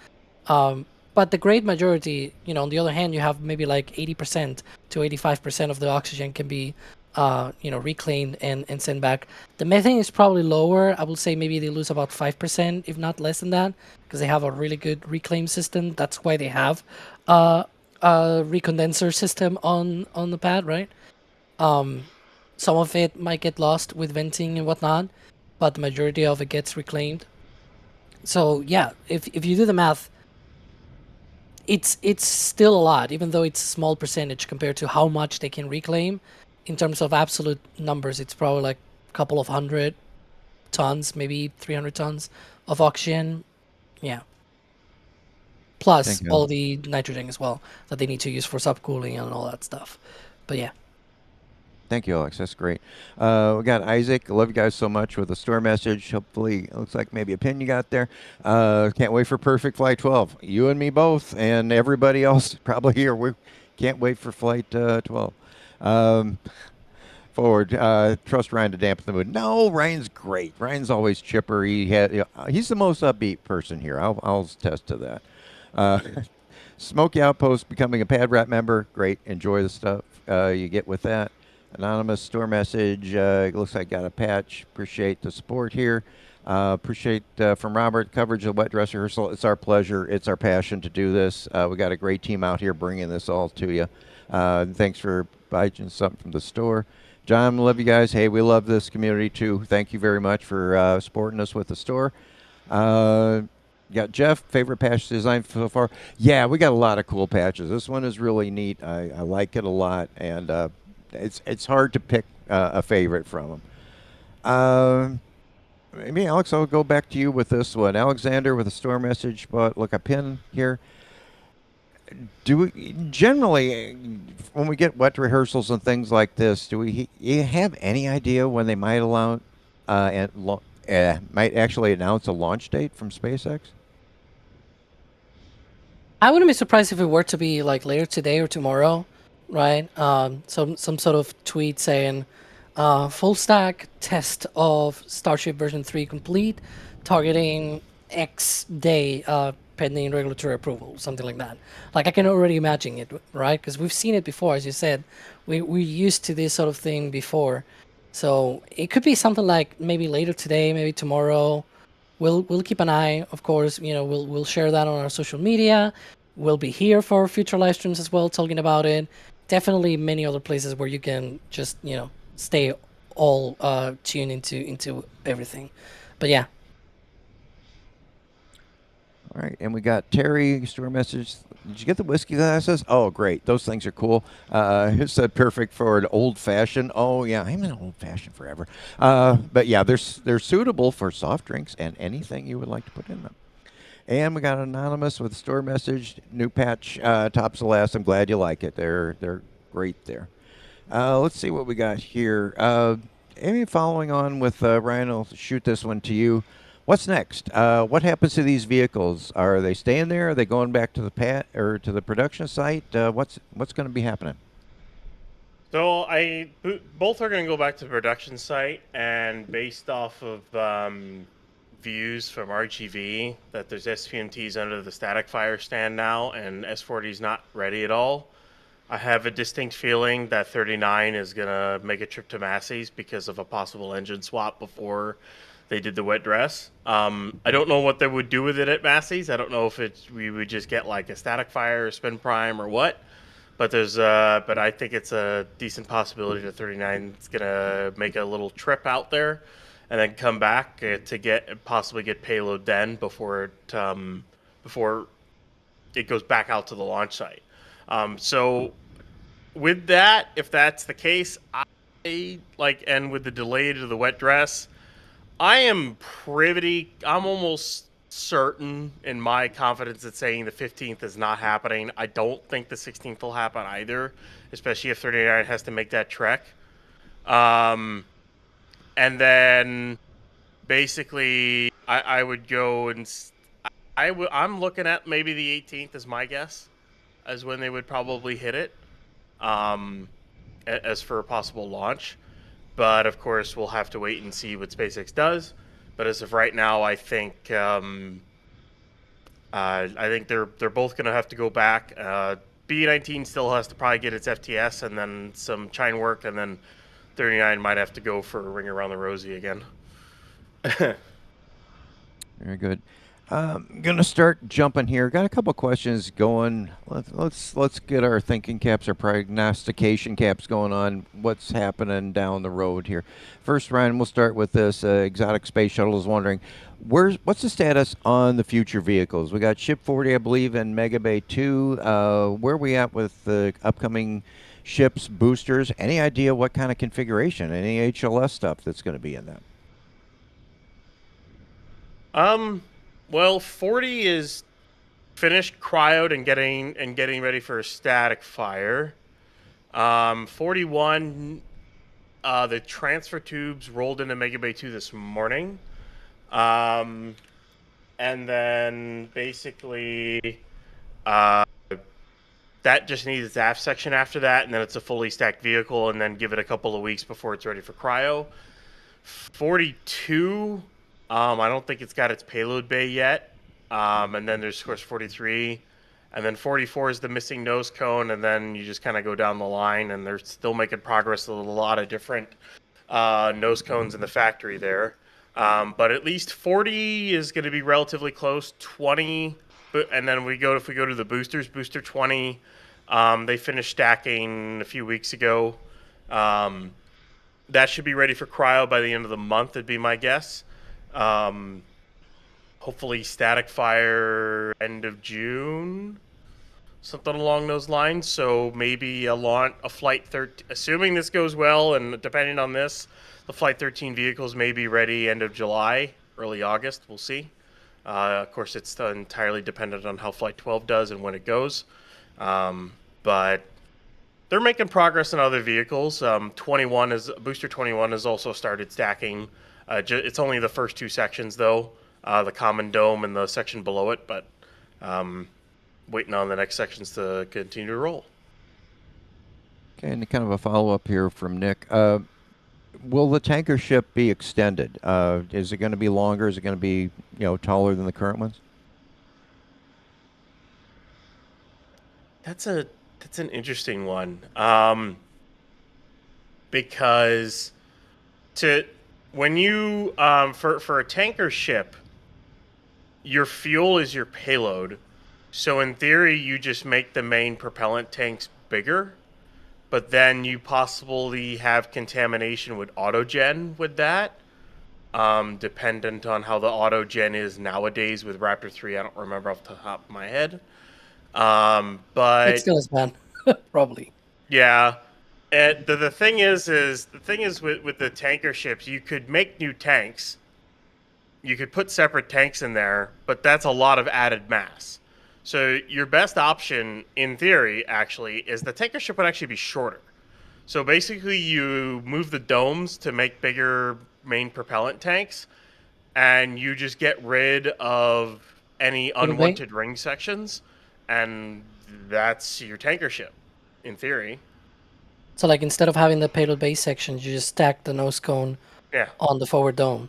But the great majority, on the other hand, you have maybe like 80% to 85% of the oxygen can be, reclaimed and sent back. The methane is probably lower. I will say maybe they lose about 5%, if not less than that, because they have a really good reclaim system. That's why they have a recondenser system on the pad, right? Some of it might get lost with venting and whatnot, but the majority of it gets reclaimed. So yeah, if you do the math, it's still a lot, even though it's a small percentage compared to how much they can reclaim. In terms of absolute numbers, it's probably like a couple of 100 tons, maybe 300 tons of oxygen. Yeah. Plus all the nitrogen as well that they need to use for subcooling and all that stuff. But yeah. Thank you, Alex. That's great. We got Isaac. I love you guys so much with a store message. Hopefully, it looks like maybe a pin you got there. Can't wait for Perfect Flight 12. You and me both, and everybody else probably here. We can't wait for Flight 12. Forward. Trust Ryan to dampen the mood. No, Ryan's great. Ryan's always chipper. He's the most upbeat person here. I'll attest to that. Smoky Outpost becoming a Pad Rat member. Great. Enjoy the stuff you get with that. Anonymous store message. Looks like got a patch. Appreciate the support here. Appreciate from Robert coverage of Wet Dress Rehearsal. It's our pleasure. It's our passion to do this. We got a great team out here bringing this all to you. Thanks for buying something from the store. John, love you guys. Hey, we love this community too. Thank you very much for supporting us with the store. Got Jeff, favorite patch design so far. Yeah, we got a lot of cool patches. This one is really neat. I like it a lot, and it's hard to pick a favorite from them. Maybe Alex, I'll go back to you with this one. Alexander with a store message, but look, a pin here. Do we generally, when we get wet rehearsals and things like this, you have any idea when they might might actually announce a launch date from SpaceX? I wouldn't be surprised if it were to be like later today or tomorrow, right? Some sort of tweet saying full stack test of Starship version 3 complete, targeting X day pending regulatory approval, something like that. Like, I can already imagine it, right? Because we've seen it before, as you said. We're used to this sort of thing before. So it could be something like maybe later today, maybe tomorrow. We'll keep an eye, of course. We'll share that on our social media. We'll be here for future live streams as well, talking about it. Definitely many other places where you can just stay all tuned into everything. But yeah. All right, and we got Terry store message. Did you get the whiskey glasses? Oh, great. Those things are cool. It said perfect for an old-fashioned. Oh, yeah, I'm an old-fashioned forever. But, yeah, they're suitable for soft drinks and anything you would like to put in them. And we got Anonymous with a store message. New patch, tops the last. I'm glad you like it. They're great there. Let's see what we got here. Amy, following on with Ryan, I'll shoot this one to you. What's next? What happens to these vehicles? Are they staying there? Are they going back to the pad or to the production site? What's going to be happening? So both are going to go back to the production site, and based off of views from RGV that there's SPMTs under the static fire stand now, and S40 is not ready at all. I have a distinct feeling that 39 is going to make a trip to Massey's because of a possible engine swap before they did the wet dress. I don't know what they would do with it at Massey's. I don't know if we would just get like a static fire or spin prime or what. But but I think it's a decent possibility that 39 is gonna make a little trip out there, and then come back to possibly get payload then before it goes back out to the launch site. So with that, if that's the case, and with the delay to the wet dress, I'm almost certain in my confidence at saying the 15th is not happening. I don't think the 16th will happen either, especially if 39 has to make that trek. And then basically I would go and I'm looking at maybe the 18th as my guess as when they would probably hit it as for a possible launch. But of course, we'll have to wait and see what SpaceX does. But as of right now, I think they're both going to have to go back. B-19 still has to probably get its FTS and then some chine work, and then 39 might have to go for a ring around the rosy again. Very good. I'm gonna start jumping here. Got a couple questions going. Let's get our thinking caps, our prognostication caps going on what's happening down the road here. First, Ryan, we'll start with this. Exotic Space Shuttle is wondering, what's the status on the future vehicles? We got Ship 40, I believe, and Mega Bay 2. Where are we at with the upcoming ships, boosters? Any idea what kind of configuration? Any HLS stuff that's going to be in that? Well, 40 is finished cryoed and getting ready for a static fire. 41, the transfer tubes rolled into Mega Bay 2 this morning. And then basically that just needs its aft section after that, and then it's a fully stacked vehicle, and then give it a couple of weeks before it's ready for cryo. 42, I don't think it's got its payload bay yet. And then there's, of course, 43. And then 44 is the missing nose cone, and then you just kind of go down the line, and they're still making progress with a lot of different nose cones in the factory there. But at least 40 is going to be relatively close. 20, and then if we go to the boosters, booster 20, they finished stacking a few weeks ago. That should be ready for cryo by the end of the month, would be my guess. Hopefully static fire end of June, something along those lines. So maybe a flight 13, assuming this goes well, and depending on this, the flight 13 vehicles may be ready end of July, early August. We'll see. Of course, it's entirely dependent on how flight 12 does and when it goes. But they're making progress in other vehicles. Booster 21 has also started stacking. It's only the first two sections, though, the common dome and the section below it, but waiting on the next sections to continue to roll. Okay, and kind of a follow-up here from Nick. Will the tanker ship be extended? Is it going to be longer? Is it going to be, taller than the current ones? That's an interesting one, because when you for a tanker ship, your fuel is your payload. So in theory, you just make the main propellant tanks bigger, but then you possibly have contamination with autogen with that, dependent on how the autogen is nowadays with Raptor 3. I don't remember off the top of my head. But it still is bad, probably. Yeah. And the thing is with the tanker ships, you could make new tanks. You could put separate tanks in there, but that's a lot of added mass. So your best option, in theory, actually, is the tanker ship would actually be shorter. So basically, you move the domes to make bigger main propellant tanks, and you just get rid of any unwanted ring sections, and that's your tanker ship, in theory. So, like, instead of having the payload base section, you just stack the nose cone on the forward dome.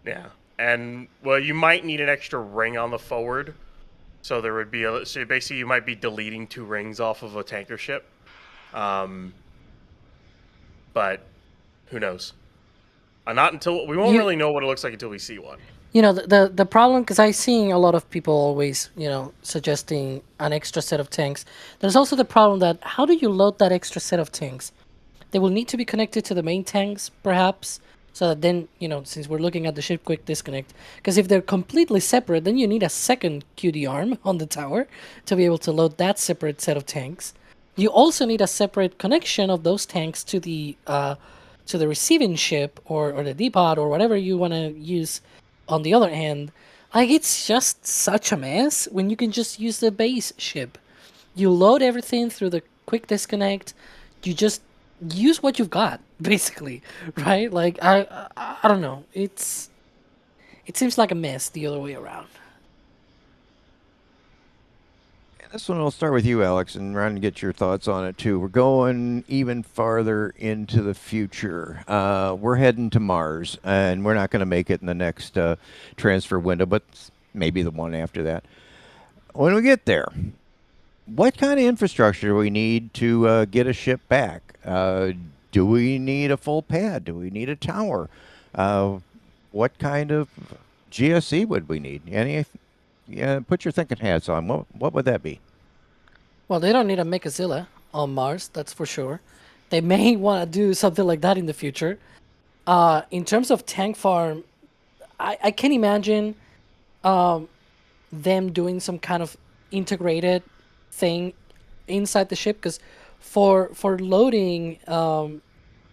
Yeah, and, well, you might need an extra ring on the forward. So there would be so basically you might be deleting 2 rings off of a tanker ship. But who knows? We won't really know what it looks like until we see one. The problem, because I'm seeing a lot of people always, suggesting an extra set of tanks. There's also the problem that how do you load that extra set of tanks? They will need to be connected to the main tanks, perhaps. So that then, since we're looking at the ship quick disconnect, because if they're completely separate, then you need a second QD arm on the tower to be able to load that separate set of tanks. You also need a separate connection of those tanks to the receiving ship or the depot or whatever you want to use on the other hand. Like, it's just such a mess when you can just use the base ship. You load everything through the quick disconnect. You just use what you've got, basically, right? Like, I don't know. It seems like a mess the other way around. This one I'll start with you, Alex, and trying to get your thoughts on it too. We're going even farther into the future. We're heading to Mars, and we're not going to make it in the next transfer window, but maybe the one after that. When we get there, what kind of infrastructure do we need to get a ship back? Do we need a full pad? Do we need a tower? What kind of GSE would we need? Put your thinking hats on. What would that be? Well, they don't need a Mechazilla on Mars, that's for sure. They may want to do something like that in the future. In terms of tank farm, I can imagine them doing some kind of integrated thing inside the ship, because for loading,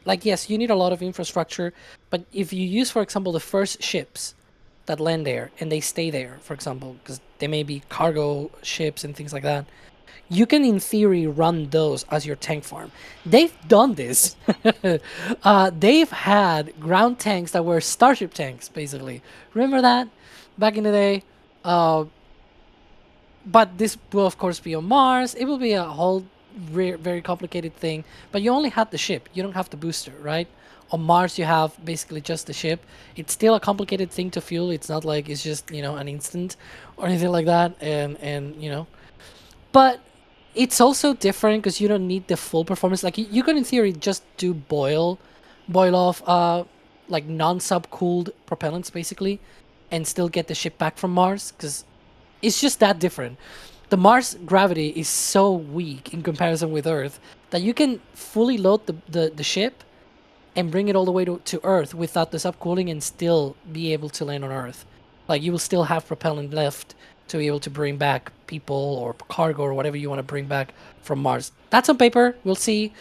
like, yes, you need a lot of infrastructure, but if you use, for example, the first ships that land there and they stay there, for example, because they may be cargo ships and things like that, you can in theory run those as your tank farm. They've done this. They've had ground tanks that were Starship tanks, basically. Remember that back in the day? But this will of course be on Mars. It will be a whole very complicated thing, but you only have the ship, you don't have the booster, right? On Mars you have basically just the ship. It's still a complicated thing to fuel. It's not like it's just, you know, an instant or anything like that, and you know, but it's also different because you don't need the full performance. Like, you can in theory just do boil off like non-subcooled propellants basically, and still get the ship back from Mars, because it's just that different. The Mars gravity is so weak in comparison with Earth that you can fully load the ship and bring it all the way to Earth without the subcooling and still be able to land on Earth. Like, you will still have propellant left to be able to bring back people or cargo or whatever you want to bring back from Mars. That's on paper. We'll see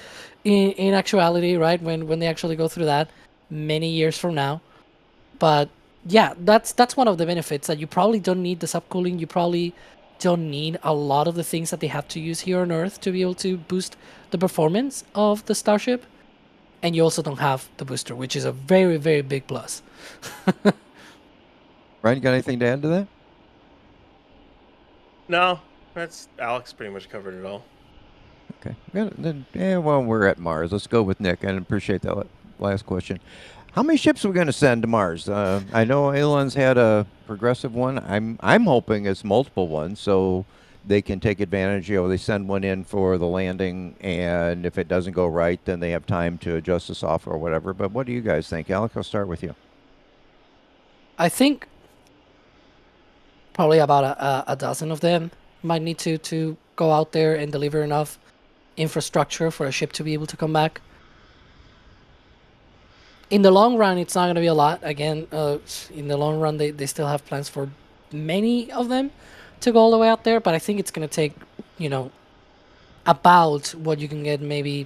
in actuality, right? When they actually go through that many years from now. But yeah, that's one of the benefits, that you probably don't need the subcooling. You probably don't need a lot of the things that they have to use here on Earth to be able to boost the performance of the Starship. And you also don't have the booster, which is a very, very big plus. Ryan, you got anything to add to that? No, that's Alex pretty much covered it all. Okay. Well, we're at Mars. Let's go with Nick. I appreciate that last question. How many ships are we going to send to Mars? I know Elon's had a progressive one. I'm hoping it's multiple ones, so they can take advantage. You know, they send one in for the landing, and if it doesn't go right, then they have time to adjust the software or whatever. But what do you guys think? Alex, I'll start with you. I think probably about a dozen of them might need to go out there and deliver enough infrastructure for a ship to be able to come back. In the long run, it's not going to be a lot. Again, in the long run, they still have plans for many of them to go all the way out there, but I think it's going to take, you know, about what you can get maybe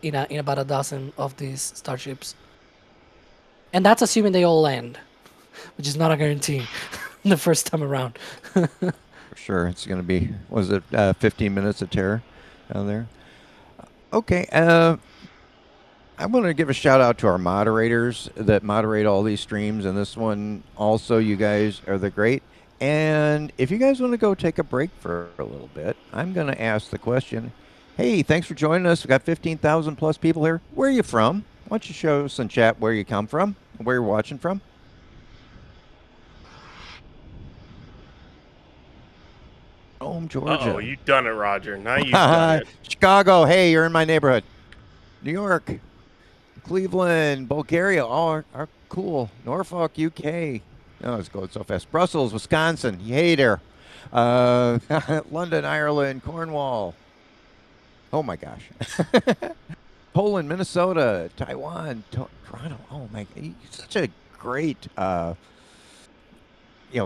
in about a dozen of these starships. And that's assuming they all land, which is not a guarantee the first time around. For sure. It's going to be, was it 15 minutes of terror down there? Okay. I want to give a shout out to our moderators that moderate all these streams, and this one also. You guys are the great. And if you guys want to go take a break for a little bit, I'm going to ask the question, hey, thanks for joining us. We've got 15,000 plus people here. Where are you from? Why don't you show us in chat where you come from, where you're watching from? Rome, Georgia. Oh, you done it, Roger. Now you've done it. Chicago. Hey, you're in my neighborhood. New York. Cleveland, Bulgaria. Oh, are cool. Norfolk, UK. Oh, it's going so fast. Brussels, Wisconsin. Hey there. London, Ireland, Cornwall. Oh my gosh. Poland, Minnesota, Taiwan, Toronto. Oh my, such a great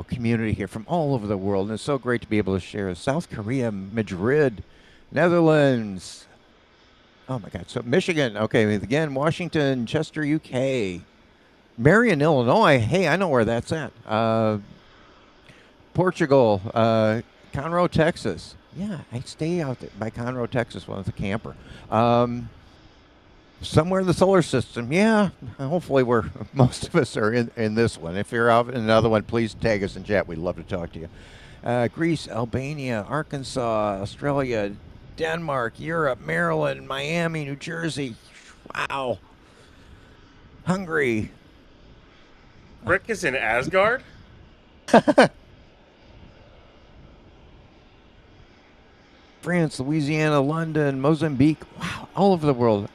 community here from all over the world, and it's so great to be able to share. South Korea, Madrid, Netherlands. Oh my God. So Michigan. Okay, again, Washington, Chester, UK. Marion, Illinois. Hey, I know where that's at. Portugal, Conroe, Texas. Yeah, I stay out there by Conroe, Texas when I was a camper. Somewhere in the solar system. Yeah, hopefully most of us are in this one. If you're out in another one, please tag us in chat. We'd love to talk to you. Greece, Albania, Arkansas, Australia, Denmark, Europe, Maryland, Miami, New Jersey. Wow. Hungary. Rick is in Asgard? France, Louisiana, London, Mozambique. Wow, all over the world.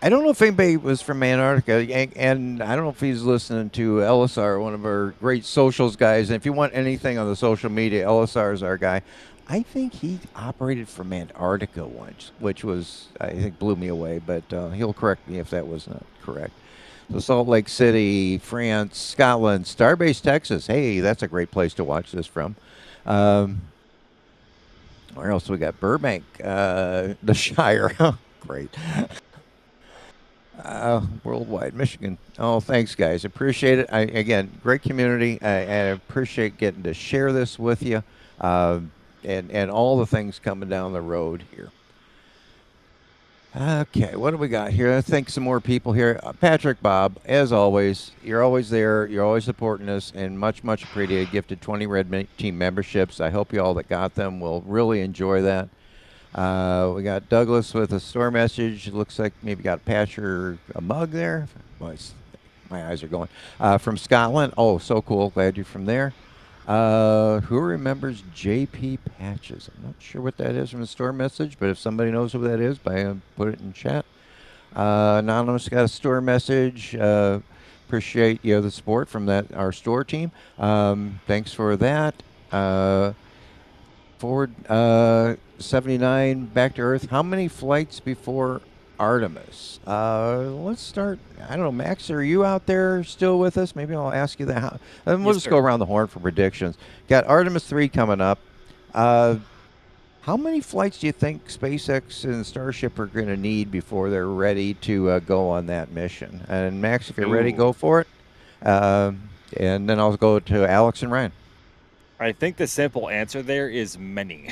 I don't know if anybody was from Antarctica, and I don't know if he's listening to LSR, one of our great socials guys. And if you want anything on the social media, LSR is our guy. I think he operated from Antarctica once, which was, I think, blew me away, but he'll correct me if that was not correct. So Salt Lake City, France, Scotland, Starbase, Texas. Hey, that's a great place to watch this from. Where else we got? Burbank, the Shire. Great. Worldwide, Michigan. Oh, thanks, guys. Appreciate it. Again, great community. I appreciate getting to share this with you, and all the things coming down the road here. Okay, what do we got here? I think some more people here. Patrick, Bob, as always, you're always there. You're always supporting us, and much, much appreciated. Gifted 20 Red Team memberships. I hope you all that got them will really enjoy that. We got Douglas with a store message. It looks like maybe got a patch or a mug there. Well, my eyes are going. From Scotland. Oh, so cool. Glad you're from there. Who remembers JP Patches? I'm not sure what that is from the store message, but if somebody knows who that is, put it in chat. Anonymous got a store message. Appreciate the support from our store team. Thanks for that. Forward 79 back to Earth. How many flights before Artemis? Let's start. I don't know, Max, are you out there still with us? Maybe I'll ask you that. And we'll just go around the horn for predictions. Got Artemis 3 coming up. How many flights do you think SpaceX and Starship are going to need before they're ready to go on that mission? And Max, if you're ready, go for it. And then I'll go to Alex and Ryan. I think the simple answer there is many.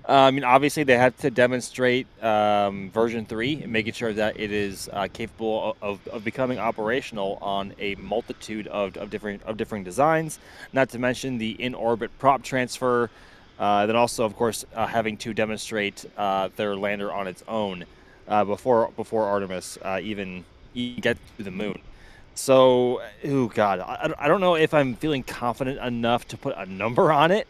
I mean, obviously, they had to demonstrate version 3 and making sure that it is capable of becoming operational on a multitude of different designs. Not to mention the in-orbit prop transfer. Then also, of course, having to demonstrate their lander on its own before Artemis even get to the moon. So, oh God, I don't know if I'm feeling confident enough to put a number on it.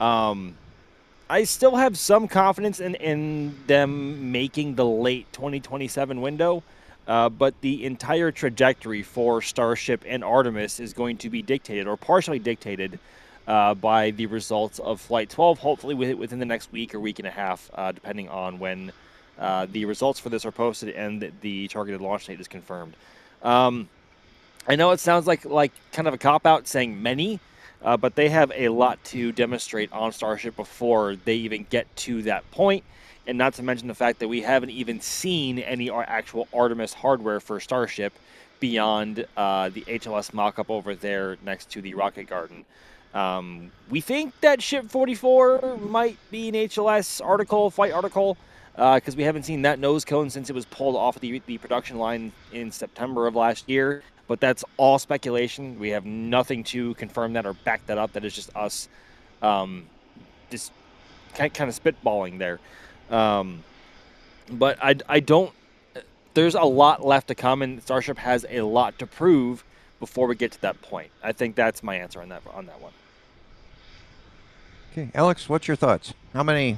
I still have some confidence in them making the late 2027 window, but the entire trajectory for Starship and Artemis is going to be dictated, or partially dictated, by the results of Flight 12, hopefully within the next week or week and a half, depending on when the results for this are posted and the targeted launch date is confirmed. I know it sounds like kind of a cop-out saying many, but they have a lot to demonstrate on Starship before they even get to that point, and not to mention the fact that we haven't even seen any actual Artemis hardware for Starship beyond the HLS mock-up over there next to the Rocket Garden. We think that Ship 44 might be an HLS flight article, because we haven't seen that nose cone since it was pulled off the production line in September of last year. But that's all speculation. We have nothing to confirm that or back that up. That is just us just kind of spitballing there. But I don't... There's a lot left to come, and Starship has a lot to prove before we get to that point. I think that's my answer on that one. Okay, Alex, what's your thoughts? How many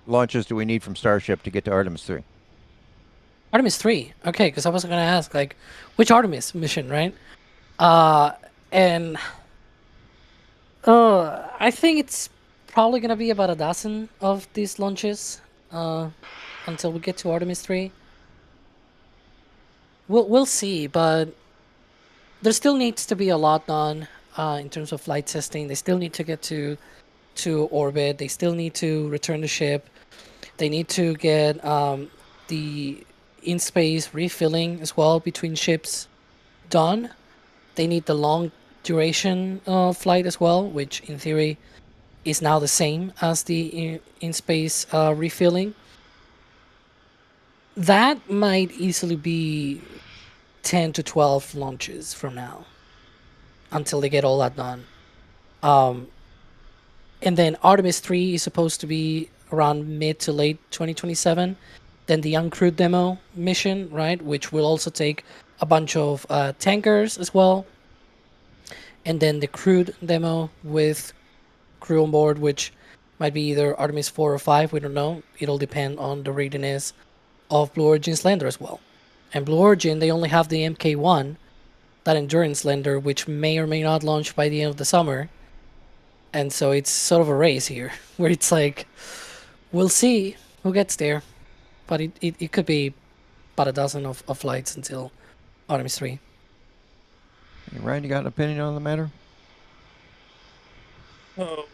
launches do we need from Starship to get to Artemis 3? Artemis 3. Okay, because I was going to ask, which Artemis mission, right? And I think it's probably going to be about a dozen of these launches until we get to Artemis 3. We'll see, but there still needs to be a lot done in terms of flight testing. They still need to get to orbit. They still need to return the ship. They need to get the in-space refueling as well between ships done. They need the long duration flight as well, which in theory is now the same as the in-space refueling. That might easily be 10 to 12 launches from now until they get all that done. And then Artemis 3 is supposed to be around mid to late 2027. Then the uncrewed demo mission, right, which will also take a bunch of tankers as well. And then the crewed demo with crew on board, which might be either Artemis 4 or 5, we don't know. It'll depend on the readiness of Blue Origin's lander as well. And Blue Origin, they only have the MK1, that endurance lander, which may or may not launch by the end of the summer. And so it's sort of a race here, where it's like, we'll see who gets there. But it could be about a dozen of flights until Artemis 3. Hey, Ryan, you got an opinion on the matter? Oh.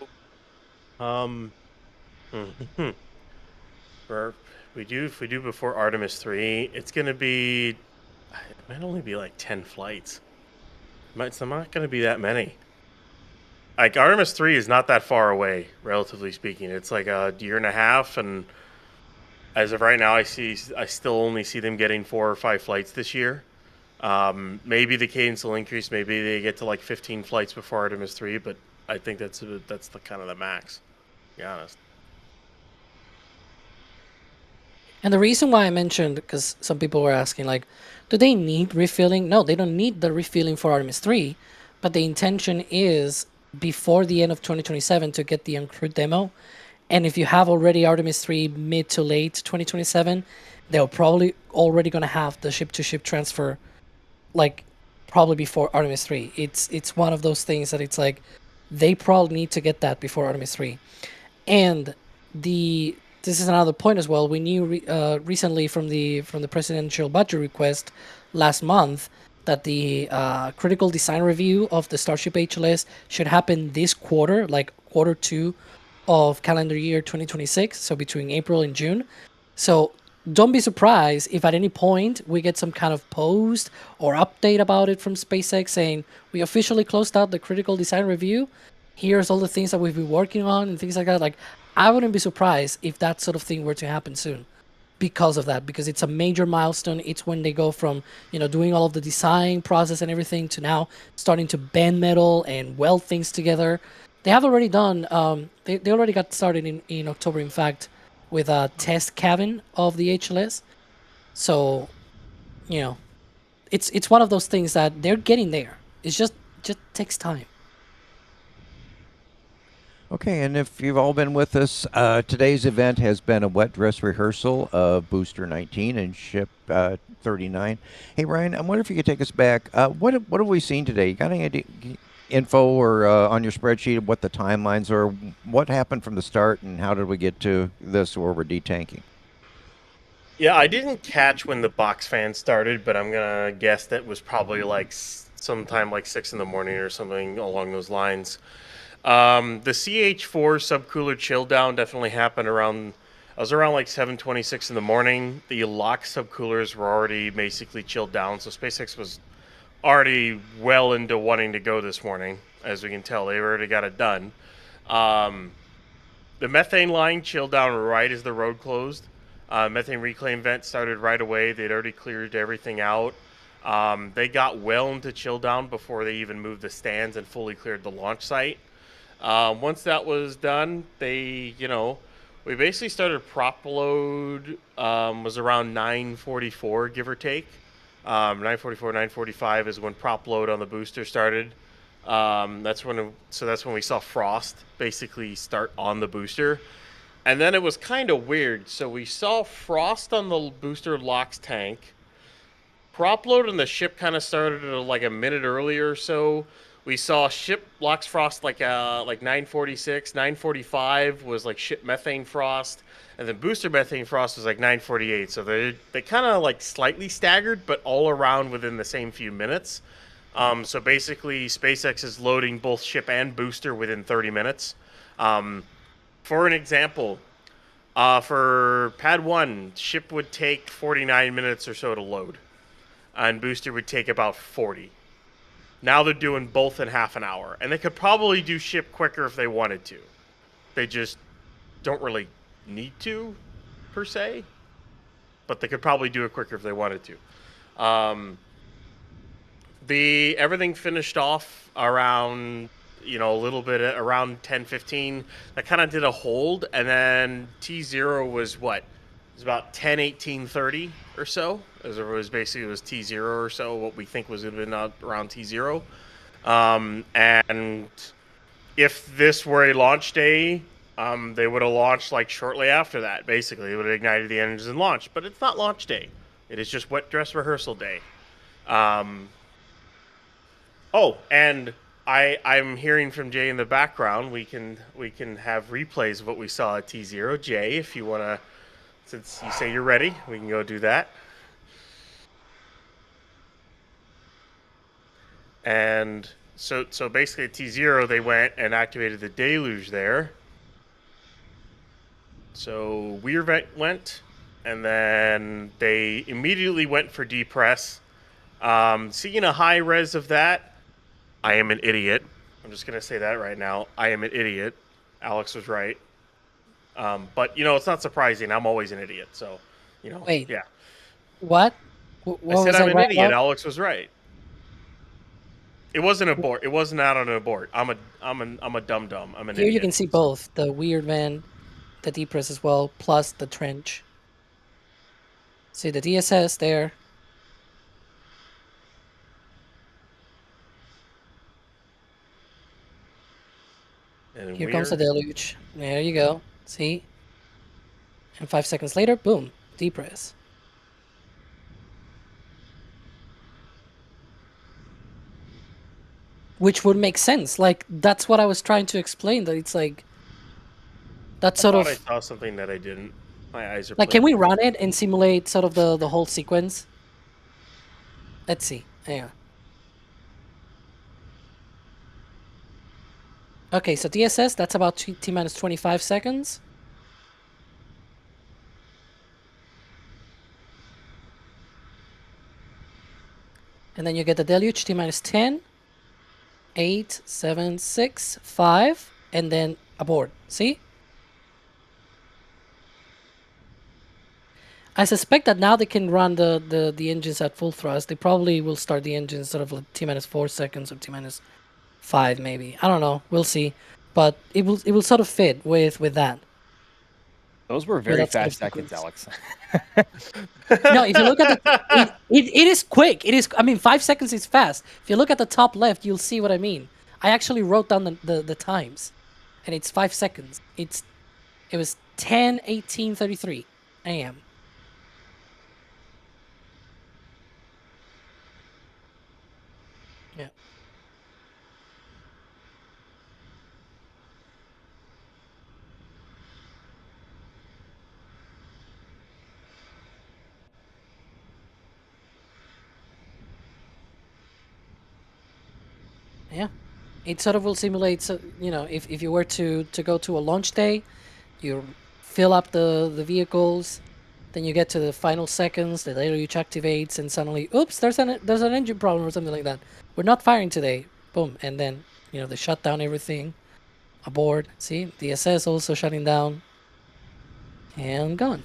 If we do before Artemis 3, it's going to be, it might only be like 10 flights. It's not going to be that many. Like, Artemis 3 is not that far away, relatively speaking. It's like a year and a half, and as of right now, I still only see them getting 4 or 5 flights this year. Maybe the cadence will increase. Maybe they get to like 15 flights before Artemis 3, but I think that's the kind of the max, to be honest. And the reason why I mentioned, because some people were asking, like, do they need refueling? No, they don't need the refueling for Artemis 3, but the intention is before the end of 2027 to get the uncrewed demo. And if you have already Artemis 3 mid to late 2027, they're probably already going to have the ship-to-ship transfer, like, probably before Artemis 3. It's one of those things that it's like, they probably need to get that before Artemis 3. And this is another point as well. We knew recently from the presidential budget request last month that the critical design review of the Starship HLS should happen this quarter, like quarter 2 of calendar year 2026, so between April and June. So don't be surprised if at any point we get some kind of post or update about it from SpaceX saying we officially closed out the critical design review. Here's all the things that we've been working on and things like that. Like, I wouldn't be surprised if that sort of thing were to happen soon because of that, because it's a major milestone. It's when they go from, doing all of the design process and everything to now starting to bend metal and weld things together. They have already done, they already got started in October, in fact, with a test cabin of the HLS. So, it's one of those things that they're getting there. It's just takes time. Okay, and if you've all been with us, today's event has been a wet dress rehearsal of Booster 19 and Ship 39. Hey, Ryan, I wonder if you could take us back. What have we seen today? You got any info or on your spreadsheet of what the timelines are? What happened from the start, and how did we get to this where we're detanking? Yeah, I didn't catch when the box fan started, but I'm going to guess that was probably like sometime like 6 in the morning or something along those lines. The CH4 subcooler chill down definitely happened around like 7:26 in the morning. The lock subcoolers were already basically chilled down, so SpaceX was already well into wanting to go this morning. As we can tell, they already got it done. The methane line chilled down right as the road closed. Methane reclaim vent started right away. They'd already cleared everything out. They got well into chill down before they even moved the stands and fully cleared the launch site. Once that was done, we basically started prop load, was around 9:44, give or take. 9:44, 9:45 is when prop load on the booster started. That's when we saw frost basically start on the booster. And then it was kind of weird. So we saw frost on the booster LOX tank. Prop load on the ship kind of started like a minute earlier or so. We saw ship LOX frost like 9:46, 9:45 was like ship methane frost, and then booster methane frost was like 9:48. So they kind of like slightly staggered, but all around within the same few minutes. So basically, SpaceX is loading both ship and booster within 30 minutes. For an example, for Pad 1, ship would take 49 minutes or so to load, and booster would take about 40. Now they're doing both in half an hour. And they could probably do ship quicker if they wanted to. They just don't really need to, per se. But they could probably do it quicker if they wanted to. Everything finished off around a little bit around 10:15. That kind of did a hold, and then T0 was what? It was about 10:18:30 or so. As it was basically, it was T0 or so, what we think was going to be around T0. And if this were a launch day, they would have launched like shortly after that. Basically, it would have ignited the engines and launched. But it's not launch day. It is just wet dress rehearsal day. Oh, and I'm hearing from Jay in the background. We can have replays of what we saw at T0. Jay, if you want to, since you say you're ready, we can go do that. And so basically at T0, they went and activated the deluge there. So Weir went, and then they immediately went for depress. Seeing a high res of that, I am an idiot. I'm just going to say that right now. I am an idiot. Alex was right. But, it's not surprising. I'm always an idiot. So, Wait. Yeah. What? I said I'm an idiot. Alex was right. It wasn't abort. It wasn't out on an abort. I'm a dum-dum. I'm an Here idiot. you can see both the weird van, the depress as well, plus the trench. See the DSS there. And Here comes the deluge. There you go. See? And 5 seconds later, boom, depress. Which would make sense. Like, that's what I was trying to explain, that it's like, that sort of... I saw something that I didn't. My eyes are... Like, can we run it and simulate sort of the whole sequence? Let's see. Hang on. Okay, so DSS, that's about T-minus 25 seconds. And then you get the deluge, T-minus 10, 8, 7, 6, 5, and then abort. See? I suspect that now they can run the engines at full thrust. They probably will start the engines sort of like T-minus 4 seconds or T-minus 5 maybe. I don't know. We'll see. But it will sort of fit with that. Those were very fast seconds, Alex. No, if you look at it is quick. It is. I mean, 5 seconds is fast. If you look at the top left, you'll see what I mean. I actually wrote down the times, and it's 5 seconds. It was 10:18:33 a.m. Yeah. Yeah, it sort of will simulate. So if you were to go to a launch day, you fill up the vehicles, then you get to the final seconds, the deluge activates, and suddenly, oops, there's an engine problem or something like that. We're not firing today. Boom, and then they shut down everything. Abort. See, DSS also shutting down, and gone.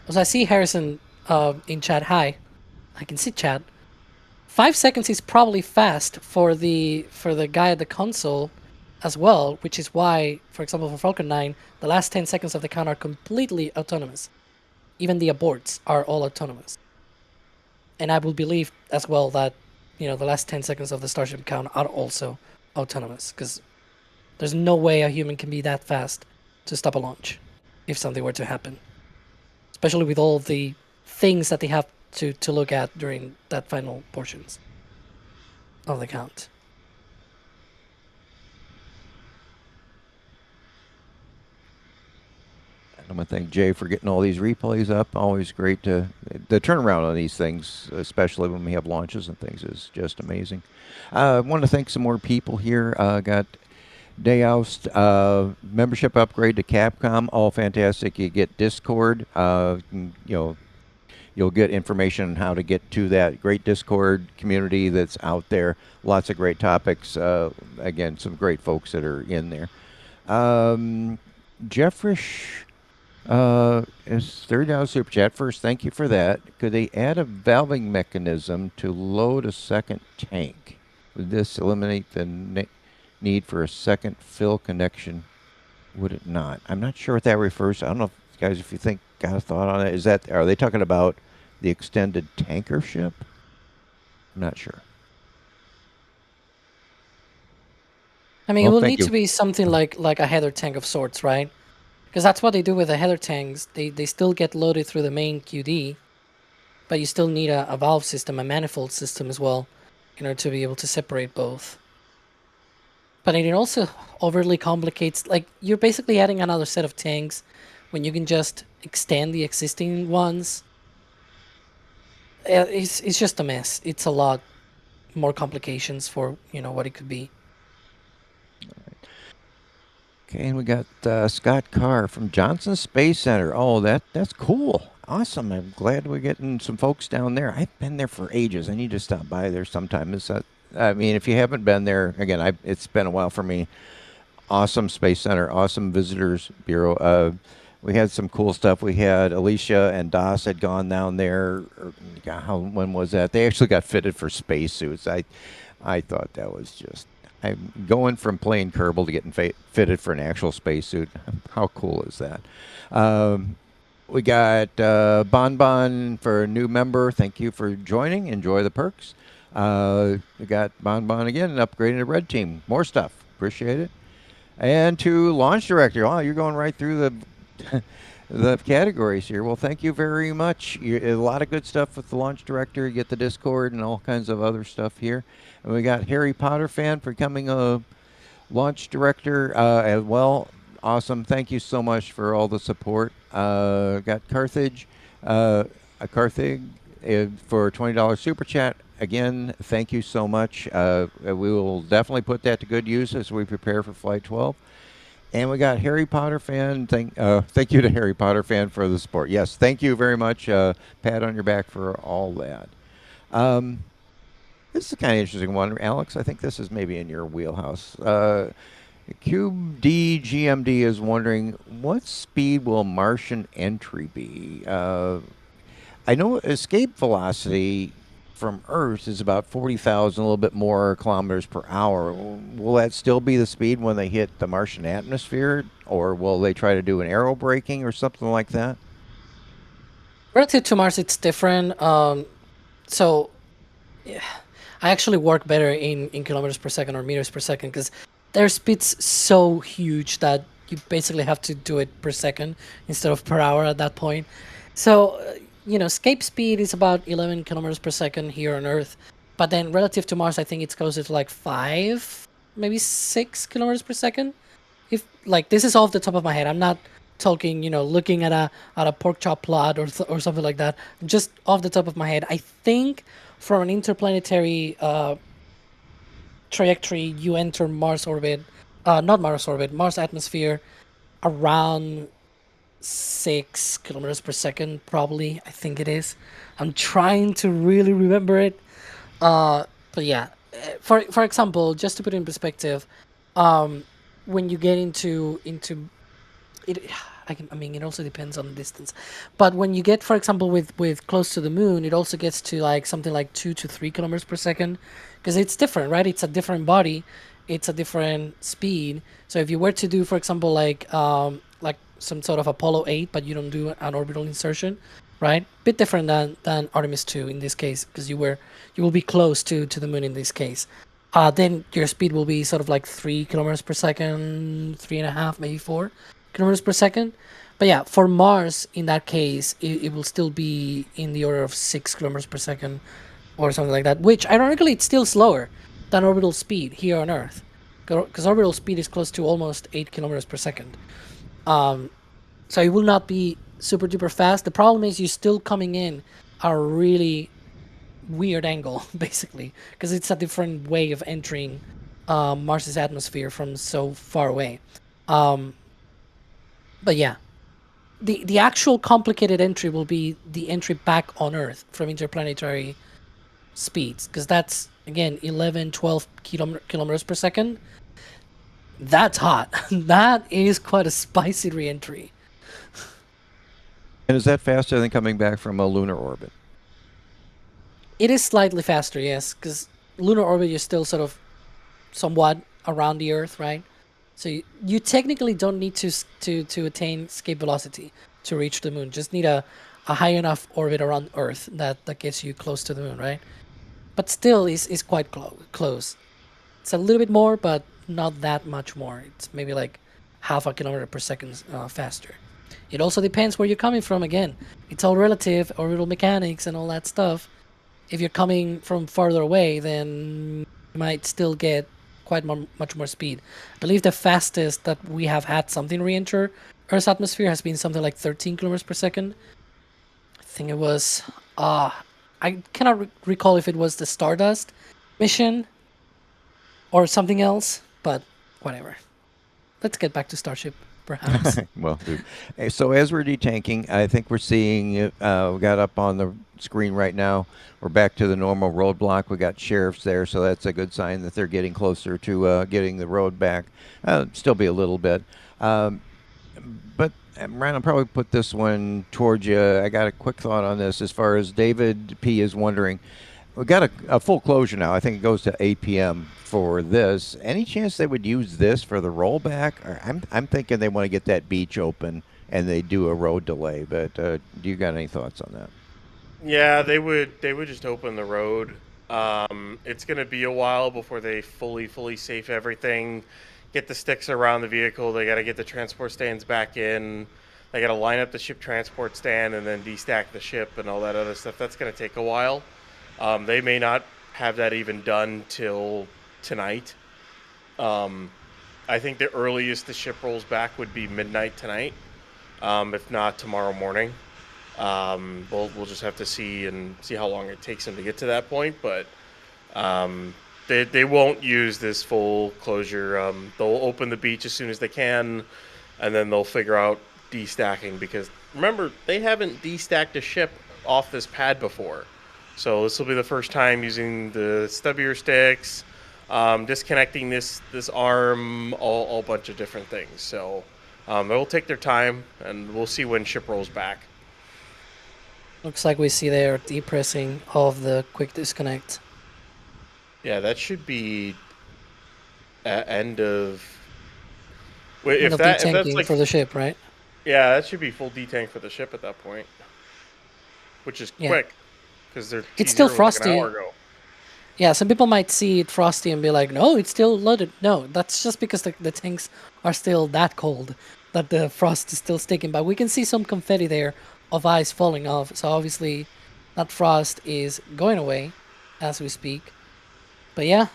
As I see Harrison in chat, hi. I can see chat. 5 seconds is probably fast for the guy at the console as well, which is why, for example, for Falcon 9, the last 10 seconds of the count are completely autonomous. Even the aborts are all autonomous. And I will believe as well that, the last 10 seconds of the Starship count are also autonomous, because there's no way a human can be that fast to stop a launch if something were to happen. Especially with all the things that they have to look at during that final portions of the count. I'm going to thank Jay for getting all these replays up. Always great the turnaround on these things, especially when we have launches and things, is just amazing. I want to thank some more people here. Got Dayoust, membership upgrade to Capcom, all fantastic. You get Discord, you'll get information on how to get to that great Discord community that's out there. Lots of great topics. Again, some great folks that are in there. Jeffrish is $30 super chat. First, thank you for that. Could they add a valving mechanism to load a second tank? Would this eliminate the need for a second fill connection? Would it not? I'm not sure what that refers to. I don't know, guys, if you got a thought on it. Are they talking about the extended tanker ship? I'm not sure. I mean, it will need to be something like a header tank of sorts, right? Because that's what they do with the header tanks. They still get loaded through the main QD, but you still need a valve system, a manifold system as well, in order to be able to separate both. But it also overly complicates, like, you're basically adding another set of tanks when you can just extend the existing ones. It's just a mess. It's a lot more complications for, what it could be. Okay, and we got Scott Carr from Johnson Space Center. Oh, that's cool. Awesome. I'm glad we're getting some folks down there. I've been there for ages. I need to stop by there sometime. I mean, if you haven't been there, again, it's been a while for me. Awesome Space Center, awesome Visitors Bureau. We had some cool stuff. We had Alicia and Das had gone down there. When was that? They actually got fitted for spacesuits. I thought that was just... I'm going from playing Kerbal to getting fitted for an actual spacesuit. How cool is that? We got Bon Bon for a new member. Thank you for joining. Enjoy the perks. We got Bon Bon again, upgrading the red team. More stuff. Appreciate it. And to Launch Director. Oh, you're going right through the categories here. Well, thank you very much. A lot of good stuff with the Launch Director. You get the Discord and all kinds of other stuff here. And we got Harry Potter fan for becoming a Launch Director as well. Awesome. Thank you so much for all the support. Got Carthage for $20 super chat. Again, thank you so much. We will definitely put that to good use as we prepare for Flight 12. And we got Harry Potter fan. Thank you to Harry Potter fan for the support. Yes, thank you very much. Pat on your back for all that. This is a kind of interesting one, Alex. I think this is maybe in your wheelhouse. Cube DGMD is wondering, what speed will Martian entry be? I know escape velocity from Earth is about 40,000, a little bit more kilometers per hour. Will that still be the speed when they hit the Martian atmosphere, or will they try to do an aero braking or something like that? Relative to Mars, it's different. So, yeah, I actually work better in kilometers per second or meters per second because their speed's so huge that you basically have to do it per second instead of per hour at that point. So, escape speed is about 11 kilometers per second here on Earth. But then relative to Mars, I think it's closer to like 5, maybe 6 kilometers per second. If this is off the top of my head. I'm not talking, looking at a pork chop plot or something like that. Just off the top of my head, I think from an interplanetary trajectory, you enter Mars orbit, not Mars orbit, Mars atmosphere around 6 kilometers per second, probably. I think it is. I'm trying to really remember it. But yeah, for example, just to put it in perspective, when you get into it, it also depends on the distance. But when you get, for example, with close to the moon, it also gets to like something like 2 to 3 kilometers per second, because it's different, right? It's a different body, it's a different speed. So if you were to do, for example, like some sort of Apollo 8, but you don't do an orbital insertion, right? Bit different than Artemis 2 in this case, because you will be close to the moon in this case. Then your speed will be sort of like 3 kilometers per second, 3.5, maybe 4 kilometers per second. But yeah, for Mars, in that case, it will still be in the order of 6 kilometers per second or something like that, which ironically it's still slower than orbital speed here on Earth, because orbital speed is close to almost 8 kilometers per second. So it will not be super duper fast. The problem is you're still coming in a really weird angle, basically, because it's a different way of entering Mars's atmosphere from so far away. But yeah, the actual complicated entry will be the entry back on Earth from interplanetary speeds, because that's again 11, 12 kilometers per second. That's hot. That is quite a spicy re-entry. And is that faster than coming back from a lunar orbit? It is slightly faster, yes, because lunar orbit you're still sort of somewhat around the Earth, right? So you technically don't need to attain escape velocity to reach the moon. Just need a high enough orbit around Earth that gets you close to the moon, right? But still is quite close. It's a little bit more, but not that much more. It's maybe like half a kilometer per second faster. It also depends where you're coming from. Again, it's all relative, orbital mechanics and all that stuff. If you're coming from farther away, then you might still get quite much more speed. I believe the fastest that we have had something re-enter Earth's atmosphere has been something like 13 kilometers per second. I think it was... I cannot recall if it was the Stardust mission or something else, but whatever. Let's get back to Starship, perhaps. Well, so as we're detanking, I think we're seeing, we got up on the screen right now, we're back to the normal roadblock. We got sheriffs there, so that's a good sign that they're getting closer to getting the road back. Still be a little bit. But Ryan, I'll probably put this one towards you. I got a quick thought on this as far as David P. is wondering. We got a full closure now. I think it goes to 8 p.m. for this. Any chance they would use this for the rollback? Or I'm thinking they want to get that beach open and they do a road delay. But do you got any thoughts on that? Yeah, they would just open the road. It's going to be a while before they fully safe everything. Get the sticks around the vehicle. They got to get the transport stands back in. They got to line up the ship transport stand and then destack the ship and all that other stuff. That's going to take a while. They may not have that even done till tonight. I think the earliest the ship rolls back would be midnight tonight, if not tomorrow morning. We'll just have to see how long it takes them to get to that point. But they won't use this full closure. They'll open the beach as soon as they can, and then they'll figure out destacking. Because remember, they haven't destacked a ship off this pad before. So this will be the first time using the stubbier sticks, disconnecting this arm, all bunch of different things. So they will take their time, and we'll see when ship rolls back. Looks like we see there depressing of the quick disconnect. Yeah, that should be end of... End of detanking like, for the ship, right? Yeah, that should be full detank for the ship at that point, which is quick. Because it's still frosty. Like an hour ago. Yeah, some people might see it frosty and be like, no, it's still loaded. No, that's just because the tanks are still that cold that the frost is still sticking. But we can see some confetti there of ice falling off. So obviously that frost is going away as we speak. But yeah,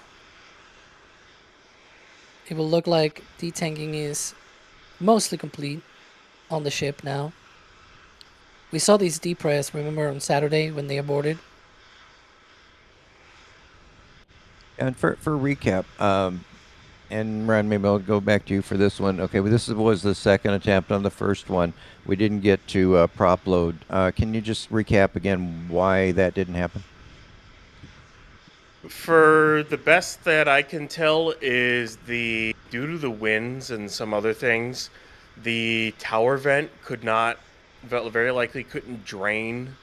it will look like detanking is mostly complete on the ship now. We saw these depress, remember, on Saturday when they aborted? And for recap, and Ron, maybe I'll go back to you for this one. Okay, well, this was the second attempt on the first one. We didn't get to prop load. Can you just recap again why that didn't happen? For the best that I can tell is due to the winds and some other things, the tower vent very likely couldn't drain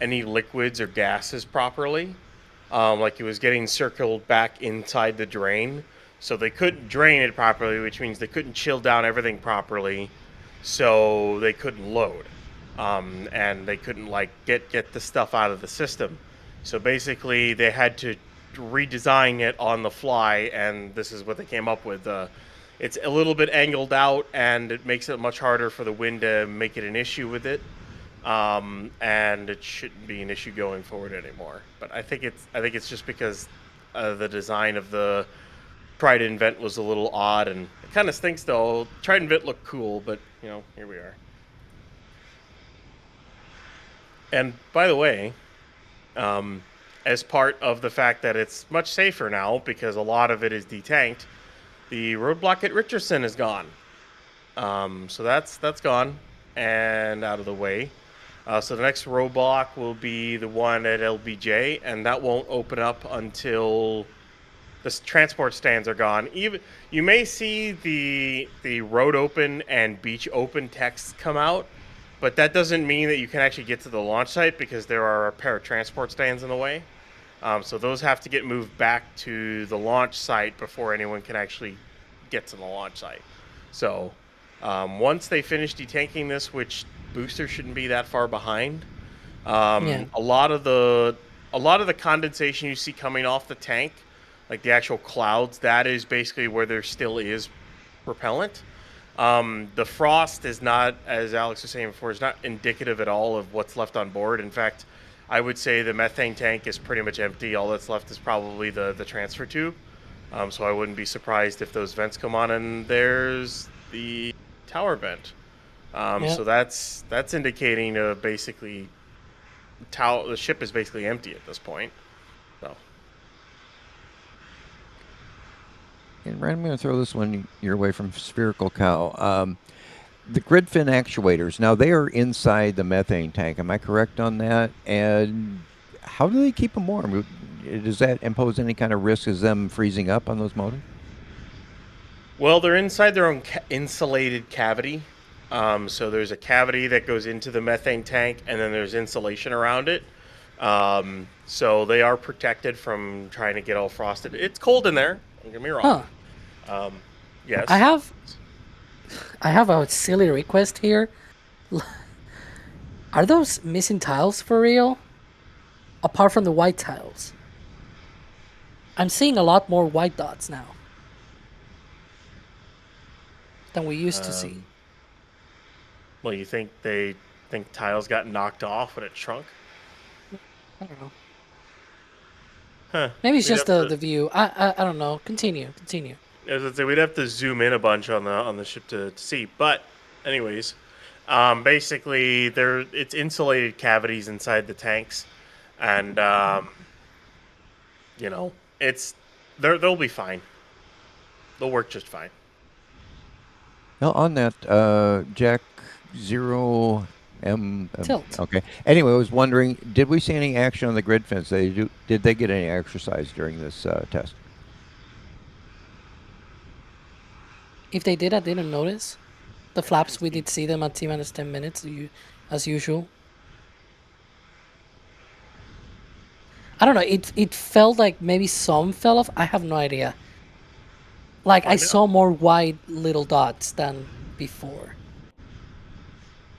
any liquids or gases properly. Like it was getting circled back inside the drain. So they couldn't drain it properly, which means they couldn't chill down everything properly. So they couldn't load. And they couldn't get the stuff out of the system. So basically they had to redesign it on the fly, and this is what they came up with. It's a little bit angled out, and it makes it much harder for the wind to make it an issue with it. And it shouldn't be an issue going forward anymore. But I think it's just because the design of the Trident vent was a little odd, and it kind of stinks though. Trident vent looked cool, but here we are. And by the way, as part of the fact that it's much safer now because a lot of it is detanked, the roadblock at Richardson is gone. So that's gone. and out of the way. So the next roadblock will be the one at LBJ, and that won't open up until the transport stands are gone. Even you may see the road open and beach open text come out, but that doesn't mean that you can actually get to the launch site because there are a pair of transport stands in the way. So those have to get moved back to the launch site before anyone can actually get to the launch site. So once they finish detanking this, which booster shouldn't be that far behind, a lot of the condensation you see coming off the tank, like the actual clouds, that is basically where there still is propellant. The frost is not, as Alex was saying before, is not indicative at all of what's left on board. In fact, I would say the methane tank is pretty much empty. All that's left is probably the transfer tube. So I wouldn't be surprised if those vents come on and there's the tower vent. So that's indicating basically the ship is basically empty at this point. So. And Ryan, I'm going to throw this one your way from Spherical Cow. The grid fin actuators, now they are inside the methane tank. Am I correct on that? And how do they keep them warm? Does that impose any kind of risk as them freezing up on those motors? Well, they're inside their own insulated cavity. So there's a cavity that goes into the methane tank, and then there's insulation around it. So they are protected from trying to get all frosted. It's cold in there. Don't get me wrong. Yes. I have a silly request here. Are those missing tiles for real? Apart from the white tiles. I'm seeing a lot more white dots now than we used to see. Well, you think tiles got knocked off when it shrunk? I don't know. Huh. Maybe it's just the view. I don't know. Continue. As I say, we'd have to zoom in a bunch on the ship to see. But, anyways, basically it's insulated cavities inside the tanks, and they'll be fine. They'll work just fine. Now on that, Jack 0M. Tilt. Okay. Anyway, I was wondering, did we see any action on the grid fins? Did they get any exercise during this test? If they did, I didn't notice. The flaps, we did see them at T-minus 10 minutes, as usual. I don't know, it felt like maybe some fell off. I have no idea. Like, I saw more white little dots than before.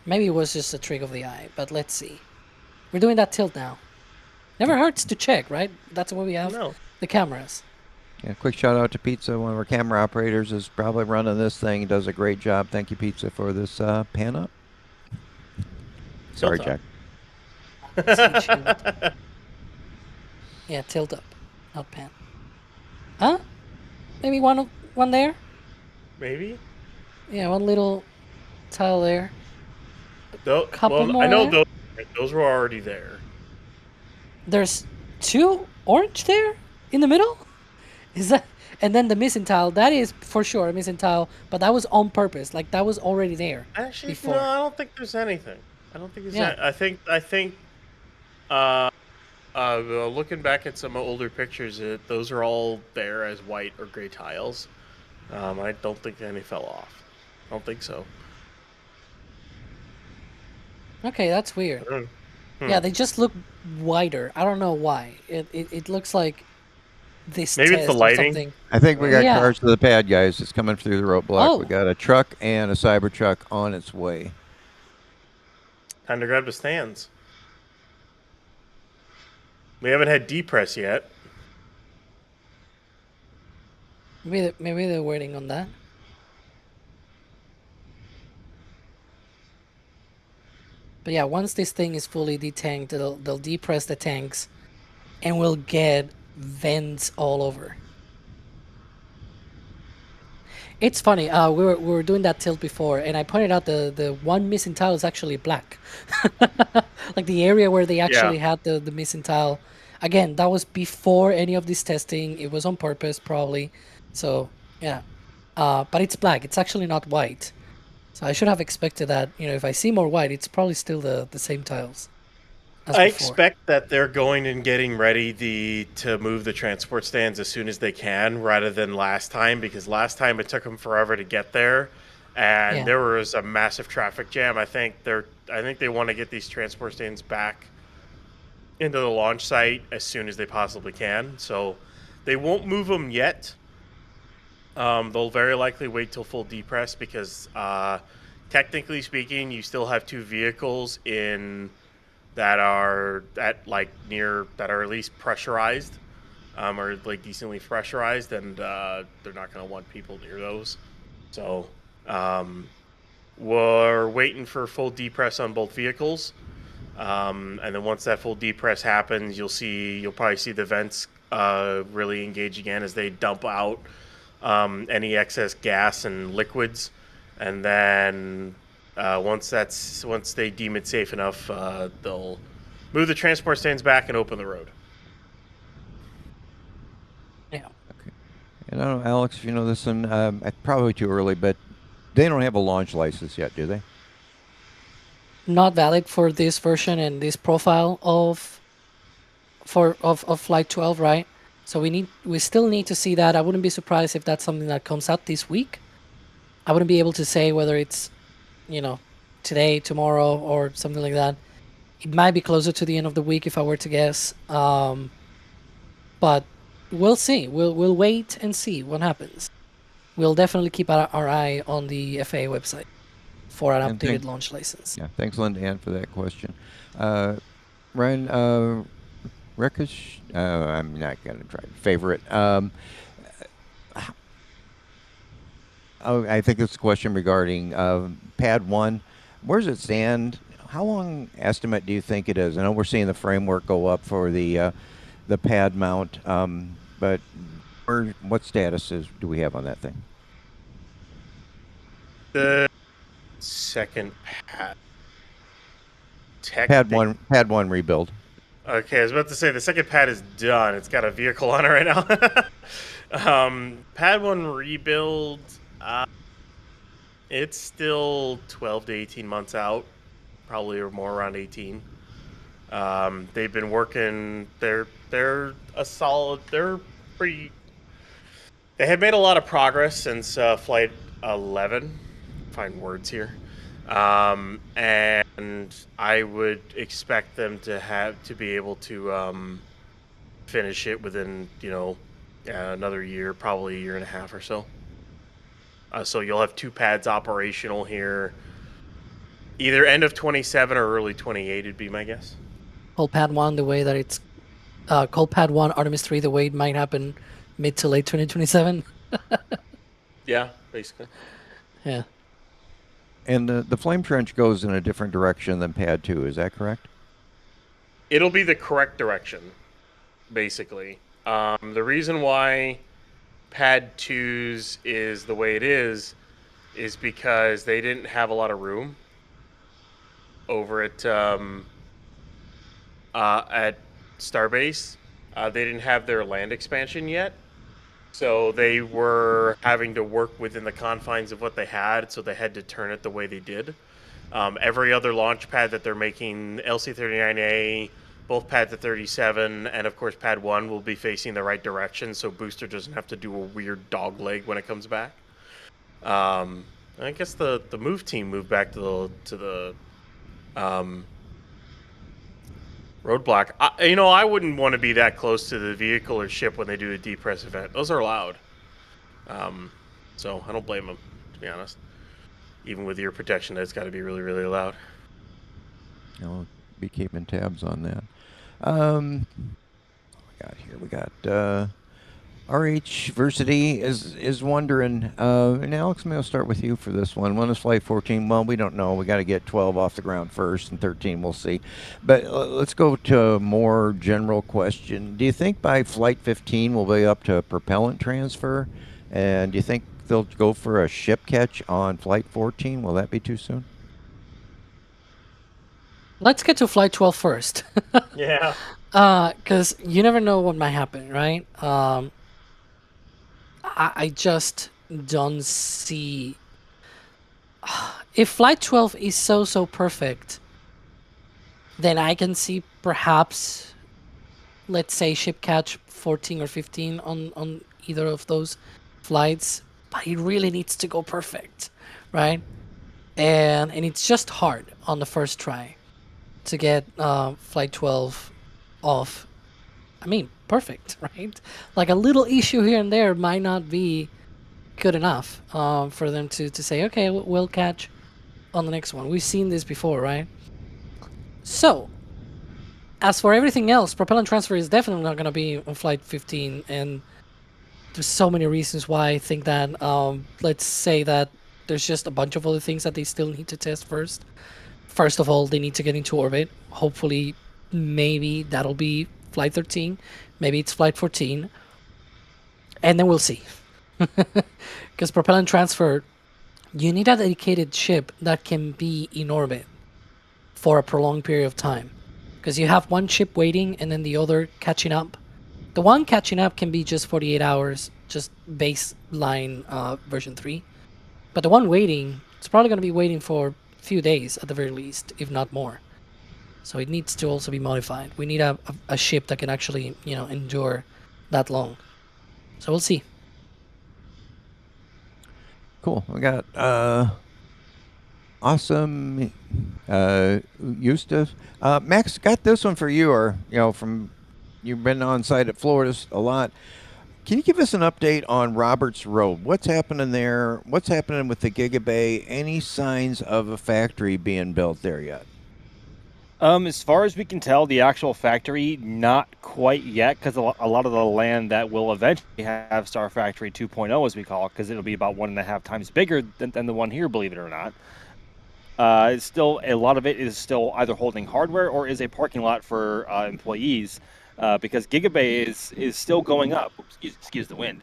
Maybe it was just a trick of the eye, but let's see. We're doing that tilt now. Never hurts to check, right? That's what we have. No. The cameras. Yeah, quick shout out to Pizza, one of our camera operators is probably running this thing. He does a great job. Thank you, Pizza, for this pan up. Sorry, Jack. Yeah, tilt up, not pan. Huh? Maybe one there? Maybe? Yeah, one little tile there. Couple more. I know those were already there. There's two orange there in the middle? Is that? And then the missing tile, that is for sure a missing tile, but that was on purpose. Like, that was already there. Actually, before. No, I don't think there's anything. I don't think there's anything. I think looking back at some older pictures, those are all there as white or gray tiles. I don't think any fell off. I don't think so. Okay, that's weird. Yeah, they just look whiter. I don't know why. It looks like this maybe it's the lighting. I think we got cars to the pad, guys. It's coming through the roadblock. We got a truck and a Cybertruck on its way. Time to grab the stands. We haven't had depress yet. Maybe they're waiting on that. But yeah, once this thing is fully detanked, they'll depress the tanks, and we'll get vents all over. It's funny. We were doing that tilt before, and I pointed out the one missing tile is actually black. Like the area where they actually had the missing tile. Again, that was before any of this testing. It was on purpose, probably. So yeah, but it's black. It's actually not white. So I should have expected that. If I see more white, it's probably still the same tiles. I expect that they're going and getting ready to move the transport stands as soon as they can, rather than last time, because last time it took them forever to get there, and there was a massive traffic jam. I think they want to get these transport stands back into the launch site as soon as they possibly can. So they won't move them yet. They'll very likely wait till full depress because, technically speaking, you still have 2 vehicles that are at at least pressurized, or like decently pressurized, and they're not going to want people near those. So we're waiting for full depress on both vehicles, and then once that full depress happens, you'll probably see the vents really engage again as they dump out any excess gas and liquids, and then once they deem it safe enough, they'll move the transport stands back and open the road. Yeah. Okay. And I don't know, Alex, if you know this one, probably too early, but they don't have a launch license yet, do they? Not valid for this version and this profile of Flight 12, right? So we still need to see that. I wouldn't be surprised if that's something that comes out this week. I wouldn't be able to say whether it's today, tomorrow, or something like that. It might be closer to the end of the week if I were to guess. But we'll see. We'll wait and see what happens. We'll definitely keep our eye on the FAA website for an updated launch license. Yeah, thanks, Linda Ann, for that question. Ryan, Rekish, I'm not going to try to favorite. I think it's a question regarding Pad 1. Where does it stand? How long estimate do you think it is? I know we're seeing the framework go up for the pad mount, but what status do we have on that thing? The second pad. Pad one rebuild. Okay, I was about to say the second pad is done. It's got a vehicle on it right now. Pad 1 rebuild, it's still 12 to 18 months out, probably, or more, around 18. They've been working. They're pretty. They have made a lot of progress since Flight 11. Find words here. And I would expect them to be able to finish it within another year, probably a year and a half or so. So you'll have 2 pads operational here, either end of 27 or early 28 would be my guess. Cold Pad 1 the way that it's Cold Pad 1 Artemis 3 the way it might happen mid to late 2027. Yeah, basically. Yeah. And the flame trench goes in a different direction than Pad 2, is that correct? It'll be the correct direction, basically. The reason why Pad 2's is the way it is because they didn't have a lot of room over at Starbase. They didn't have their land expansion yet. So they were having to work within the confines of what they had, so they had to turn it the way they did. Every other launch pad that they're making, LC-39A, both pads at 37, and of course Pad 1 will be facing the right direction, so booster doesn't have to do a weird dog leg when it comes back. I guess the move team moved back to the roadblock. I wouldn't want to be that close to the vehicle or ship when they do a depress event. Those are loud. So I don't blame them, to be honest. Even with your protection, it's got to be really, really loud. I'll be keeping tabs on that. We got RH Versity is wondering, and Alex, maybe I'll start with you for this one. When is Flight 14? Well, we don't know. We got to get 12 off the ground first, and 13 we'll see. But let's go to a more general question. Do you think by Flight 15 we'll be up to propellant transfer? And do you think they'll go for a ship catch on Flight 14? Will that be too soon? Let's get to Flight 12 first. Yeah. Because you never know what might happen, right? I just don't see if Flight 12 is so perfect, then I can see perhaps, let's say, ship catch 14 or 15 on either of those flights, but it really needs to go perfect, right? And it's just hard on the first try to get Flight 12 off. I mean, perfect, right? Like a little issue here and there might not be good enough for them to say, okay, we'll catch on the next one. We've seen this before, right? So, as for everything else, propellant transfer is definitely not going to be on Flight 15, and there's so many reasons why I think that, let's say that there's just a bunch of other things that they still need to test first. First of all, they need to get into orbit. Hopefully, maybe that'll be Flight 13. Maybe it's Flight 14. And then we'll see. Because propellant transfer, you need a dedicated ship that can be in orbit for a prolonged period of time. Because you have one ship waiting and then the other catching up. The one catching up can be just 48 hours, just baseline version 3. But the one waiting, it's probably going to be waiting for a few days at the very least, if not more. So it needs to also be modified. We need a ship that can actually, endure that long. So we'll see. Cool. We got awesome Eustace. Max, got this one for you, or from you've been on site at Florida a lot. Can you give us an update on Roberts Road? What's happening there? What's happening with the Gigabay? Any signs of a factory being built there yet? As far as we can tell, the actual factory, not quite yet, because a lot of the land that will eventually have Star Factory 2.0, as we call it, because it'll be about 1.5 times bigger than the one here, believe it or not. It's still, a lot of it is still either holding hardware or is a parking lot for employees, because Gigabay is still going up. Excuse the wind.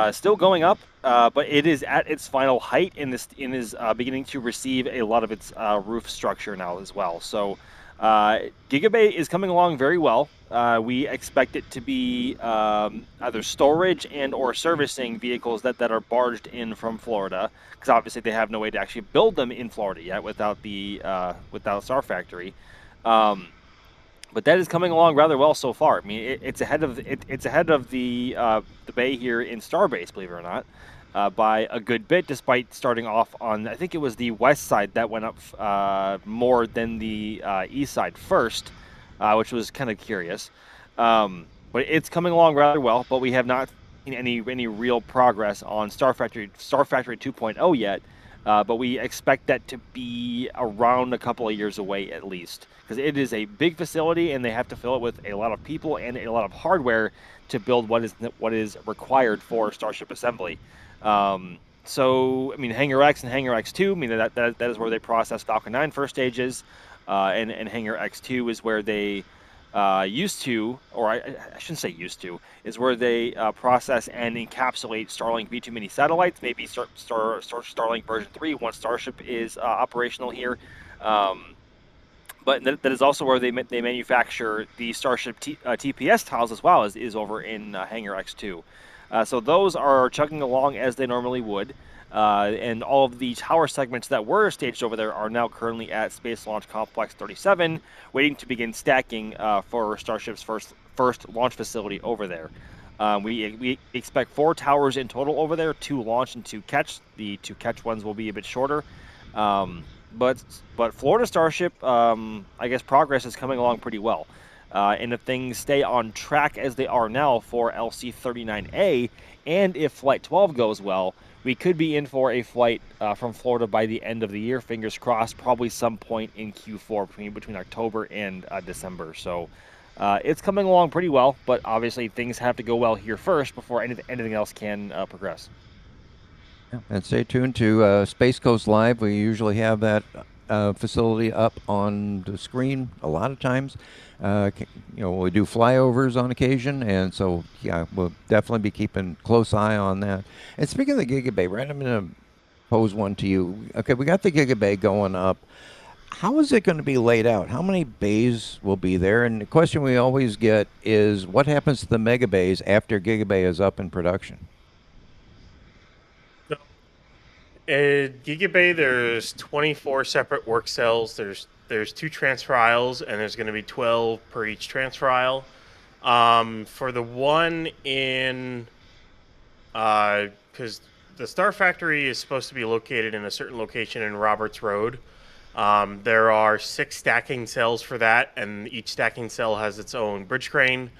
Still going up, but it is at its final height and is beginning to receive a lot of its roof structure now as well. So Gigabay is coming along very well. We expect it to be either storage and or servicing vehicles that are barged in from Florida, because obviously they have no way to actually build them in Florida yet without Star Factory. But that is coming along rather well so far. I mean, it's ahead of the bay here in Starbase, believe it or not, by a good bit, despite starting off on, I think it was the west side that went up more than the east side first, which was kind of curious. But it's coming along rather well, but we have not seen any real progress on Star Factory 2.0 yet. But we expect that to be around a couple of years away at least, because it is a big facility and they have to fill it with a lot of people and a lot of hardware to build what is required for Starship assembly. So I mean, Hangar X and Hangar X2, I mean that is where they process Falcon 9 first stages, and Hangar X2 is where they used to, or I shouldn't say used to, is where they process and encapsulate Starlink V2 mini satellites, maybe Starlink version 3 once Starship is operational here. But that is also where they manufacture the Starship TPS tiles as well, as is over in Hangar X2. So those are chugging along as they normally would. And all of the tower segments that were staged over there are now currently at Space Launch Complex 37, waiting to begin stacking for Starship's first launch facility over there. We expect 4 towers in total over there, 2 launch and 2 catch. The 2 catch ones will be a bit shorter. But Florida Starship, I guess progress is coming along pretty well. And if things stay on track as they are now for LC-39A, and if Flight 12 goes well, we could be in for a flight from Florida by the end of the year, fingers crossed, probably some point in Q4 between October and December. So it's coming along pretty well, but obviously things have to go well here first before anything else can progress. And stay tuned to Space Coast Live. We usually have that facility up on the screen a lot of times. We do flyovers on occasion, and so yeah, we'll definitely be keeping close eye on that. And speaking of the Gigabay, right, I'm going to pose one to you. Okay, we got the Gigabay going up. How is it going to be laid out? How many bays will be there? And the question we always get is, what happens to the mega bays after Gigabay is up in production? At Gigabay, there's 24 separate work cells. There's 2 transfer aisles, and there's going to be 12 per each transfer aisle. For the one in, because the Star Factory is supposed to be located in a certain location in Roberts Road. There are 6 stacking cells for that, and each stacking cell has its own bridge crane.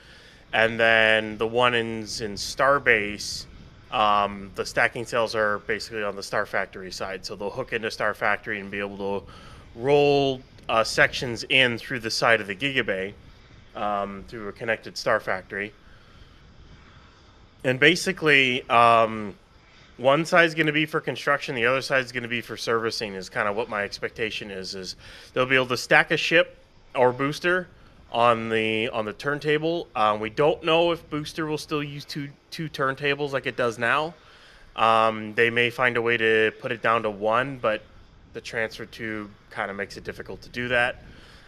And then the one in Starbase, the stacking cells are basically on the Star Factory side, so they'll hook into Star Factory and be able to roll sections in through the side of the Gigabay through a connected Star Factory. And basically, one side's going to be for construction, the other side's going to be for servicing. Is kind of what my expectation is. Is they'll be able to stack a ship or booster on the turntable. We don't know if booster will still use two turntables like it does now. They may find a way to put it down to 1, but the transfer tube kind of makes it difficult to do that.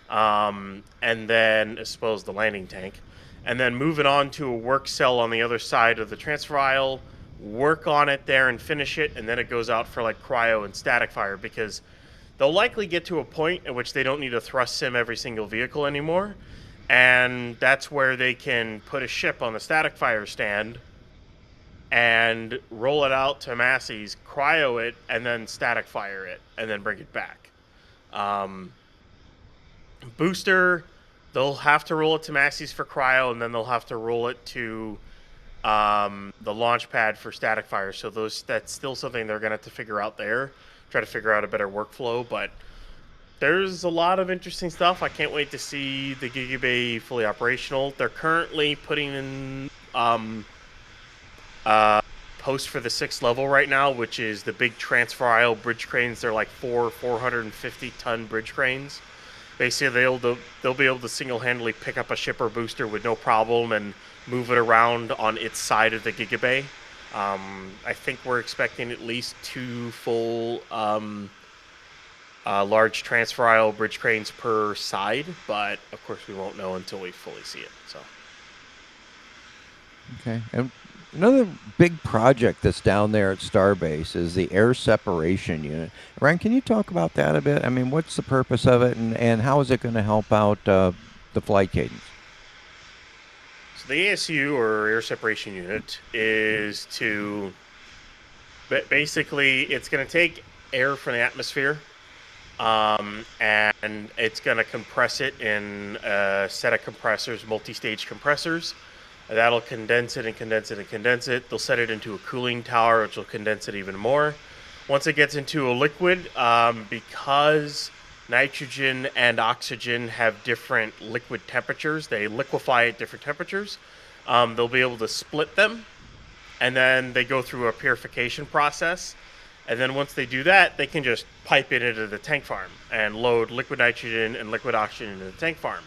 And then I suppose the landing tank, and then move it on to a work cell on the other side of the transfer aisle, work on it there and finish it, and then it goes out for like cryo and static fire, because they'll likely get to a point at which they don't need to thrust sim every single vehicle anymore. And that's where they can put a ship on the static fire stand and roll it out to Massey's, cryo it, and then static fire it, and then bring it back. Booster, they'll have to roll it to Massey's for cryo, and then they'll have to roll it to the launch pad for static fire. So that's still something they're going to have to figure out there, try to figure out a better workflow. But there's a lot of interesting stuff. I can't wait to see the Gigabay fully operational. They're currently putting in post for the 6th level right now, which is the big transfer aisle bridge cranes. They're like 450-ton bridge cranes. Basically, they'll be able to single-handedly pick up a ship or booster with no problem and move it around on its side of the Gigabay. I think we're expecting at least 2 full large transfer aisle bridge cranes per side, but of course we won't know until we fully see it. So. Okay, and another big project that's down there at Starbase is the air separation unit. Ryan, can you talk about that a bit? I mean, what's the purpose of it, and how is it going to help out the flight cadence? So the ASU, or air separation unit, is to basically, it's going to take air from the atmosphere, and it's going to compress it in a set of compressors, multi-stage compressors. That'll condense it and condense it and condense it. They'll set it into a cooling tower, which will condense it even more. Once it gets into a liquid, because nitrogen and oxygen have different liquid temperatures, they liquefy at different temperatures, they'll be able to split them, and then they go through a purification process. And then once they do that, they can just pipe it into the tank farm and load liquid nitrogen and liquid oxygen into the tank farm.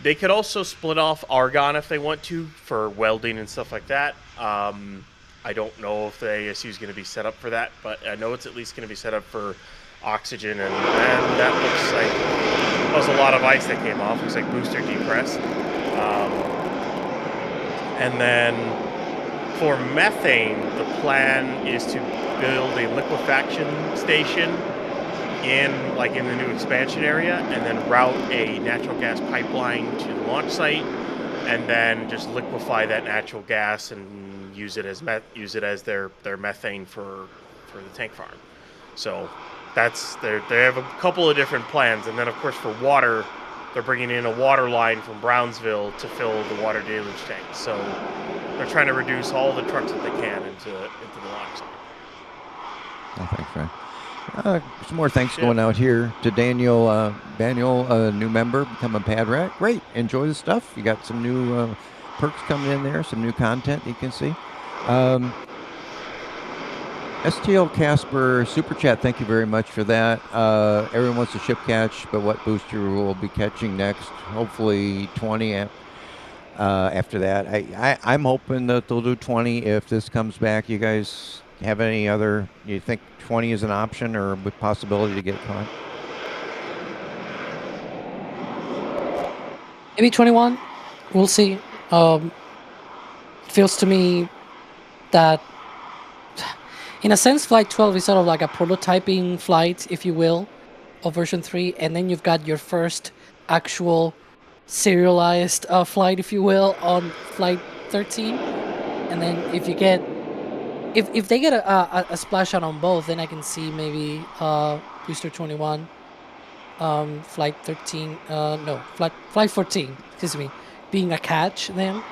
They could also split off argon if they want to for welding and stuff like that. I don't know if the ASU is going to be set up for that, but I know it's at least going to be set up for oxygen. And that looks like that was a lot of ice that came off. Looks like booster depressed. And then for methane, the plan is to build a liquefaction station in the new expansion area, and then route a natural gas pipeline to the launch site, and then just liquefy that natural gas and use it as their methane for the tank farm. So that's they have a couple of different plans, and then of course for water, they're bringing in a water line from Brownsville to fill the water deluge tank. So they're trying to reduce all the trucks that they can into the launch site. Oh, thanks, Ryan. Some more thanks going out here to Daniel. Daniel, a new member, become a pad rat. Great. Enjoy the stuff. You got some new perks coming in there, some new content you can see. STL Casper Super Chat, thank you very much for that. Everyone wants a ship catch, but what booster will be catching next? Hopefully 20 after that. I'm hoping that they'll do 20 if this comes back. You guys have any other, you think 20 is an option or with possibility to get caught? Maybe 21. We'll see. Feels to me that In a sense, Flight 12 is sort of like a prototyping flight, if you will, of version 3, and then you've got your first actual serialized flight, if you will, on Flight 13. And then if you get, if they get a splash out on both, then I can see maybe Booster 21, Flight 13, no, Flight 14, excuse me, being a catch then.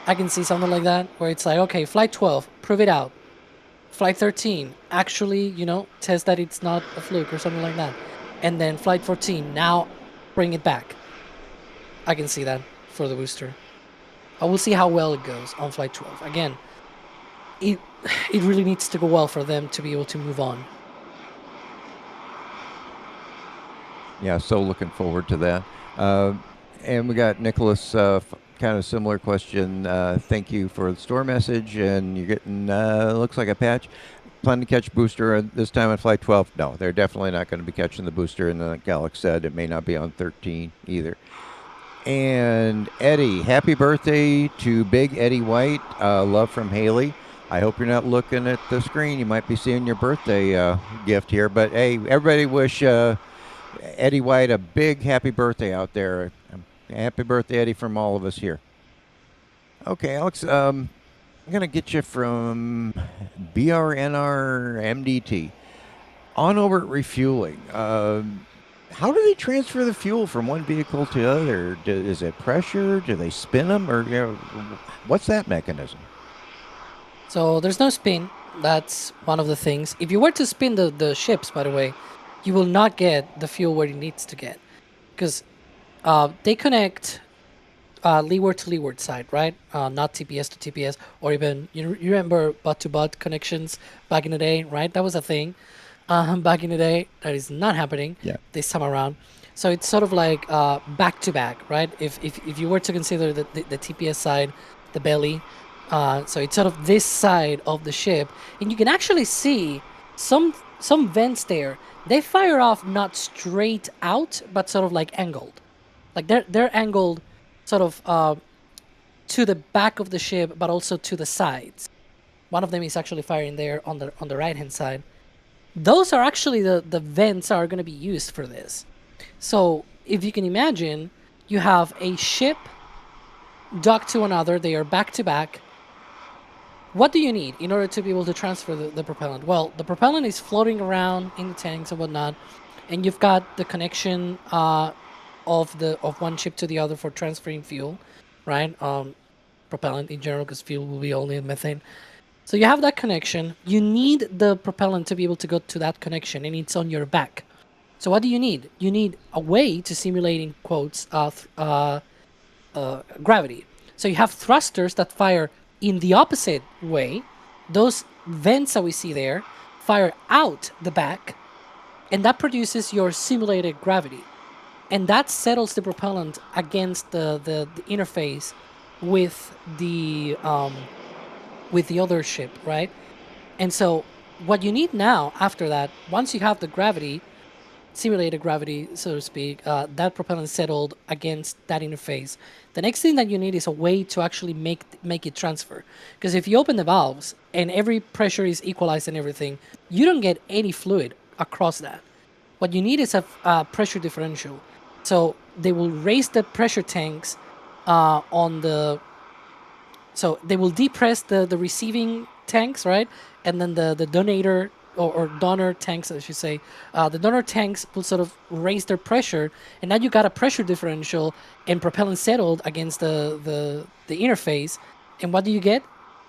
I can see something like that, where it's like, okay, Flight 12, prove it out. Flight 13, actually, you know, test that it's not a fluke or something like that. And then Flight 14, now bring it back. I can see that for the booster. I will see how well it goes on Flight 12. Again, it really needs to go well for them to be able to move on. Yeah, so looking forward to that. And we got Nicholas, kind of similar question. Thank you for the store message, and you're getting, looks like a patch. Plan to catch booster this time on Flight 12? No, they're definitely not going to be catching the booster, and like Alex said, it may not be on 13 either. And Eddie, happy birthday to Big Eddie White. Love from Haley. I hope you're not looking at the screen. You might be seeing your birthday gift here. But hey, everybody wish Eddie White a big happy birthday out there. Happy birthday, Eddie, from all of us here. Okay, Alex, I'm going to get you from BRNR MDT. On-orbit refueling. How do they transfer the fuel from one vehicle to the other? Is it pressure? Do they spin them? Or, you know, what's that mechanism? So there's no spin. That's one of the things. If you were to spin the ships, by the way, you will not get the fuel where it needs to get. Because they connect leeward to leeward side, right? Not TPS to TPS, or even, you remember butt-to-butt connections back in the day, right? That was a thing back in the day. That is not happening this time around. So it's sort of like back-to-back, right? If you were to consider the TPS side, the belly, so it's sort of this side of the ship, and you can actually see some vents there. They fire off not straight out, but sort of like angled. Like they're angled sort of to the back of the ship, but also to the sides. One of them is actually firing there on the right-hand side. Those are actually the vents are going to be used for this. So if you can imagine, you have a ship docked to another. They are back-to-back. What do you need in order to be able to transfer the propellant? Well, the propellant is floating around in the tanks and whatnot, and you've got the connection of one ship to the other for transferring fuel, right? Propellant in general, because fuel will be only in methane. So you have that connection. You need the propellant to be able to go to that connection, and it's on your back. So what do you need? You need a way to simulate, in quotes, gravity. So you have thrusters that fire in the opposite way. Those vents that we see there fire out the back, and that produces your simulated gravity. And that settles the propellant against the interface with the other ship, right? And so what you need now after that, once you have the gravity, simulated gravity, so to speak, that propellant settled against that interface, the next thing that you need is a way to actually make it transfer. Because if you open the valves and every pressure is equalized and everything, you don't get any fluid across that. What you need is a pressure differential. So they will raise the pressure tanks so they will depress the receiving tanks, right? And then the donator or donor tanks, I should say, the donor tanks will sort of raise their pressure, and now you got a pressure differential and propellant settled against the interface. And what do you get?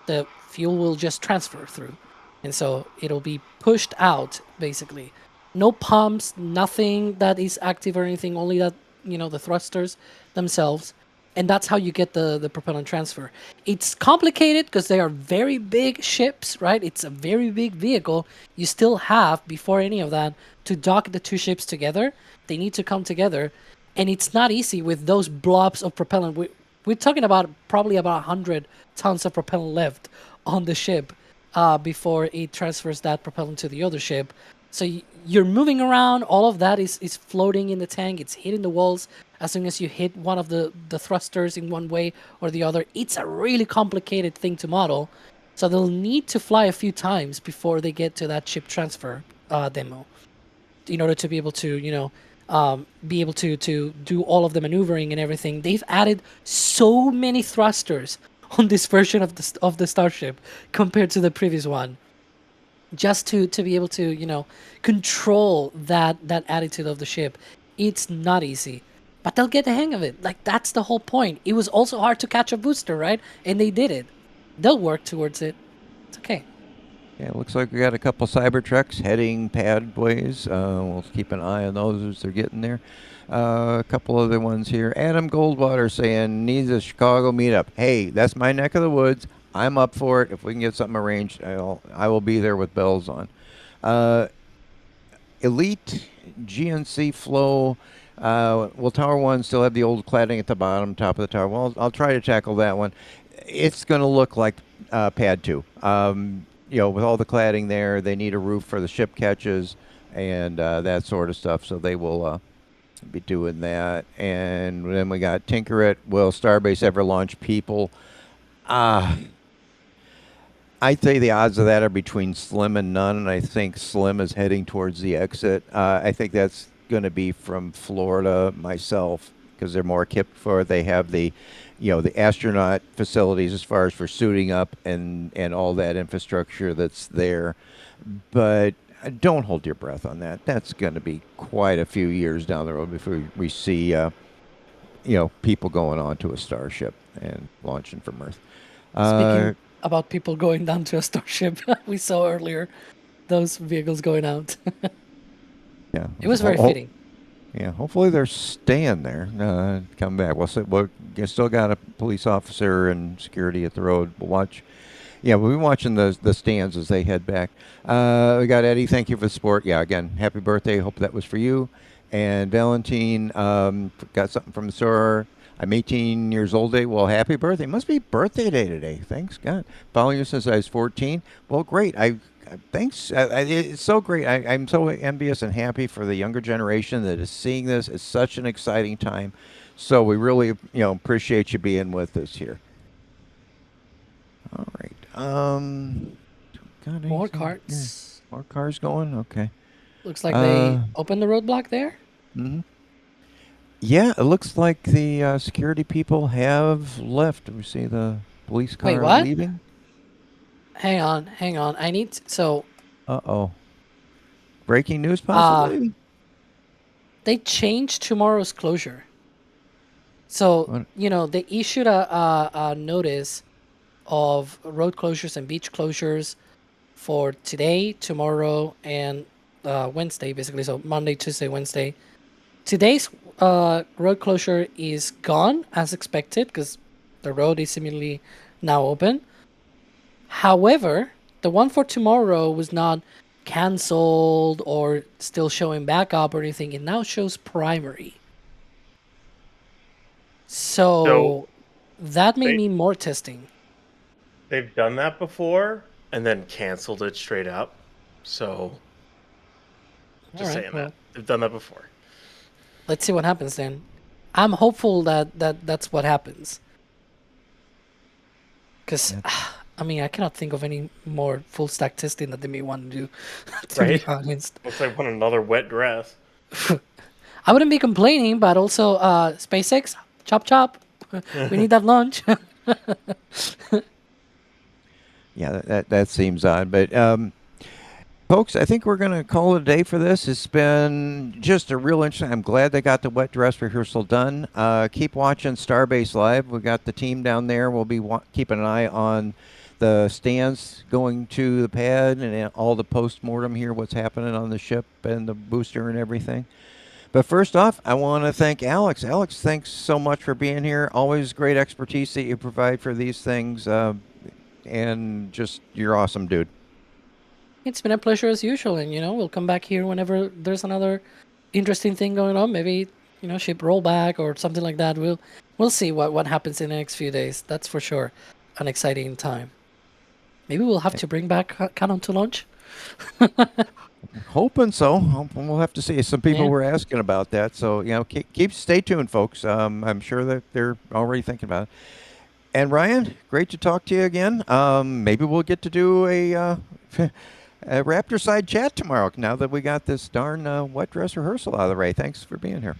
The fuel will just transfer through, and so it'll be pushed out basically. No pumps, nothing that is active or anything, only that, the thrusters themselves. And that's how you get the propellant transfer. It's complicated because they are very big ships, right? It's a very big vehicle. You still have, before any of that, to dock the two ships together. They need to come together. And it's not easy with those blobs of propellant. We're talking about probably about 100 tons of propellant left on the ship before it transfers that propellant to the other ship. So you're moving around. All of that is floating in the tank. It's hitting the walls as soon as you hit one of the thrusters in one way or the other. It's a really complicated thing to model. So they'll need to fly a few times before they get to that ship transfer demo, in order to be able to, be able to do all of the maneuvering and everything. They've added so many thrusters on this version of the Starship compared to the previous one, just to be able to, control that attitude of the ship. It's not easy, but they'll get the hang of it. Like, that's the whole point. It was also hard to catch a booster, right? And they did it. They'll work towards it. It's okay. Yeah, it looks like we got a couple Cybertrucks heading padways. We'll keep an eye on those as they're getting there. A couple other ones here. Adam Goldwater saying needs a Chicago meetup. Hey, that's my neck of the woods. I'm up for it. If we can get something arranged, I will be there with bells on. Elite GNC flow. Will Tower 1 still have the old cladding at the bottom, top of the tower? Well, I'll try to tackle that one. It's going to look like Pad 2. With all the cladding there, they need a roof for the ship catches and that sort of stuff. So they will be doing that. And then we got Tinker It. Will Starbase ever launch people? I'd say the odds of that are between slim and none, and I think slim is heading towards the exit. I think that's going to be from Florida myself, because they're more equipped for it. They have the astronaut facilities as far as for suiting up and all that infrastructure that's there. But don't hold your breath on that. That's going to be quite a few years down the road before we see, people going on to a Starship and launching from Earth. Speaking about people going down to a Starship, we saw earlier those vehicles going out. Yeah, it was very fitting. Yeah, hopefully they're staying there. Come back. We'll still got a police officer and security at the road. We'll watch. Yeah, we'll be watching the stands as they head back. We got Eddie. Thank you for the support. Yeah, again, happy birthday. Hope that was for you. And Valentine got something from the store. I'm 18 years old today. Well, happy birthday. Must be birthday day today. Thanks, God. Following you since I was 14. Well, great. Thanks. It's so great. I'm so envious and happy for the younger generation that is seeing this. It's such an exciting time. So we really, appreciate you being with us here. All right. More carts. Yeah. More cars going? Okay. Looks like they opened the roadblock there. Mm-hmm. Yeah, it looks like the security people have left. We see the police car leaving. Hang on. I need to, Uh-oh. Breaking news possibly? They changed tomorrow's closure. So, they issued a notice of road closures and beach closures for today, tomorrow, and Wednesday, basically. So Monday, Tuesday, Wednesday. Today's road closure is gone, as expected, because the road is seemingly now open. However, the one for tomorrow was not canceled or still showing backup or anything. It now shows primary. So that may mean more testing. They've done that before and then canceled it straight up. So just saying that. They've done that before. Let's see what happens then. I'm hopeful that's what happens. Because, I cannot think of any more full stack testing that they may want to do, to be honest. Looks like another wet dress. I wouldn't be complaining, but also SpaceX, chop. We need that launch. Yeah, that seems odd. But, folks, I think we're going to call it a day for this. It's been just a real interesting. I'm glad they got the wet dress rehearsal done. Keep watching Starbase Live. We got the team down there. We'll be keeping an eye on the stands going to the pad and all the post-mortem here, what's happening on the ship and the booster and everything. But first off, I want to thank Alex. Alex, thanks so much for being here. Always great expertise that you provide for these things. And just, you're awesome, dude. It's been a pleasure as usual. And, we'll come back here whenever there's another interesting thing going on. Maybe, ship rollback or something like that. We'll see what happens in the next few days. That's for sure an exciting time. Maybe we'll have to bring back Canon to launch. Hoping so. We'll have to see. Some people were asking about that. So, stay tuned, folks. I'm sure that they're already thinking about it. And Ryan, great to talk to you again. Maybe we'll get to do a Raptor side chat tomorrow now that we got this darn wet dress rehearsal out of the way. Thanks for being here.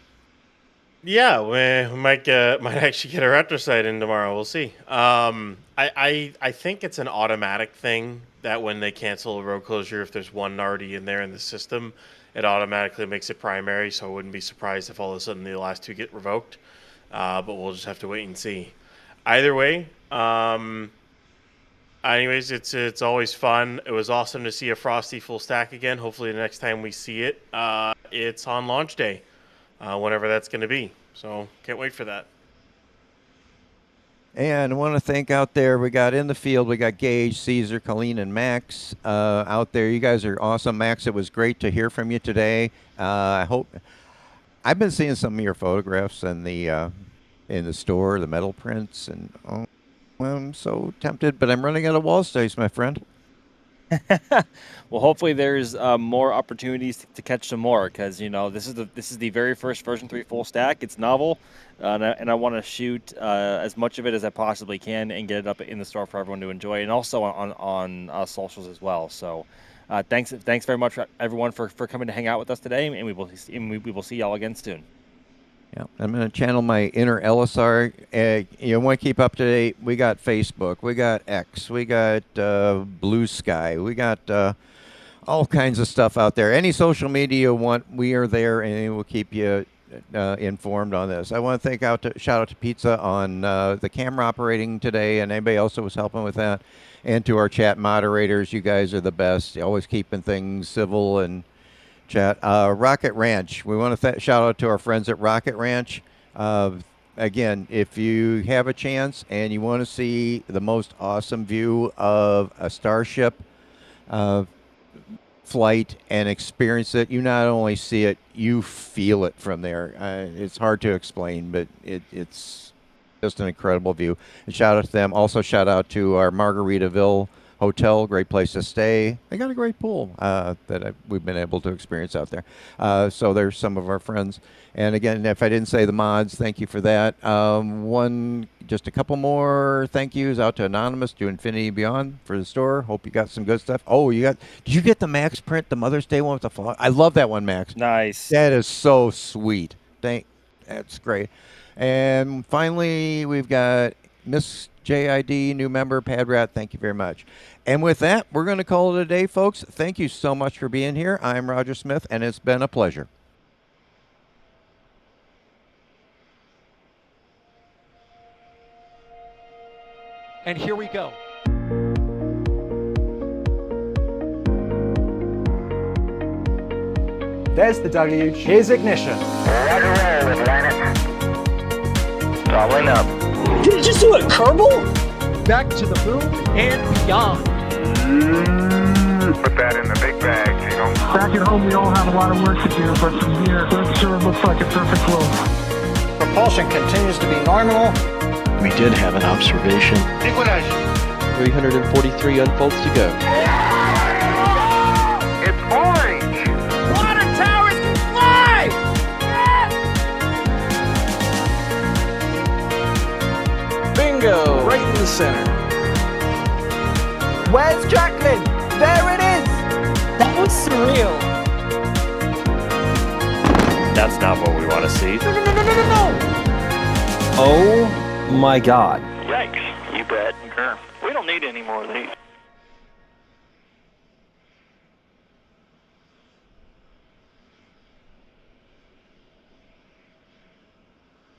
Yeah, we might actually get a retro site in tomorrow. We'll see. I think it's an automatic thing that when they cancel a road closure, if there's one already in there in the system, it automatically makes it primary. So I wouldn't be surprised if all of a sudden the last two get revoked. But we'll just have to wait and see. Either way, anyways, it's always fun. It was awesome to see a Frosty full stack again. Hopefully the next time we see it, it's on launch day, whenever that's going to be. So can't wait for that. And I want to thank out there, we got in the field, we got Gage, Caesar, Colleen, and Max out there. You guys are awesome. Max, it was great to hear from you today. I hope, I've been seeing some of your photographs in the store, the metal prints, and I'm so tempted, but I'm running out of wall space, my friend. Well, hopefully there's more opportunities to catch some more, because this is the very first version 3 full stack. It's novel, and I want to shoot as much of it as I possibly can and get it up in the store for everyone to enjoy, and also on socials as well. So thanks very much everyone for coming to hang out with us today, and we will see y'all again soon. Yeah, I'm going to channel my inner LSR. You want to keep up to date. We got Facebook, we got X, we got Blue Sky, we got all kinds of stuff out there. Any social media you want, we are there, and we'll keep you informed on this. I want to shout out to Pizza on the camera operating today, and anybody else that was helping with that, and to our chat moderators. You guys are the best. You're always keeping things civil and chat. Rocket Ranch. We want to shout out to our friends at Rocket Ranch. Again, if you have a chance and you want to see the most awesome view of a Starship flight and experience it, you not only see it, you feel it from there. It's hard to explain, but it's just an incredible view. And shout out to them. Also shout out to our Margaritaville Hotel, great place to stay. They got a great pool that we've been able to experience out there. So there's some of our friends. And again, if I didn't say the mods, thank you for that. Just a couple more thank yous out to Anonymous, to Infinity Beyond for the store. Hope you got some good stuff. Oh, did you get the Max print, the Mother's Day one with the flag? I love that one, Max. Nice. That is so sweet. That's great. And finally, we've got Miss JID, new member, Pad Rat. Thank you very much. And with that, we're going to call it a day, folks. Thank you so much for being here. I'm Roger Smith, and it's been a pleasure. And here we go. There's the deluge. Here's ignition. Following up. Did it just do a Kerbal? Back to the moon and beyond. Put that in the big bag, Jingle. Back at home, we all have a lot of work to do, but from here, that sure looks like a perfect world. Propulsion continues to be normal. We did have an observation. 343 unfolds to go. It's orange! Water towers can fly! Bingo! Right in the center. Where's Jacqueline? There it is! That was surreal. That's not what we want to see. No! Oh my God. Yikes, you bet. We don't need any more of these.